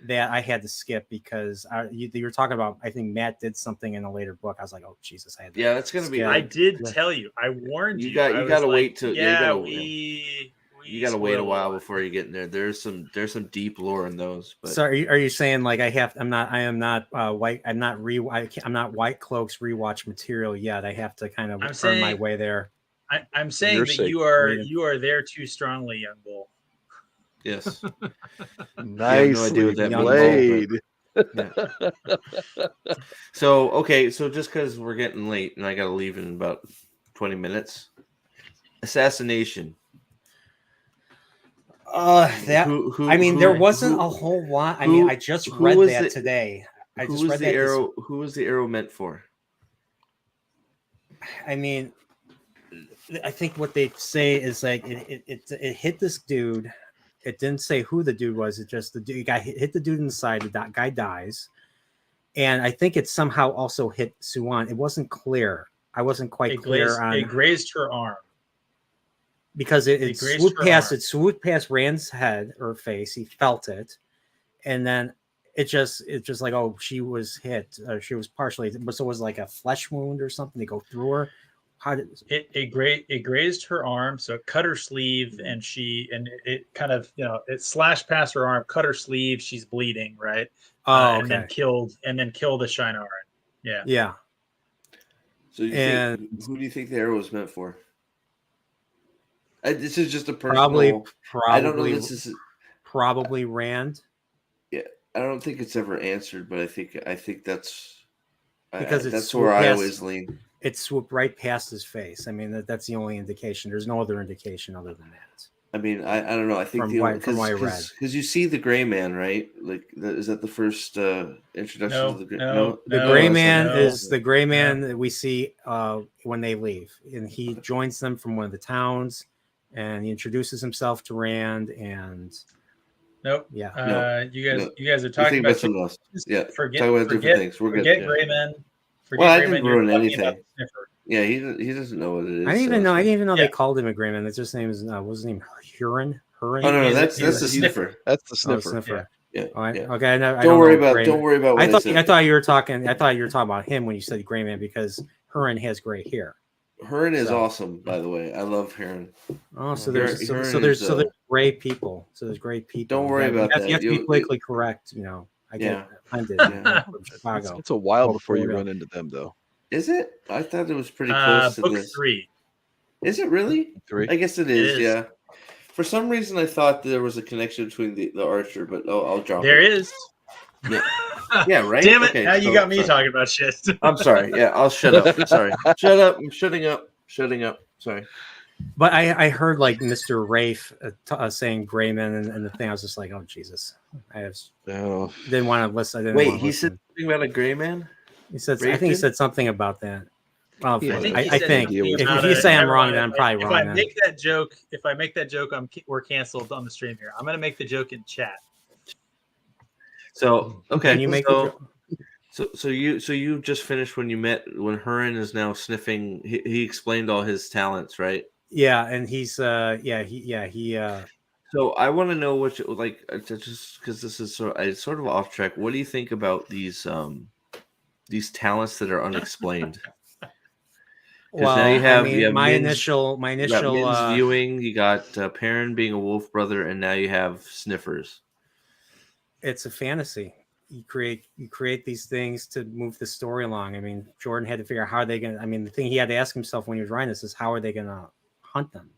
that I had to skip because you were talking about. I think Matt did something in a later book. I was like, oh Jesus, I had to. Yeah, that's gonna be. skip. I did tell you. I warned you. You got- I you was gotta like, wait till- yeah, you gotta- we You got to wait a spoil while lot. before you get in there. There's some deep lore in those. But So are you saying like I am not white? I'm not White Cloaks rewatch material yet. I have to kind of I'm earn my saying- way there. I'm saying Your that sake. you are there too strongly, young bull. yes, Nice, idea what that played. so okay, so just because we're getting late and I got to leave in about 20 minutes, assassination. I mean, there wasn't a whole lot. I mean, I just read was that today. I Who just was read the that. arrow? Who was the arrow meant for? I mean, I think what they say is like it hit this dude. It didn't say who the dude was. It just the dude guy hit the dude inside. The guy dies, and I think it somehow also hit Suan. It wasn't clear. I wasn't quite clear on it grazed her arm. because it grazed swooped her past arm. it swooped past Rand's head or face. He felt it, and then it's just like, oh, she was hit. She was partially. So it was like a flesh wound or something to go through her. How did It grazed her arm, so it cut her sleeve, and it kind of it slashed past her arm, cut her sleeve. She's bleeding, right? okay. and then killed the Shinar. Yeah. Yeah. So who do you think the arrow was meant for? This is just a personal. Probably. I don't know. This is probably Rand. Yeah, I don't think it's ever answered, but I think that's Because it's that's where I past- always lean. It swooped right past his face. I mean, that's the only indication. There's no other indication other than that. I mean, I don't know. I think From what I read. because you see the Gray Man, right? Like, is that the first introduction No, to the Gray? no, The No, Gray that's Man not- is the Gray Man that we see when they leave, and he joins them from one of the towns, and he introduces himself to Rand, and Nope. yeah, You guys are You're talking thinking about something else. Yeah, Forget talk about different forget, things. We're good. forget Yeah. Gray Men. Forget Well, I Gray didn't Men. You're ruin talking anything. about the sniffer. Yeah, he doesn't know what it is. I didn't even know. I didn't even know Yeah. they called him a Gray Man. That's his name is what's his name? Huron. Oh no, He's a- that's he's the a sniffer. That's the Oh, sniffer. sniffer. Yeah. Oh, yeah. okay. I Don't don't worry know about. Gray Don't Man. worry about. What I thought you were talking. I thought you were talking about him when you said Gray Man because Huron has gray hair. Hearn is So- awesome, by the way. I love Hearn. Oh, so Huron- there's Huron so there's is, so there's gray people. So there's gray people. Don't worry about You have that. to be You'll- politically correct. I get Yeah. offended. Yeah. From Chicago. It's a while Oh, before you yeah. run into them, though. Is it? I thought it was pretty close to Book this. 3. Is it really? 3. I guess it It is. is. Yeah. For some reason, I thought there was a connection between the archer, but I'll drop There it. is. Yeah, right. Damn it! Okay, now you so- got me sorry. talking about shit. I'm sorry. Yeah, I'll shut up. Sorry. Shut up. I'm shutting up. Shutting up. Sorry. But I heard like Mr. Rafe saying Gray Man and the thing. I was just like, oh Jesus! Oh, Didn't want to listen. I didn't Wait, wanna he said listen. something about a gray man. He said. I Rafe think he did? said something about that. I Yeah, think he said if something you about it. say I'm Never wrong, mind. then I'm probably If wrong. I then. make that joke, we're canceled on the stream here. I'm gonna make the joke in chat. So okay, Can you make the so you just finished when Hurin is now sniffing. He explained all his talents, right? Yeah, and he's So I want to know what just because this is sort of off track. What do you think about these talents that are unexplained? Because now you have my Min's, initial you got Min's viewing, you got Perrin being a wolf brother, and now you have sniffers. it's a fantasy. You create these things to move the story along. I mean, Jordan had to figure out how are they gonna. I mean, the thing he had to ask himself when he was writing this is how are they gonna hunt them.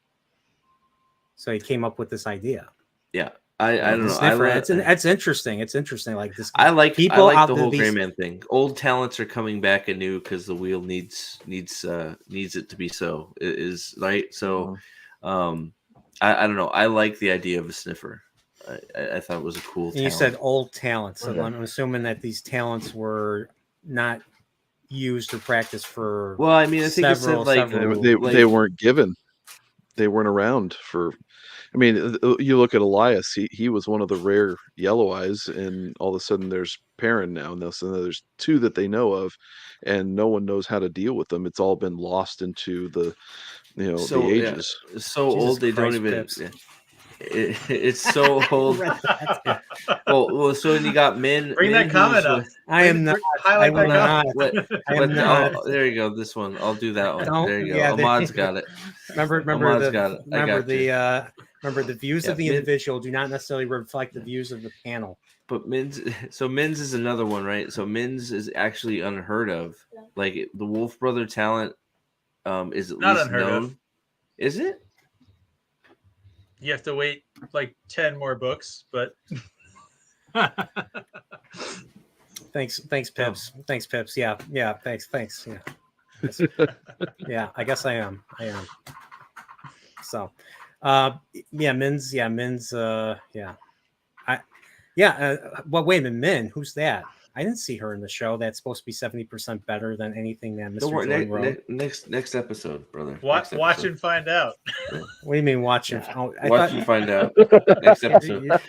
So he came up with this idea. Yeah, I don't know. It's interesting. It's interesting. Like this, I like the whole these... Gray Man thing. Old talents are coming back anew because the wheel needs it to be so. It is right. So, I don't know. I like the idea of a sniffer. I thought it was a cool. And you said old talents, so I'm assuming that these talents were not used or practiced for. Well, I mean, I think several. They weren't given. They weren't around for. I mean, you look at Elias. He was one of the rare yellow eyes, and all of a sudden there's Perrin now, and there's two that they know of, and no one knows how to deal with them. It's all been lost into the the ages. Yeah. So Jesus old they Christ, don't even. Yeah. It's so old. well, so when you got Min. Bring that comment up. I am not. Highlight that comment. I am not. There you go. This one. I'll do that one. There you go. Yeah, Ahmad's got it. Remember the views of the individual do not necessarily reflect the views of the panel. But Min's is another one, right? So Min's is actually unheard of. Like the Wolf Brother talent is at not least unheard known. Of. Is it? You have to wait like 10 more books, but thanks, Pips. Thanks, Pips. Yeah, thanks. Yeah. Yeah, I guess I am. So, Min's. Well, wait a minute, Min. Who's that? I didn't see her in the show. That's supposed to be 70% better than anything that Mr. Jordan wrote. Next episode, brother. Watch and find out. What do you mean watch and and find out? Next episode.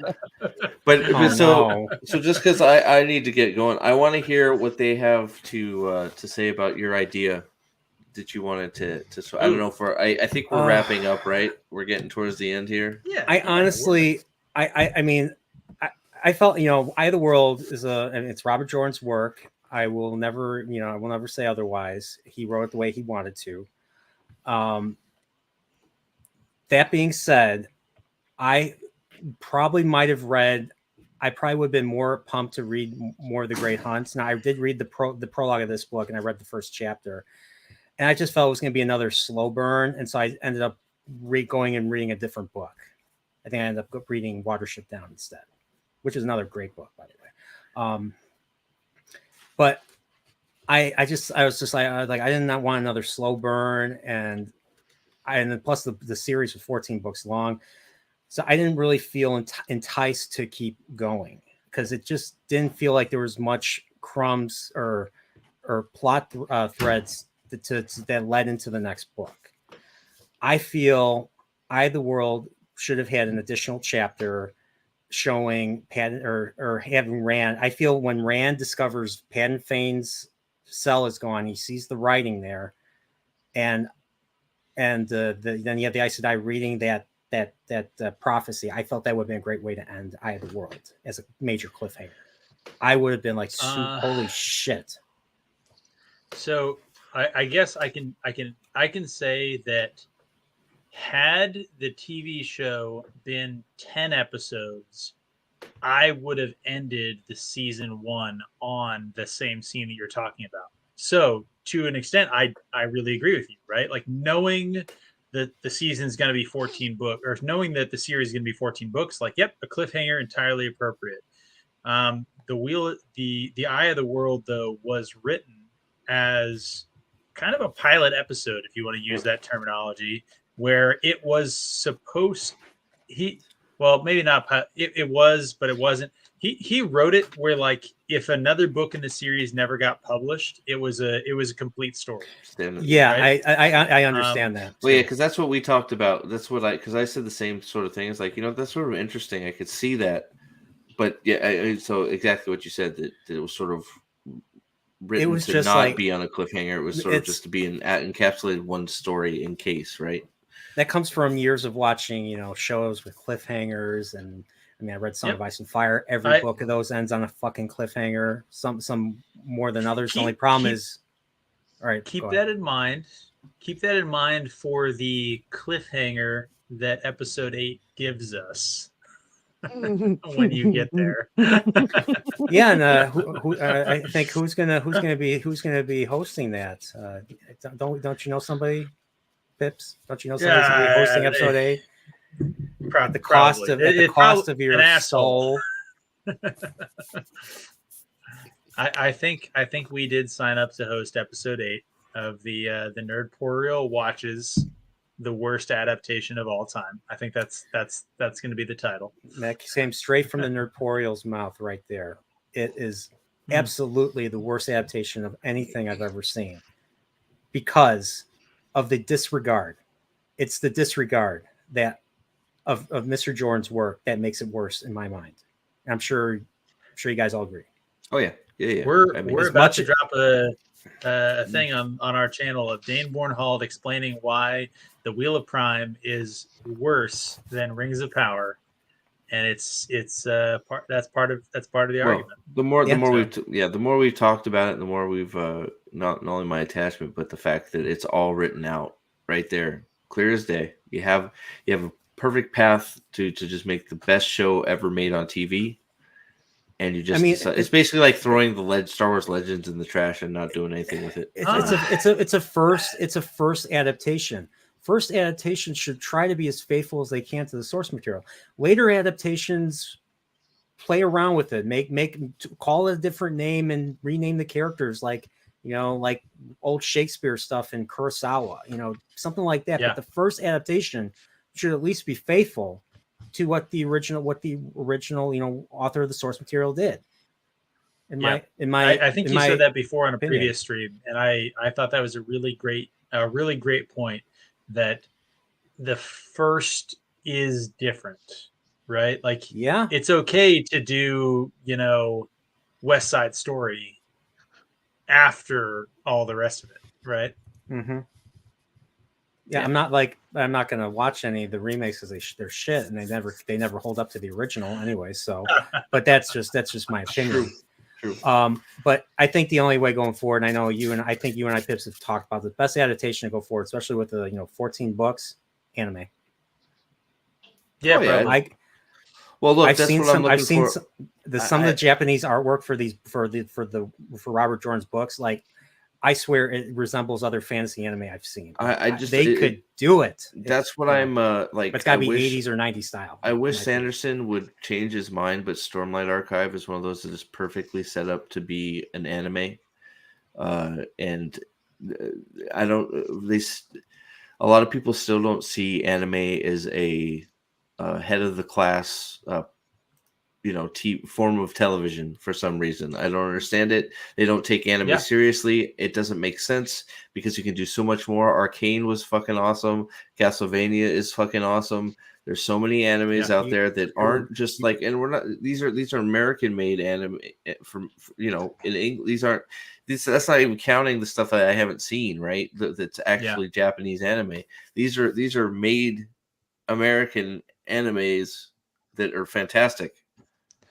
So just because I need to get going, I want to hear what they have to say about your idea that you wanted to. So I don't know. I think we're wrapping up, right? We're getting towards the end here. Yeah. I honestly, I mean. I felt, Eye of the World and it's Robert Jordan's work. I will never say otherwise. He wrote it the way he wanted to. That being said, I probably would have been more pumped to read more of The Great Hunt. Now, I did read the prologue of this book, and I read the first chapter, and I just felt it was going to be another slow burn, and so I ended up going and reading a different book. I think I ended up reading Watership Down instead, which is another great book, by the way. But I was just like, I did not want another slow burn, and then plus the series was 14 books long, so I didn't really feel enticed to keep going because it just didn't feel like there was much crumbs or plot threads that led into the next book. I feel Eye of the World should have had an additional chapter showing Patton or having Rand. I feel when Rand discovers Patton Fane's cell is gone, he sees the writing there, and then you have the Aes Sedai reading that prophecy. I felt that would have been a great way to end Eye of the World as a major cliffhanger. I would have been like, holy shit. So I guess I can say that had the TV show been 10 episodes, I would have ended the season 1 on the same scene that you're talking about. So to an extent, I really agree with you, right? Like knowing that the season's going to be 14 books, or knowing that the series is going to be 14 books, like, yep, a cliffhanger, entirely appropriate. The Eye of the World, though, was written as kind of a pilot episode, if you want to use that terminology, where it was supposed maybe not it was, but it wasn't. He wrote it where, like, if another book in the series never got published, it was a complete story. Yeah, right? I understand that. Well, yeah, because that's what we talked about. That's what because I said the same sort of thing. It's like, that's sort of interesting. I could see that, but yeah, so exactly what you said, that it was sort of written was to just not like, be on a cliffhanger. It was sort of just to be encapsulated one story in case, right? That comes from years of watching, shows with cliffhangers, and I mean, I read Song of Ice and Fire. Every book of those ends on a fucking cliffhanger. Some more than others. The only problem is, all right. Keep that in mind. Keep that in mind for the cliffhanger that episode 8 gives us when you get there. Yeah, and I think who's gonna be hosting that? Don't you know somebody, Pips? Don't you know somebody's gonna be hosting episode 8? At the cost of your soul. I think we did sign up to host episode 8 of the Nerdporeal watches the worst adaptation of all time. I think that's going to be the title. That came straight from the Nerdporeal's mouth right there. It is absolutely the worst adaptation of anything I've ever seen because of the disregard. It's the disregard that of Mr. Jordan's work that makes it worse in my mind. And I'm sure you guys all agree. Oh yeah. We're about to drop a thing on our channel of Dane Bornhold explaining why the Wheel of Prime is worse than Rings of Power, and that's part of the argument. The more we've talked about it, the more we've not only my attachment, but the fact that it's all written out right there, clear as day. You have a perfect path to just make the best show ever made on TV. And you just it's basically like throwing the Star Wars Legends in the trash and not doing anything with it. It's a first adaptation. First adaptations should try to be as faithful as they can to the source material. Later adaptations play around with it, call it a different name and rename the characters, like old Shakespeare stuff in Kurosawa, something like that. Yeah. But the first adaptation should at least be faithful to what the original author of the source material did. I think you said that before on a previous stream, and I thought that was a really great point, that the first is different, right? Like, it's okay to do West Side Story after all the rest of it, right? Mm-hmm. Yeah, I'm not going to watch any of the remakes because they're shit and they never hold up to the original anyway. So, but that's just my opinion. True. But I think the only way going forward, and I think you and I, Pips, have talked about the best adaptation to go forward, especially with the 14 books, anime. Yeah, I've seen some of the Japanese artwork for Robert Jordan's books. Like, I swear it resembles other fantasy anime I've seen. They could do it. That's what I'm like. But it's got to be 80s or 90s style. I wish Sanderson would change his mind, but Stormlight Archive is one of those that is perfectly set up to be an anime. And I don't. A lot of people still don't see anime as a head of the class form of television for some reason. I don't understand it. They don't take anime seriously. It doesn't make sense because you can do so much more. Arcane was fucking awesome. Castlevania is fucking awesome. There's so many animes out there that aren't just like, and we're not. These are American made anime from in English. That's not even counting the stuff that I haven't seen. Right, that's actually Japanese anime. These are made American animes that are fantastic.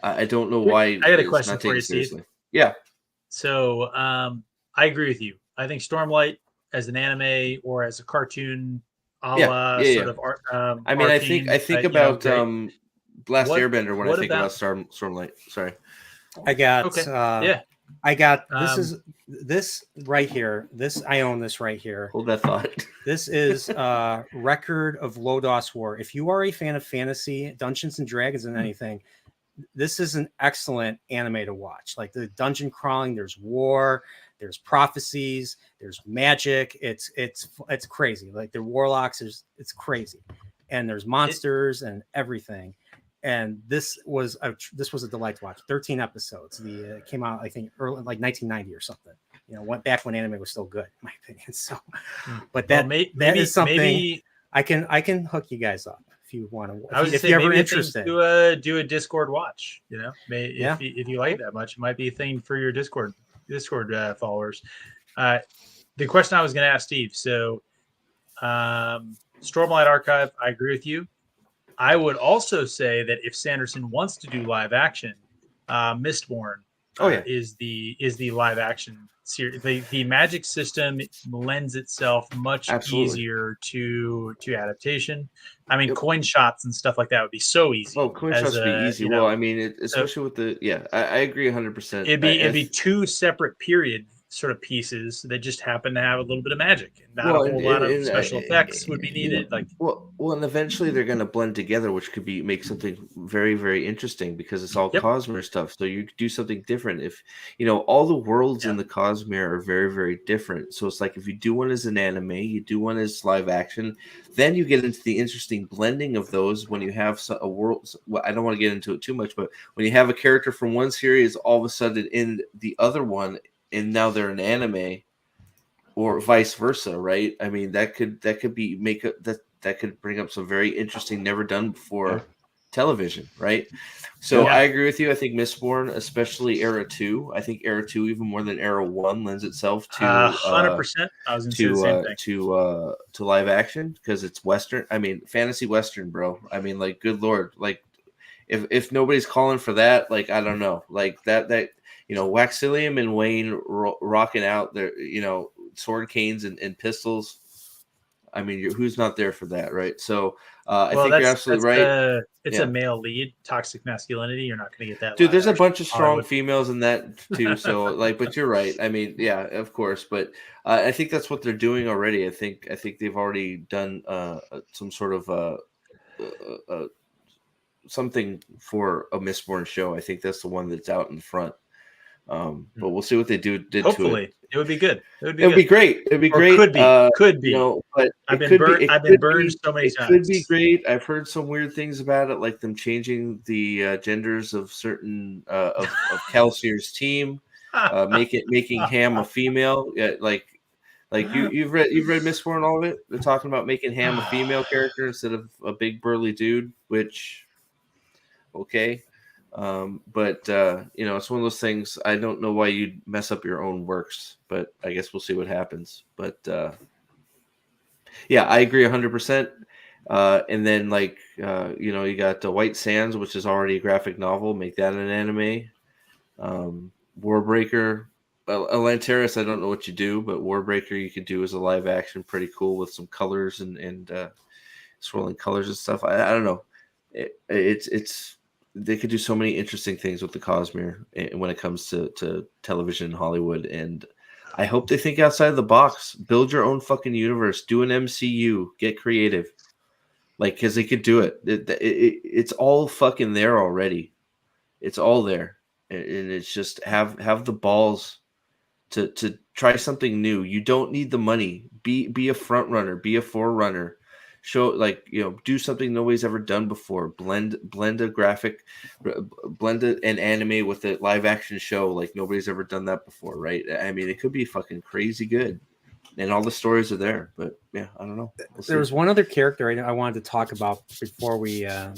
I don't know why. I had a question for you, Steve. Yeah. So I agree with you. I think Stormlight as an anime or as a cartoon, sort of art. I mean, I think about Last Airbender when I think about Stormlight. Sorry. I got this right here. I own this right here. Hold that thought. This is Record of Lodoss War. If you are a fan of fantasy, Dungeons and Dragons, and anything, this is an excellent anime to watch. Like the dungeon crawling, there's war, there's prophecies, there's magic. It's crazy. Like the warlocks, it's crazy, and there's monsters and everything. and this was a delight to watch. 13 episodes. It came out, I think, early, like 1990 or something. Went back when anime was still good, in my opinion. So, but that is something I can hook you guys up if you want to. If you're ever interested, do a Discord watch. If you like that much, it might be a thing for your Discord followers. The question I was going to ask Steve. So, Stormlight Archive, I agree with you. I would also say that if Sanderson wants to do live action, Mistborn is the live action series. The magic system lends itself much easier to adaptation. I mean, coin shots and stuff like that would be so easy. Oh, coin shots would be easy. Well, I mean, especially with I agree 100%. It'd be two separate period sort of pieces that just happen to have a little bit of magic, and not a whole lot of special effects would be needed. And eventually they're going to blend together, which could make something very, very interesting because it's all Cosmere stuff. So you do something different. If all the worlds in the Cosmere are very, very different. So it's like if you do one as an anime, you do one as live action, then you get into the interesting blending of those when you have a world. Well, I don't want to get into it too much, but when you have a character from one series all of a sudden in the other one, and now they're an anime, or vice versa, right? I mean, that could bring up some very interesting, never done before television, right? So I agree with you. I think Mistborn, especially Era 2, I think Era 2 even more than Era 1 lends itself to 100%. I was going to say the same thing. To live action because it's Western. I mean, fantasy Western, bro. I mean, like, good Lord, like if nobody's calling for that, like, I don't know, like that. Waxilium and Wayne rocking out their, sword canes and pistols. I mean, who's not there for that, right? So I think you're absolutely right. It's a male lead, toxic masculinity. You're not going to get that. Dude, there's a bunch of strong females in that too. So but you're right. I mean, yeah, of course. But I think that's what they're doing already. I think they've already done some sort of something for a Mistborn show. I think that's the one that's out in the front. But we'll see what they did Hopefully, to it. It would be good. It would be great. It'd be great. Could be. But I've been burned so many times. It could be great. I've heard some weird things about it, like them changing the genders of certain of Kelsier's team, making Ham a female. You've read Mistborn and all of it. They're talking about making Ham a female character instead of a big burly dude, which okay. But it's one of those things. I don't know why you'd mess up your own works, but I guess we'll see what happens. But I agree 100%. And then you got the White Sands, which is already a graphic novel. Make that an anime. Warbreaker, Atlanteris. I don't know what you do, but Warbreaker you could do as a live action, pretty cool with some colors and swirling colors and stuff. I don't know. It's they could do so many interesting things with the Cosmere when it comes to television in Hollywood. And I hope they think outside the box, build your own fucking universe, do an MCU, get creative. Cause they could do it. It's all fucking there already. It's all there. And it's just have the balls to try something new. You don't need the money. Be a front runner, be a forerunner. Show do something nobody's ever done before. Blend an anime with a live action show like nobody's ever done that before, right? I mean, it could be fucking crazy good, and all the stories are there. But yeah, I don't know. There was one other character I wanted to talk about before we end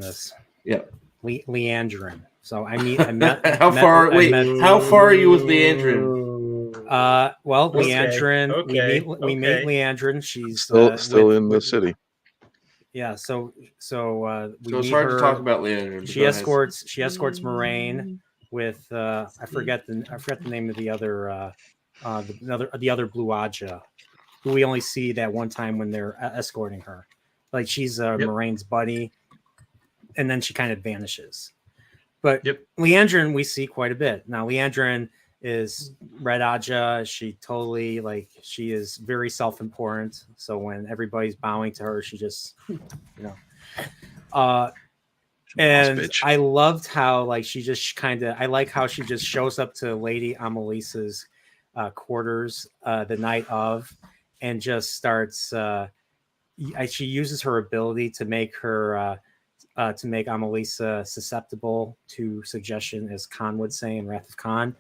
this. Yeah, Leandrin. So I met. How far are you with Leandrin? Leandrin. Okay. We meet Leandrin. She's still in the city. Yeah. So it's hard to talk about Leandrin. She escorts Moraine with I forget the name of the other Blue Aja, who we only see that one time when they're escorting her. Like she's Moraine's buddy, and then she kind of vanishes. But Leandrin we see quite a bit. Now Leandrin is Red Aja. She totally she is very self-important. So when everybody's bowing to her, she just and I loved how she just I like how she just shows up to Lady Amelisa's quarters the night of and just starts she uses her ability to make her to make Amalisa susceptible to suggestion, as Khan would say in Wrath of Khan.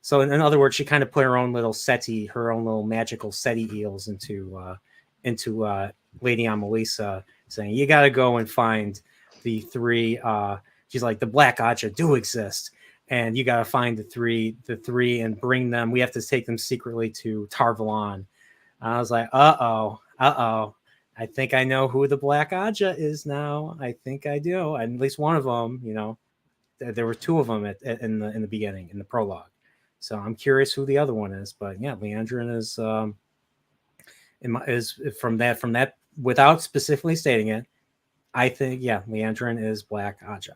So in other words, she kind of put her own little SETI, her own little magical SETI eels into Lady Amalisa, saying, you got to go and find the three. She's like, the Black Aja do exist, and you got to find the three and bring them. We have to take them secretly to Tarvalon. I was like, uh-oh. I think I know who the Black Aja is now. I think I do. And at least one of them, there were two of them in the beginning, in the prologue. So I'm curious who the other one is. But yeah, Leandrin is from that without specifically stating it. I think, yeah, Leandrin is Black Aja.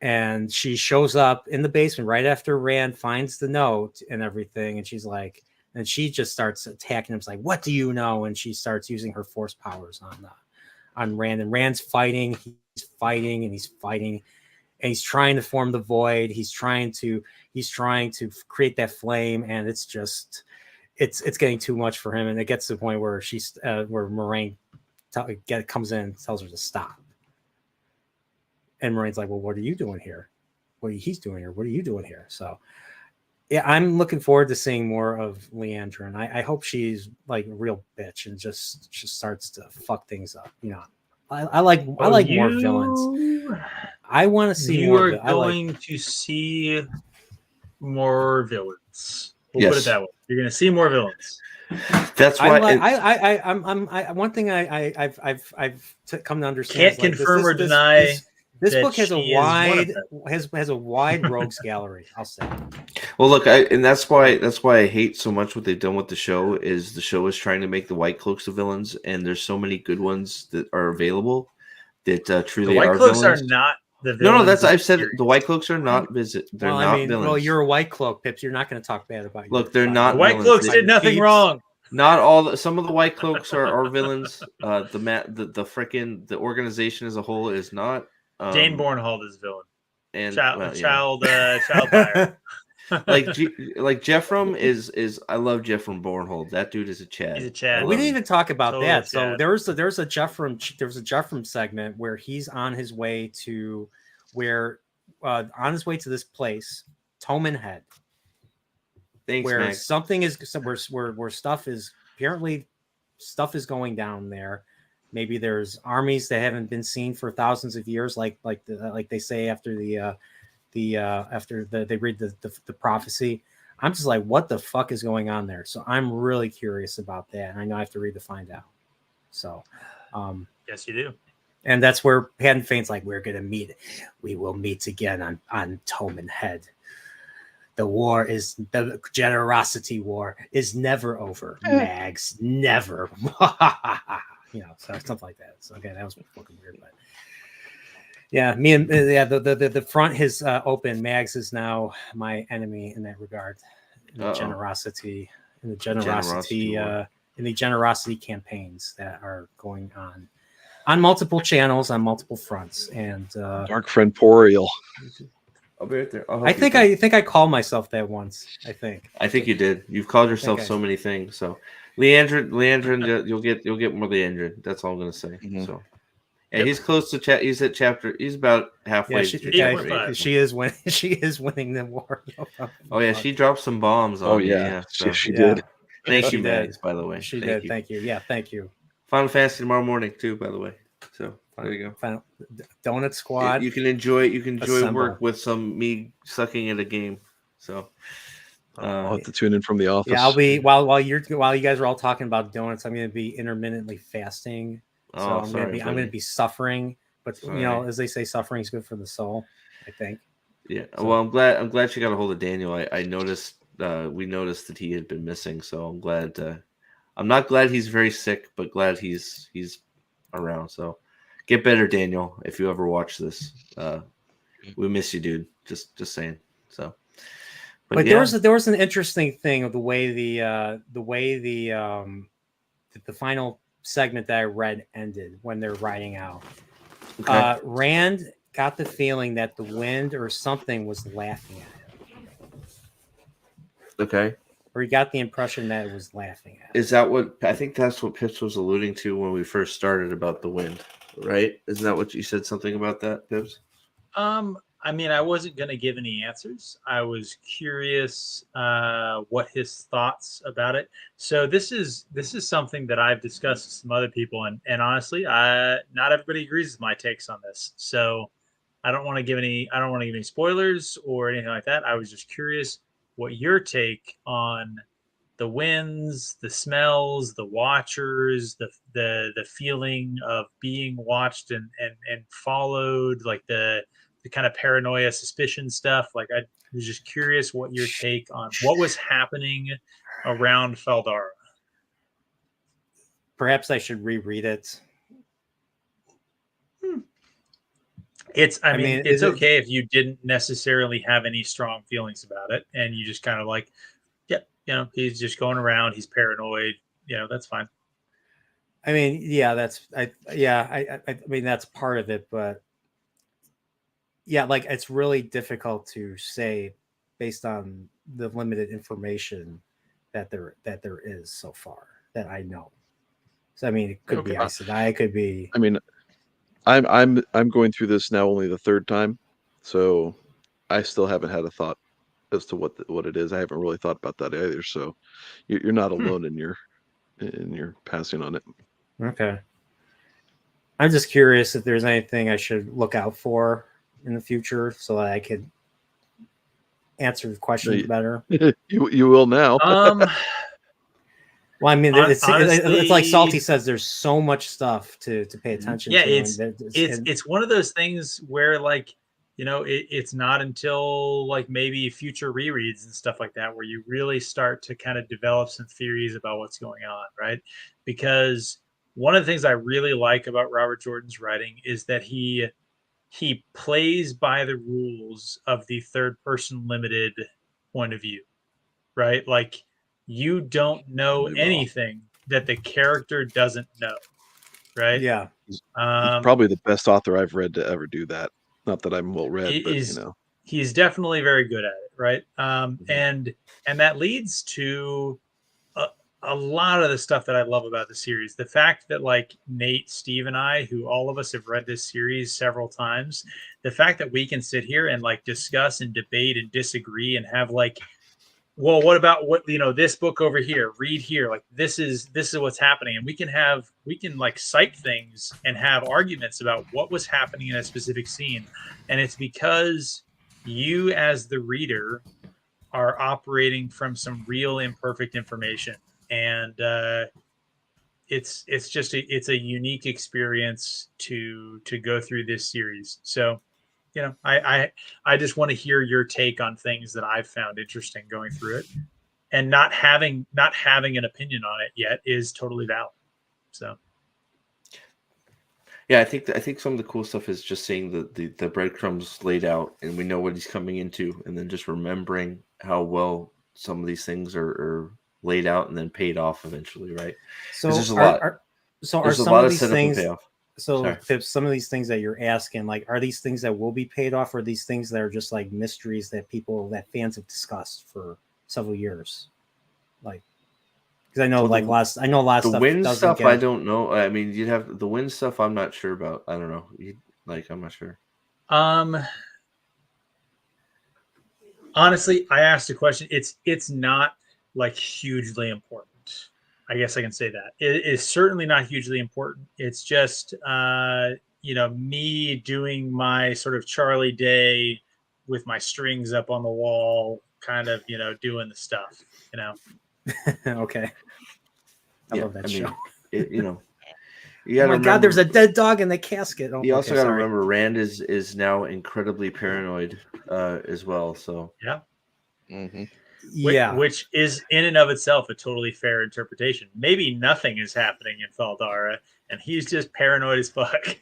And she shows up in the basement right after Rand finds the note and everything. And she's like, and she just starts attacking him. It's like, what do you know? And she starts using her force powers on Rand. And Rand's fighting. He's fighting and he's fighting. And he's trying to form the void. He's trying to create that flame. And it's just, it's getting too much for him. And it gets to the point where where Moraine comes in and tells her to stop. And Moraine's like, well, what are you doing here? He's doing here. What are you doing here? So, yeah, I'm looking forward to seeing more of Leandrin. I hope she's like a real bitch and just starts to fuck things up. I like more villains. I want to see more. You are going to see more villains. We'll put it that way. You're going to see more villains. That's why I'm one thing I've come to understand. Can't confirm or deny. This book has a wide rogues gallery. I'll say. Well, look, that's why I hate so much what they've done with the show. Is the show is trying to make the White Cloaks the villains, and there's so many good ones that are available that truly are villains. The White Cloaks are not the villains. No. I've said the White Cloaks are not They're not villains. Well, you're a White Cloak, Pips. You're not going to talk bad about. Look, they're not. The White Cloaks did nothing wrong. Not all. Some of the White Cloaks are villains. The organization as a whole is not. Dane Bornhold is villain, and child buyer. like Jeffrem is. I love Jeffrem Bornhold. That dude is a Chad. He's a Chad. We didn't even talk about Totally that. Chad. So there's a Jeffrem segment where he's on his way to this place, Toman Head. Thanks, where Mac. something is where stuff is going down there. Maybe there's armies that haven't been seen for thousands of years, like they say after they read the prophecy. I'm just like, what the fuck is going on there? So I'm really curious about that, and I know I have to read to find out. So, yes, you do. And that's where Haddon Faint's like, we will meet again on Toman Head. The generosity war is never over, Mags. Never. So something like that. So again, that was fucking weird, but yeah, the front is open. Mags is now my enemy in that regard. In the generosity campaigns that are going on multiple channels, on multiple fronts, and Dark Friend Poriel. I'll be right there. I think I called myself that once. I think you did. You've called yourself so many things. So Leandrin, you'll get more Leandrin. That's all I'm gonna say. Mm-hmm. So yeah, he's close to chat. He's at chapter. He's about halfway. She is winning. She is winning the war. Oh yeah, she dropped some bombs. She did. Thank you, Mags. By the way, she did. Thank you. Yeah, thank you. Final Fantasy tomorrow morning too. By the way, so there you go. Donut Squad. You can enjoy. Work with some me sucking at a game. So. I'll have to tune in from the office. Yeah, I'll be while you guys are all talking about donuts. I'm going to be intermittently fasting, so I'm going to be suffering. But as they say, suffering is good for the soul. I think. Yeah. So, well, I'm glad she got a hold of Daniel. I noticed we noticed that he had been missing, so I'm glad. I'm not glad he's very sick, but glad he's around. So get better, Daniel. If you ever watch this, we miss you, dude. Just saying. So. But there was an interesting thing of the way the final segment that I read ended when they're riding out. Okay. Rand got the feeling that the wind or something was laughing at him. Okay. Or he got the impression that it was laughing at him. Is that what I think? That's what Pips was alluding to when we first started about the wind. right? Isn't that what you said? Something about that, Pibbs? I mean, I wasn't going to give any answers. I was curious what his thoughts about it. So this is something that I've discussed with some other people, and honestly, not everybody agrees with my takes on this. So I don't want to give any spoilers or anything like that. I was just curious what your take on the winds, the smells, the watchers, the feeling of being watched and followed, like the kind of paranoia, suspicion stuff. Like I was just curious what your take on what was happening around Feldara. Perhaps I should reread it. I mean, it's okay if you didn't necessarily have any strong feelings about it, and you just kind of like, yeah, he's just going around, he's paranoid, that's fine. I mean, yeah, I mean, that's part of it, but yeah, like it's really difficult to say based on the limited information that there is so far that I know. So I mean, it could be Aes Sedai, it could be. I mean, I'm going through this now only the third time, so I still haven't had a thought as to what it is. I haven't really thought about that either. So you're not alone in your passing on it. Okay. I'm just curious if there's anything I should look out for in the future so that I could answer the questions better. You will now. Well, I mean, honestly, it's like Salty says. There's so much stuff to pay attention to. It's one of those things where like it's not until like maybe future rereads and stuff like that where you really start to kind of develop some theories about what's going on, right? Because one of the things I really like about Robert Jordan's writing is that he plays by the rules of the third person limited point of view, right? Like you don't know anything that the character doesn't know, right? Yeah. He's probably the best author I've read to ever do that. Not that I'm well read, but he's definitely very good at it, right? And that leads to a lot of the stuff that I love about the series. The fact that like Nate, Steve, and I, who all of us have read this series several times, the fact that we can sit here and like discuss and debate and disagree and have like, well, what about this book over here? Read here. Like this is what's happening, and we can like cite things and have arguments about what was happening in a specific scene, and it's because you as the reader are operating from some real imperfect information, and it's it's a unique experience to go through this series. So I just want to hear your take on things that I've found interesting going through it, and not having an opinion on it yet is totally valid. So yeah, I think some of the cool stuff is just seeing the breadcrumbs laid out, and we know what he's coming into, and then just remembering how well some of these things are laid out and then paid off eventually, right? So there's a lot. Are some lot of of these setup things? and payoff. So if some of these things that you're asking, like, are these things that will be paid off, or are these things that are just like mysteries that fans have discussed for several years? Like, because I know a lot of stuff. The wind stuff, I don't know. I mean, you'd have the wind stuff. I'm not sure about. I don't know. I'm not sure. Honestly, I asked a question. It's not like hugely important. I guess I can say that it is certainly not hugely important. It's just me doing my sort of Charlie Day with my strings up on the wall, kind of doing the stuff. Okay. I love that show. You oh my God, there's a dead dog in the casket. You also got to remember Rand is now incredibly paranoid as well. So yeah. Mm-hmm. Yeah, which is in and of itself a totally fair interpretation. Maybe nothing is happening in Feldara, and he's just paranoid as fuck.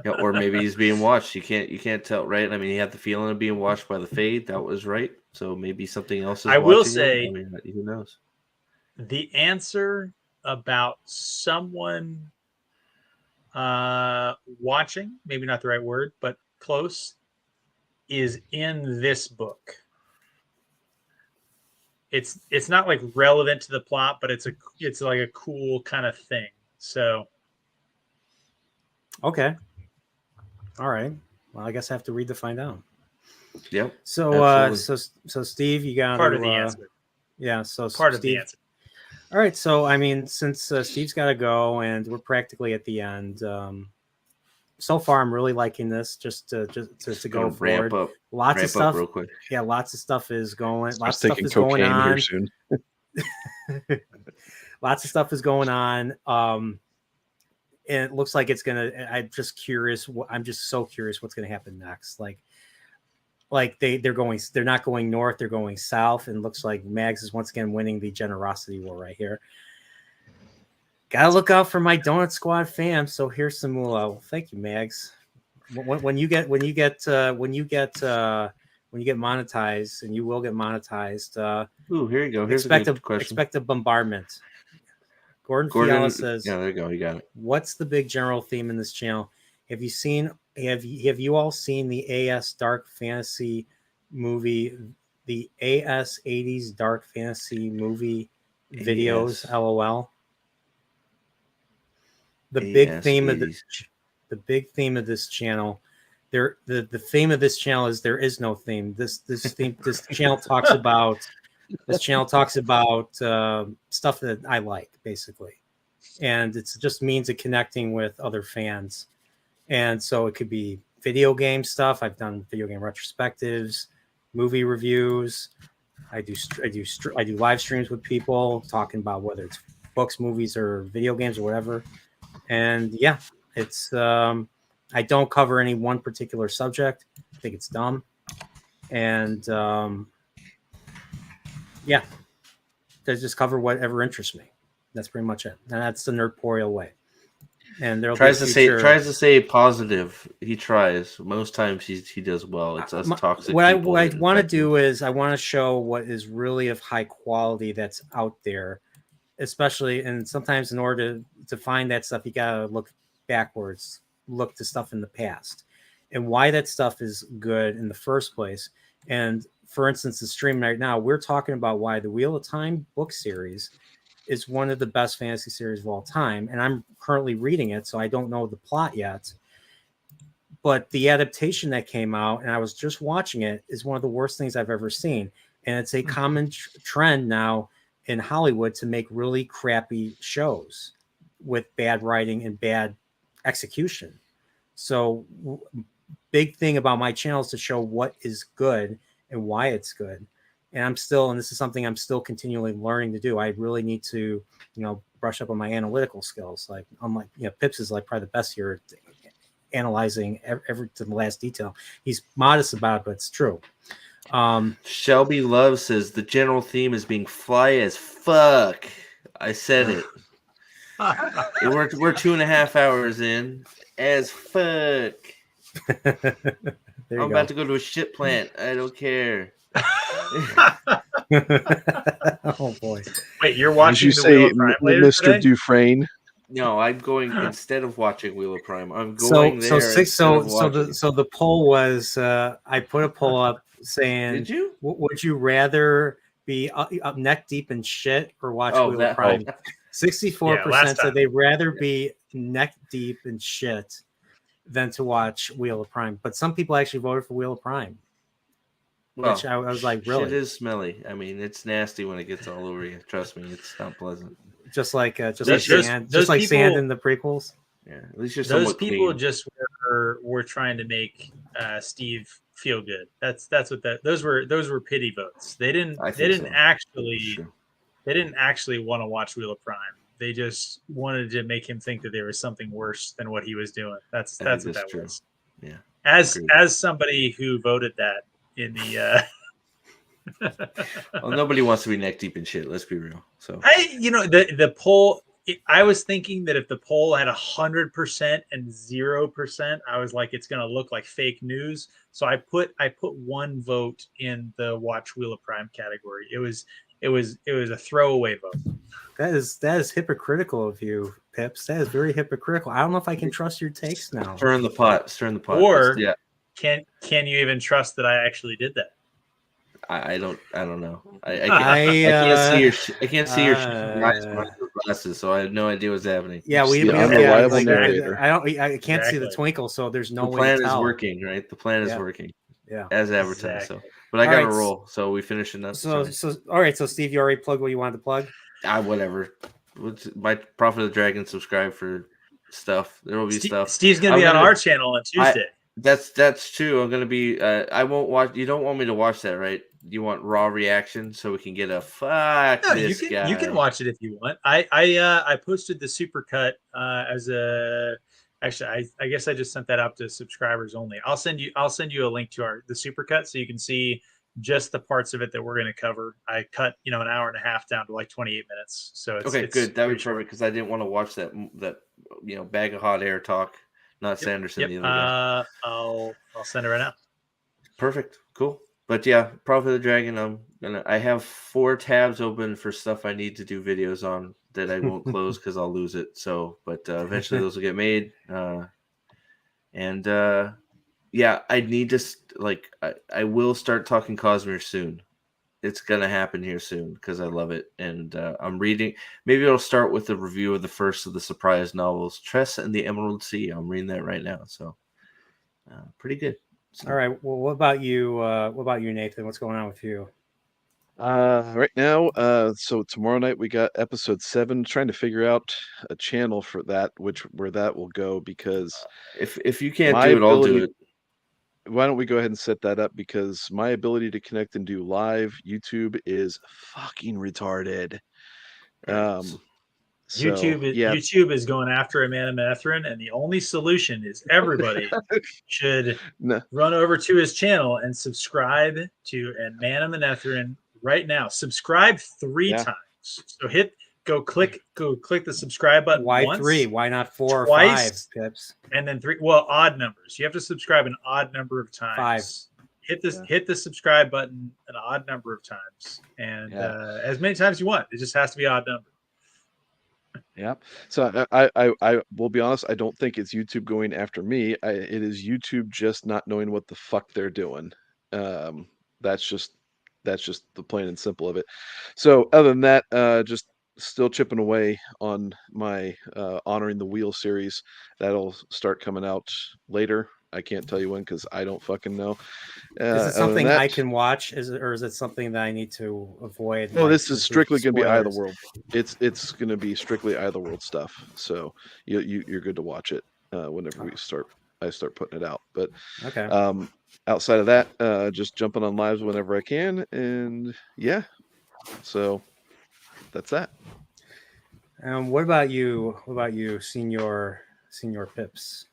Yeah, or maybe he's being watched. You can't tell, right? I mean, he had the feeling of being watched by the Fade. That was right. So maybe something else is. I will say, I mean, who knows? The answer about someone watching, maybe not the right word, but close, is in this book. It's not like relevant to the plot, but it's like a cool kind of thing. So Okay. All right. Well, I guess I have to read to find out. Yep. So, absolutely. so Steve, you got Part of the answer. Yeah. So Part of Steve, the answer. all right. So, I mean, since Steve's got to go and we're practically at the end, so far I'm really liking this. Just to go forward. Lots of stuff. Real quick. Yeah, lots of stuff is going. Starts Lots of stuff taking is going cocaine here on. soon. Lots of stuff is going on. And it looks like it's gonna. I'm just curious. I'm just so curious what's gonna happen next. Like they're not going north. They're going south. And looks like Mags is once again winning the generosity war right here. Gotta look out for my Donut Squad fam. So here's some moolah. Well, thank you, Mags. When you get monetized, and you will get monetized. Ooh, here you go. Here's a good question. Expect a bombardment. Gordon Fiala says, "Yeah, there you go. You got it." What's the big general theme in this channel? Have you all seen the AS Dark Fantasy movie? The AS 80s Dark Fantasy movie videos? AS. LOL. The AS big theme 80s. of this channel. The theme of this channel is there is no theme. This channel talks about. This channel talks about stuff that I like, basically. And it's just means of connecting with other fans. And so it could be video game stuff. I've done video game retrospectives, movie reviews. I do live streams with people talking about whether it's books, movies, or video games or whatever. And yeah, it's I don't cover any one particular subject. I think it's dumb. And yeah, to just cover whatever interests me. That's pretty much it, and that's the Nerdporeal way. And there tries to say positive. He tries most times. He does well. It's us toxic. What I want to do is I want to show what is really of high quality that's out there, especially and sometimes in order to find that stuff, you gotta look backwards, look to stuff in the past, and why that stuff is good in the first place. And for instance, the stream right now, we're talking about why the Wheel of Time book series is one of the best fantasy series of all time. And I'm currently reading it, so I don't know the plot yet. But the adaptation that came out, and I was just watching it, is one of the worst things I've ever seen. And it's a common trend now in Hollywood to make really crappy shows with bad writing and bad execution. So big thing about my channel is to show what is good and why it's good. And this is something I'm still continually learning to do. I really need to, brush up on my analytical skills. Like, unlike, Pips is like probably the best here at analyzing every to the last detail. He's modest about it, but it's true. Shelby Love says the general theme is being fly as fuck. I said it. We're 2.5 hours in. As fuck. I'm about to go to a shit plant. I don't care. Oh boy! Wait, you're watching? Did you say Mr. Dufresne? No, I'm going instead of watching Wheel of Prime. I'm going there. So the poll was I put a poll up saying, "Did you? Would you rather be up neck deep in shit or watch Wheel of Prime?" 64% said they'd rather be neck deep in shit than to watch Wheel of Prime. But some people actually voted for Wheel of Prime. Which I was like, really? It is smelly. I mean, it's nasty when it gets all over you. Trust me, it's not pleasant. Just like sand in the prequels. Yeah, at least you're those people clean. just were trying to make Steve feel good. That's what those were pity votes. They didn't actually want to watch Wheel of Prime. They just wanted to make him think that there was something worse than what he was doing. That's what that was. Yeah. As somebody who voted that in the well, nobody wants to be neck deep in shit. Let's be real. So the poll. I was thinking that if the poll had 100% and 0%, I was like, it's going to look like fake news. So I put one vote in the watch Wheel of Prime category. It was a throwaway vote. That is hypocritical of you, Pips. That is very hypocritical. I don't know if I can trust your takes now. Stir in the pot. Or can you even trust that I actually did that? I don't know. I can't see your glasses, so I have no idea what's happening. Yeah, we the don't unreliable get narrator. I can't see the Exactly. twinkle, so there's no The way plan to is tell. working, right? The plan is Yeah. working. Yeah. As advertised. Exactly. So, but I All got to right, roll. So we finishing up. So all right. So Steve, you already plugged what you wanted to plug. Whatever. My Prophet of the Dragon. Subscribe for stuff. There will be stuff. Steve's gonna be on our channel on Tuesday. That's true. I'm gonna be. I won't watch. You don't want me to watch that, right? You want raw reaction so we can get a fuck. No, this guy. you can watch it if you want. I posted the supercut as a. Actually, I guess I just sent that out to subscribers only. I'll send you a link to the supercut so you can see just the parts of it that we're going to cover. I cut an hour and a half down to like 28 minutes. So it's good. That would be short. perfect because I didn't want to watch that bag of hot air talk. Not Sanderson. The other guy. I'll send it right now. Perfect. Cool. But yeah, Prophet of the Dragon. I have 4 tabs open for stuff I need to do videos on that I won't close because I'll lose it. So, but eventually those will get made. Yeah, I need to I will start talking Cosmere soon. It's gonna happen here soon because I love it, and I'm reading. Maybe I'll start with a review of the first of the surprise novels, Tress and the Emerald Sea. I'm reading that right now, so pretty good. So. All right. Well, what about you? Nathan? What's going on with you? Right now, so tomorrow night we got episode 7. Trying to figure out a channel for that, where that will go, because if you can't do it, I'll do it. Why don't we go ahead and set that up, because my ability to connect and do live YouTube is fucking retarded. YouTube is going after Amanda Methrin, and the only solution is everybody should run over to his channel and subscribe to Amanda Methrin right now. Subscribe 3 times. So go click the subscribe button. Why once, 3? Why not 4 twice, or 5? Pips? And then 3. Well, odd numbers. You have to subscribe an odd number of times. 5. Hit the subscribe button an odd number of times, and as many times as you want. It just has to be odd number. Yeah. So I will be honest. I don't think it's YouTube going after me. It is YouTube just not knowing what the fuck they're doing. That's just the plain and simple of it. So other than that, just still chipping away on my Honoring the Wheel series. That'll start coming out later. I can't tell you when because I don't fucking know. Is it something I can watch? Or is it something that I need to avoid? No, this is strictly going to be Eye of the World. It's going to be strictly Eye of the World stuff. So you're good to watch it whenever I start putting it out. But okay. Outside of that, just jumping on lives whenever I can, and yeah. So that's that. What about you? Senior Pips?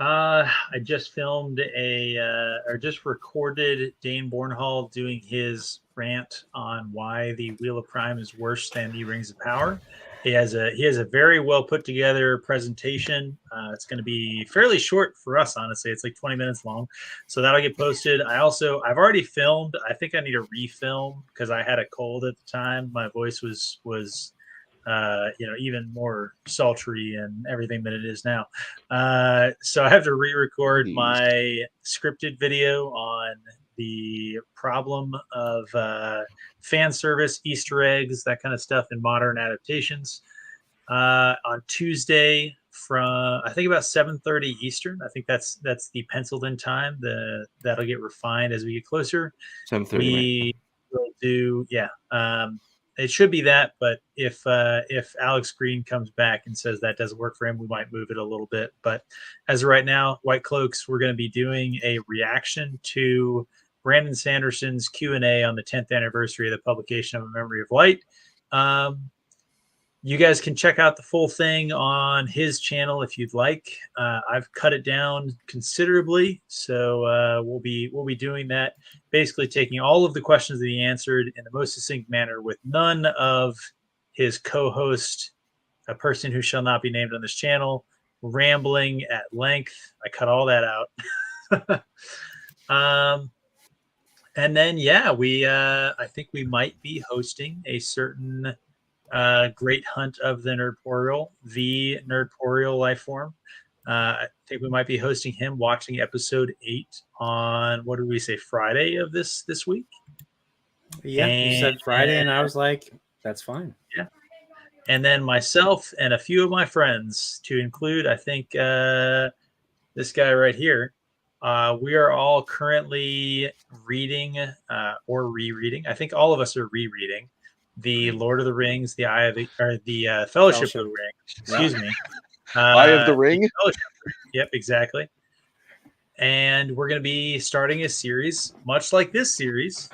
I just filmed or just recorded Dane Bornhall doing his rant on why the Wheel of Prime is worse than the Rings of Power. He has a very well put together presentation. It's going to be fairly short for us, honestly. It's like 20 minutes long, so that'll get posted. I've already filmed. I think I need to refilm because I had a cold at the time. My voice was even more sultry and everything than it is now. So I have to re-record my scripted video on the problem of fan service, Easter eggs, that kind of stuff in modern adaptations. On Tuesday from I think about 7:30 Eastern. I think that's the penciled in time. That'll get refined as we get closer. 7:30. We will do it should be that, but if Alex Green comes back and says that doesn't work for him, we might move it a little bit. But as of right now, White Cloaks, we're going to be doing a reaction to Brandon Sanderson's Q&A on the 10th anniversary of the publication of A Memory of Light. You guys can check out the full thing on his channel if you'd like. I've cut it down considerably, so we'll be doing that. Basically, taking all of the questions that he answered in the most succinct manner, with none of his co-host, a person who shall not be named on this channel, rambling at length. I cut all that out. And then I think we might be hosting a certain Great Hunt of the Nerdporeal, the Nerdporeal life form. I think we might be hosting him watching episode 8 on, what did we say, Friday of this week? Yeah, you said Friday, and I was like, that's fine. Yeah. And then myself and a few of my friends, to include, I think, this guy right here. We are all currently reading or rereading. I think all of us are rereading the Lord of the Rings, the Fellowship of the Ring. Excuse me. Eye of the Ring. Yep, exactly. And we're going to be starting a series, much like this series,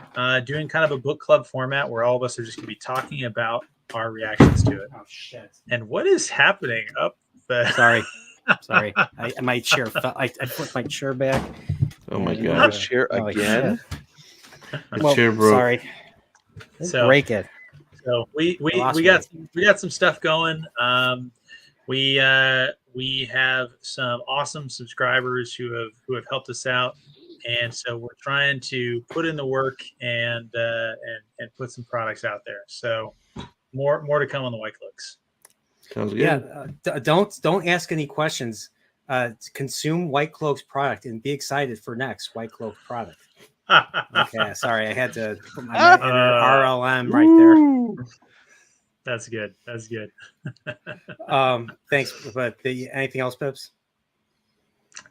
doing kind of a book club format where all of us are just going to be talking about our reactions to it. Oh shit! And what is happening up there? Sorry. My chair fell. I flipped my chair back. Oh my The god. chair Oh, again. The chair broke. Sorry. So- Break it. So we lost got some stuff going. We have some awesome subscribers who have helped us out, and so we're trying to put in the work and put some products out there. So more to come on the White Cloaks. Sounds good. Yeah. Don't ask any questions. Consume White Cloak's product and be excited for next White Cloak product. Okay, sorry, I had to put my RLM right there. That's good. That's good. Thanks. But anything else, Pips?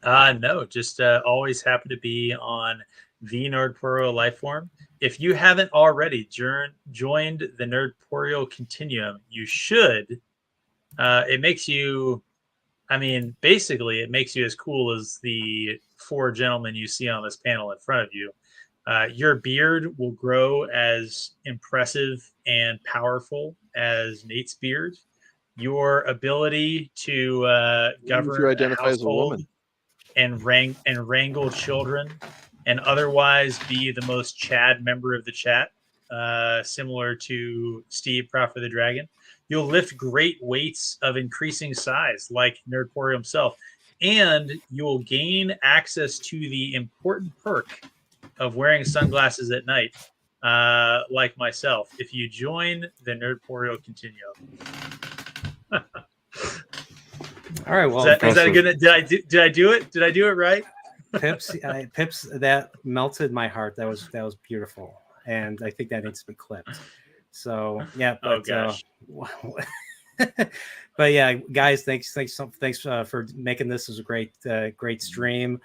No, just always happy to be on the Nerdporeal Lifeform. If you haven't already joined the Nerdporeal Continuum, you should. It makes you, basically, it makes you as cool as the 4 gentlemen you see on this panel in front of you. Your beard will grow as impressive and powerful as Nate's beard. Your ability to govern If you identify as a household woman and wrangle children and otherwise be the most Chad member of the chat, similar to Steve, Prophet of the Dragon. You'll lift great weights of increasing size like Nerdporeal himself, and you will gain access to the important perk of wearing sunglasses at night, like myself, if you join the Nerdporeal Continuum. All right. Well, is that a good? Did I do it? Did I do it right? Pips, that melted my heart. That was beautiful, and I think that needs to be clipped. So yeah, but gosh. But yeah, guys, thanks for making this. It was a great stream.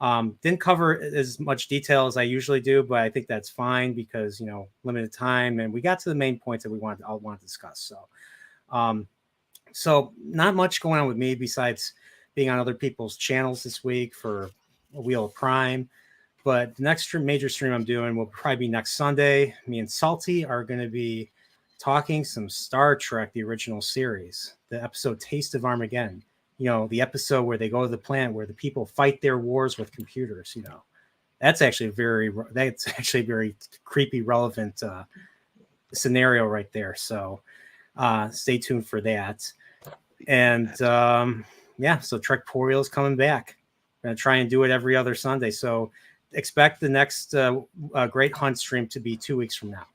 Didn't cover as much detail as I usually do, but I think that's fine because limited time, and we got to the main points that we want to discuss. So not much going on with me besides being on other people's channels this week for Wheel of Prime. But the next major stream I'm doing will probably be next Sunday. Me and Salty are going to be talking some Star Trek, the original series, the episode Taste of Armageddon. The episode where they go to the planet where the people fight their wars with computers. That's actually a very creepy, relevant scenario right there. So stay tuned for that. And so Trekporeal is coming back. I'm going to try and do it every other Sunday. So expect the next Great Hunt stream to be 2 weeks from now.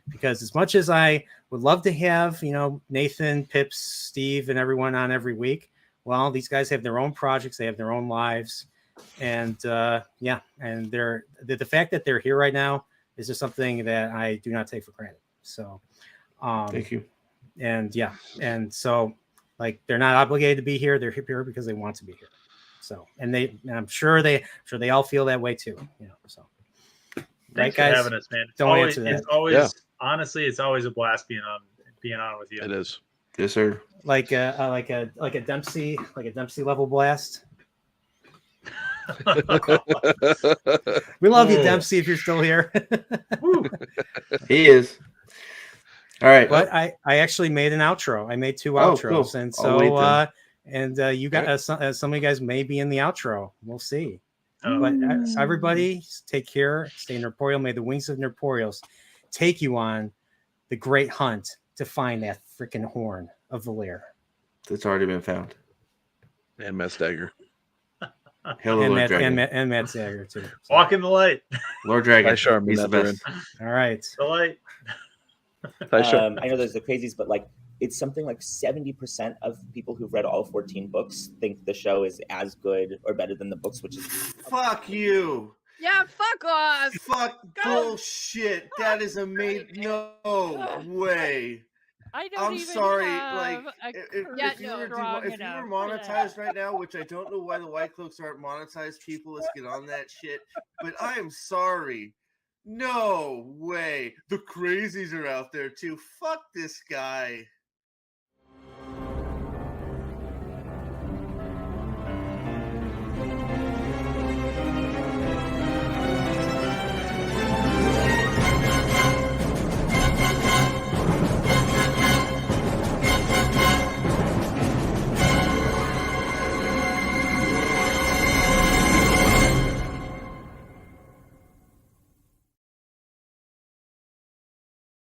Because as much as I would love to have, Nathan, Pips, Steve, and everyone on every week, well, these guys have their own projects, they have their own lives, and and the fact that they're here right now is just something that I do not take for granted. So, thank you. And so they're not obligated to be here; they're here because they want to be here. So, and I'm sure they all feel that way too. So, thanks right, guys, for having us, man. Answer that. It's always honestly, it's always a blast being on with you. it is. Yes, sir. Like a Dempsey level blast. We love you, Dempsey, if you're still here. He is. All right. But I actually made an outro. I made 2 outros, cool. and so you got some of you guys may be in the outro. We'll see. Oh. But everybody, take care. Stay Nerdporeal. May the wings of Nerdporeals take you on the great hunt to find that freaking horn of Valir. It's already been found. And Matt Stagger. Hello, Lord Dragon. And Matt Stagger too. So. Walk in the light. Lord Dragon. Hi, Charmin. He's the best. All right. The light. Hi, Charmin. I know there's the crazies, but it's something like 70% of people who've read all 14 books think the show is as good or better than the books, which is Fuck you. Yeah, fuck off. Fuck bullshit. That is amazing. No way. I don't I'm even sorry. have Like, a if you were strong if you were enough for monetized that. right now, which I don't know why the White Cloaks aren't monetized, people, let's get on that shit. But I am sorry. No way. The crazies are out there too. Fuck this guy.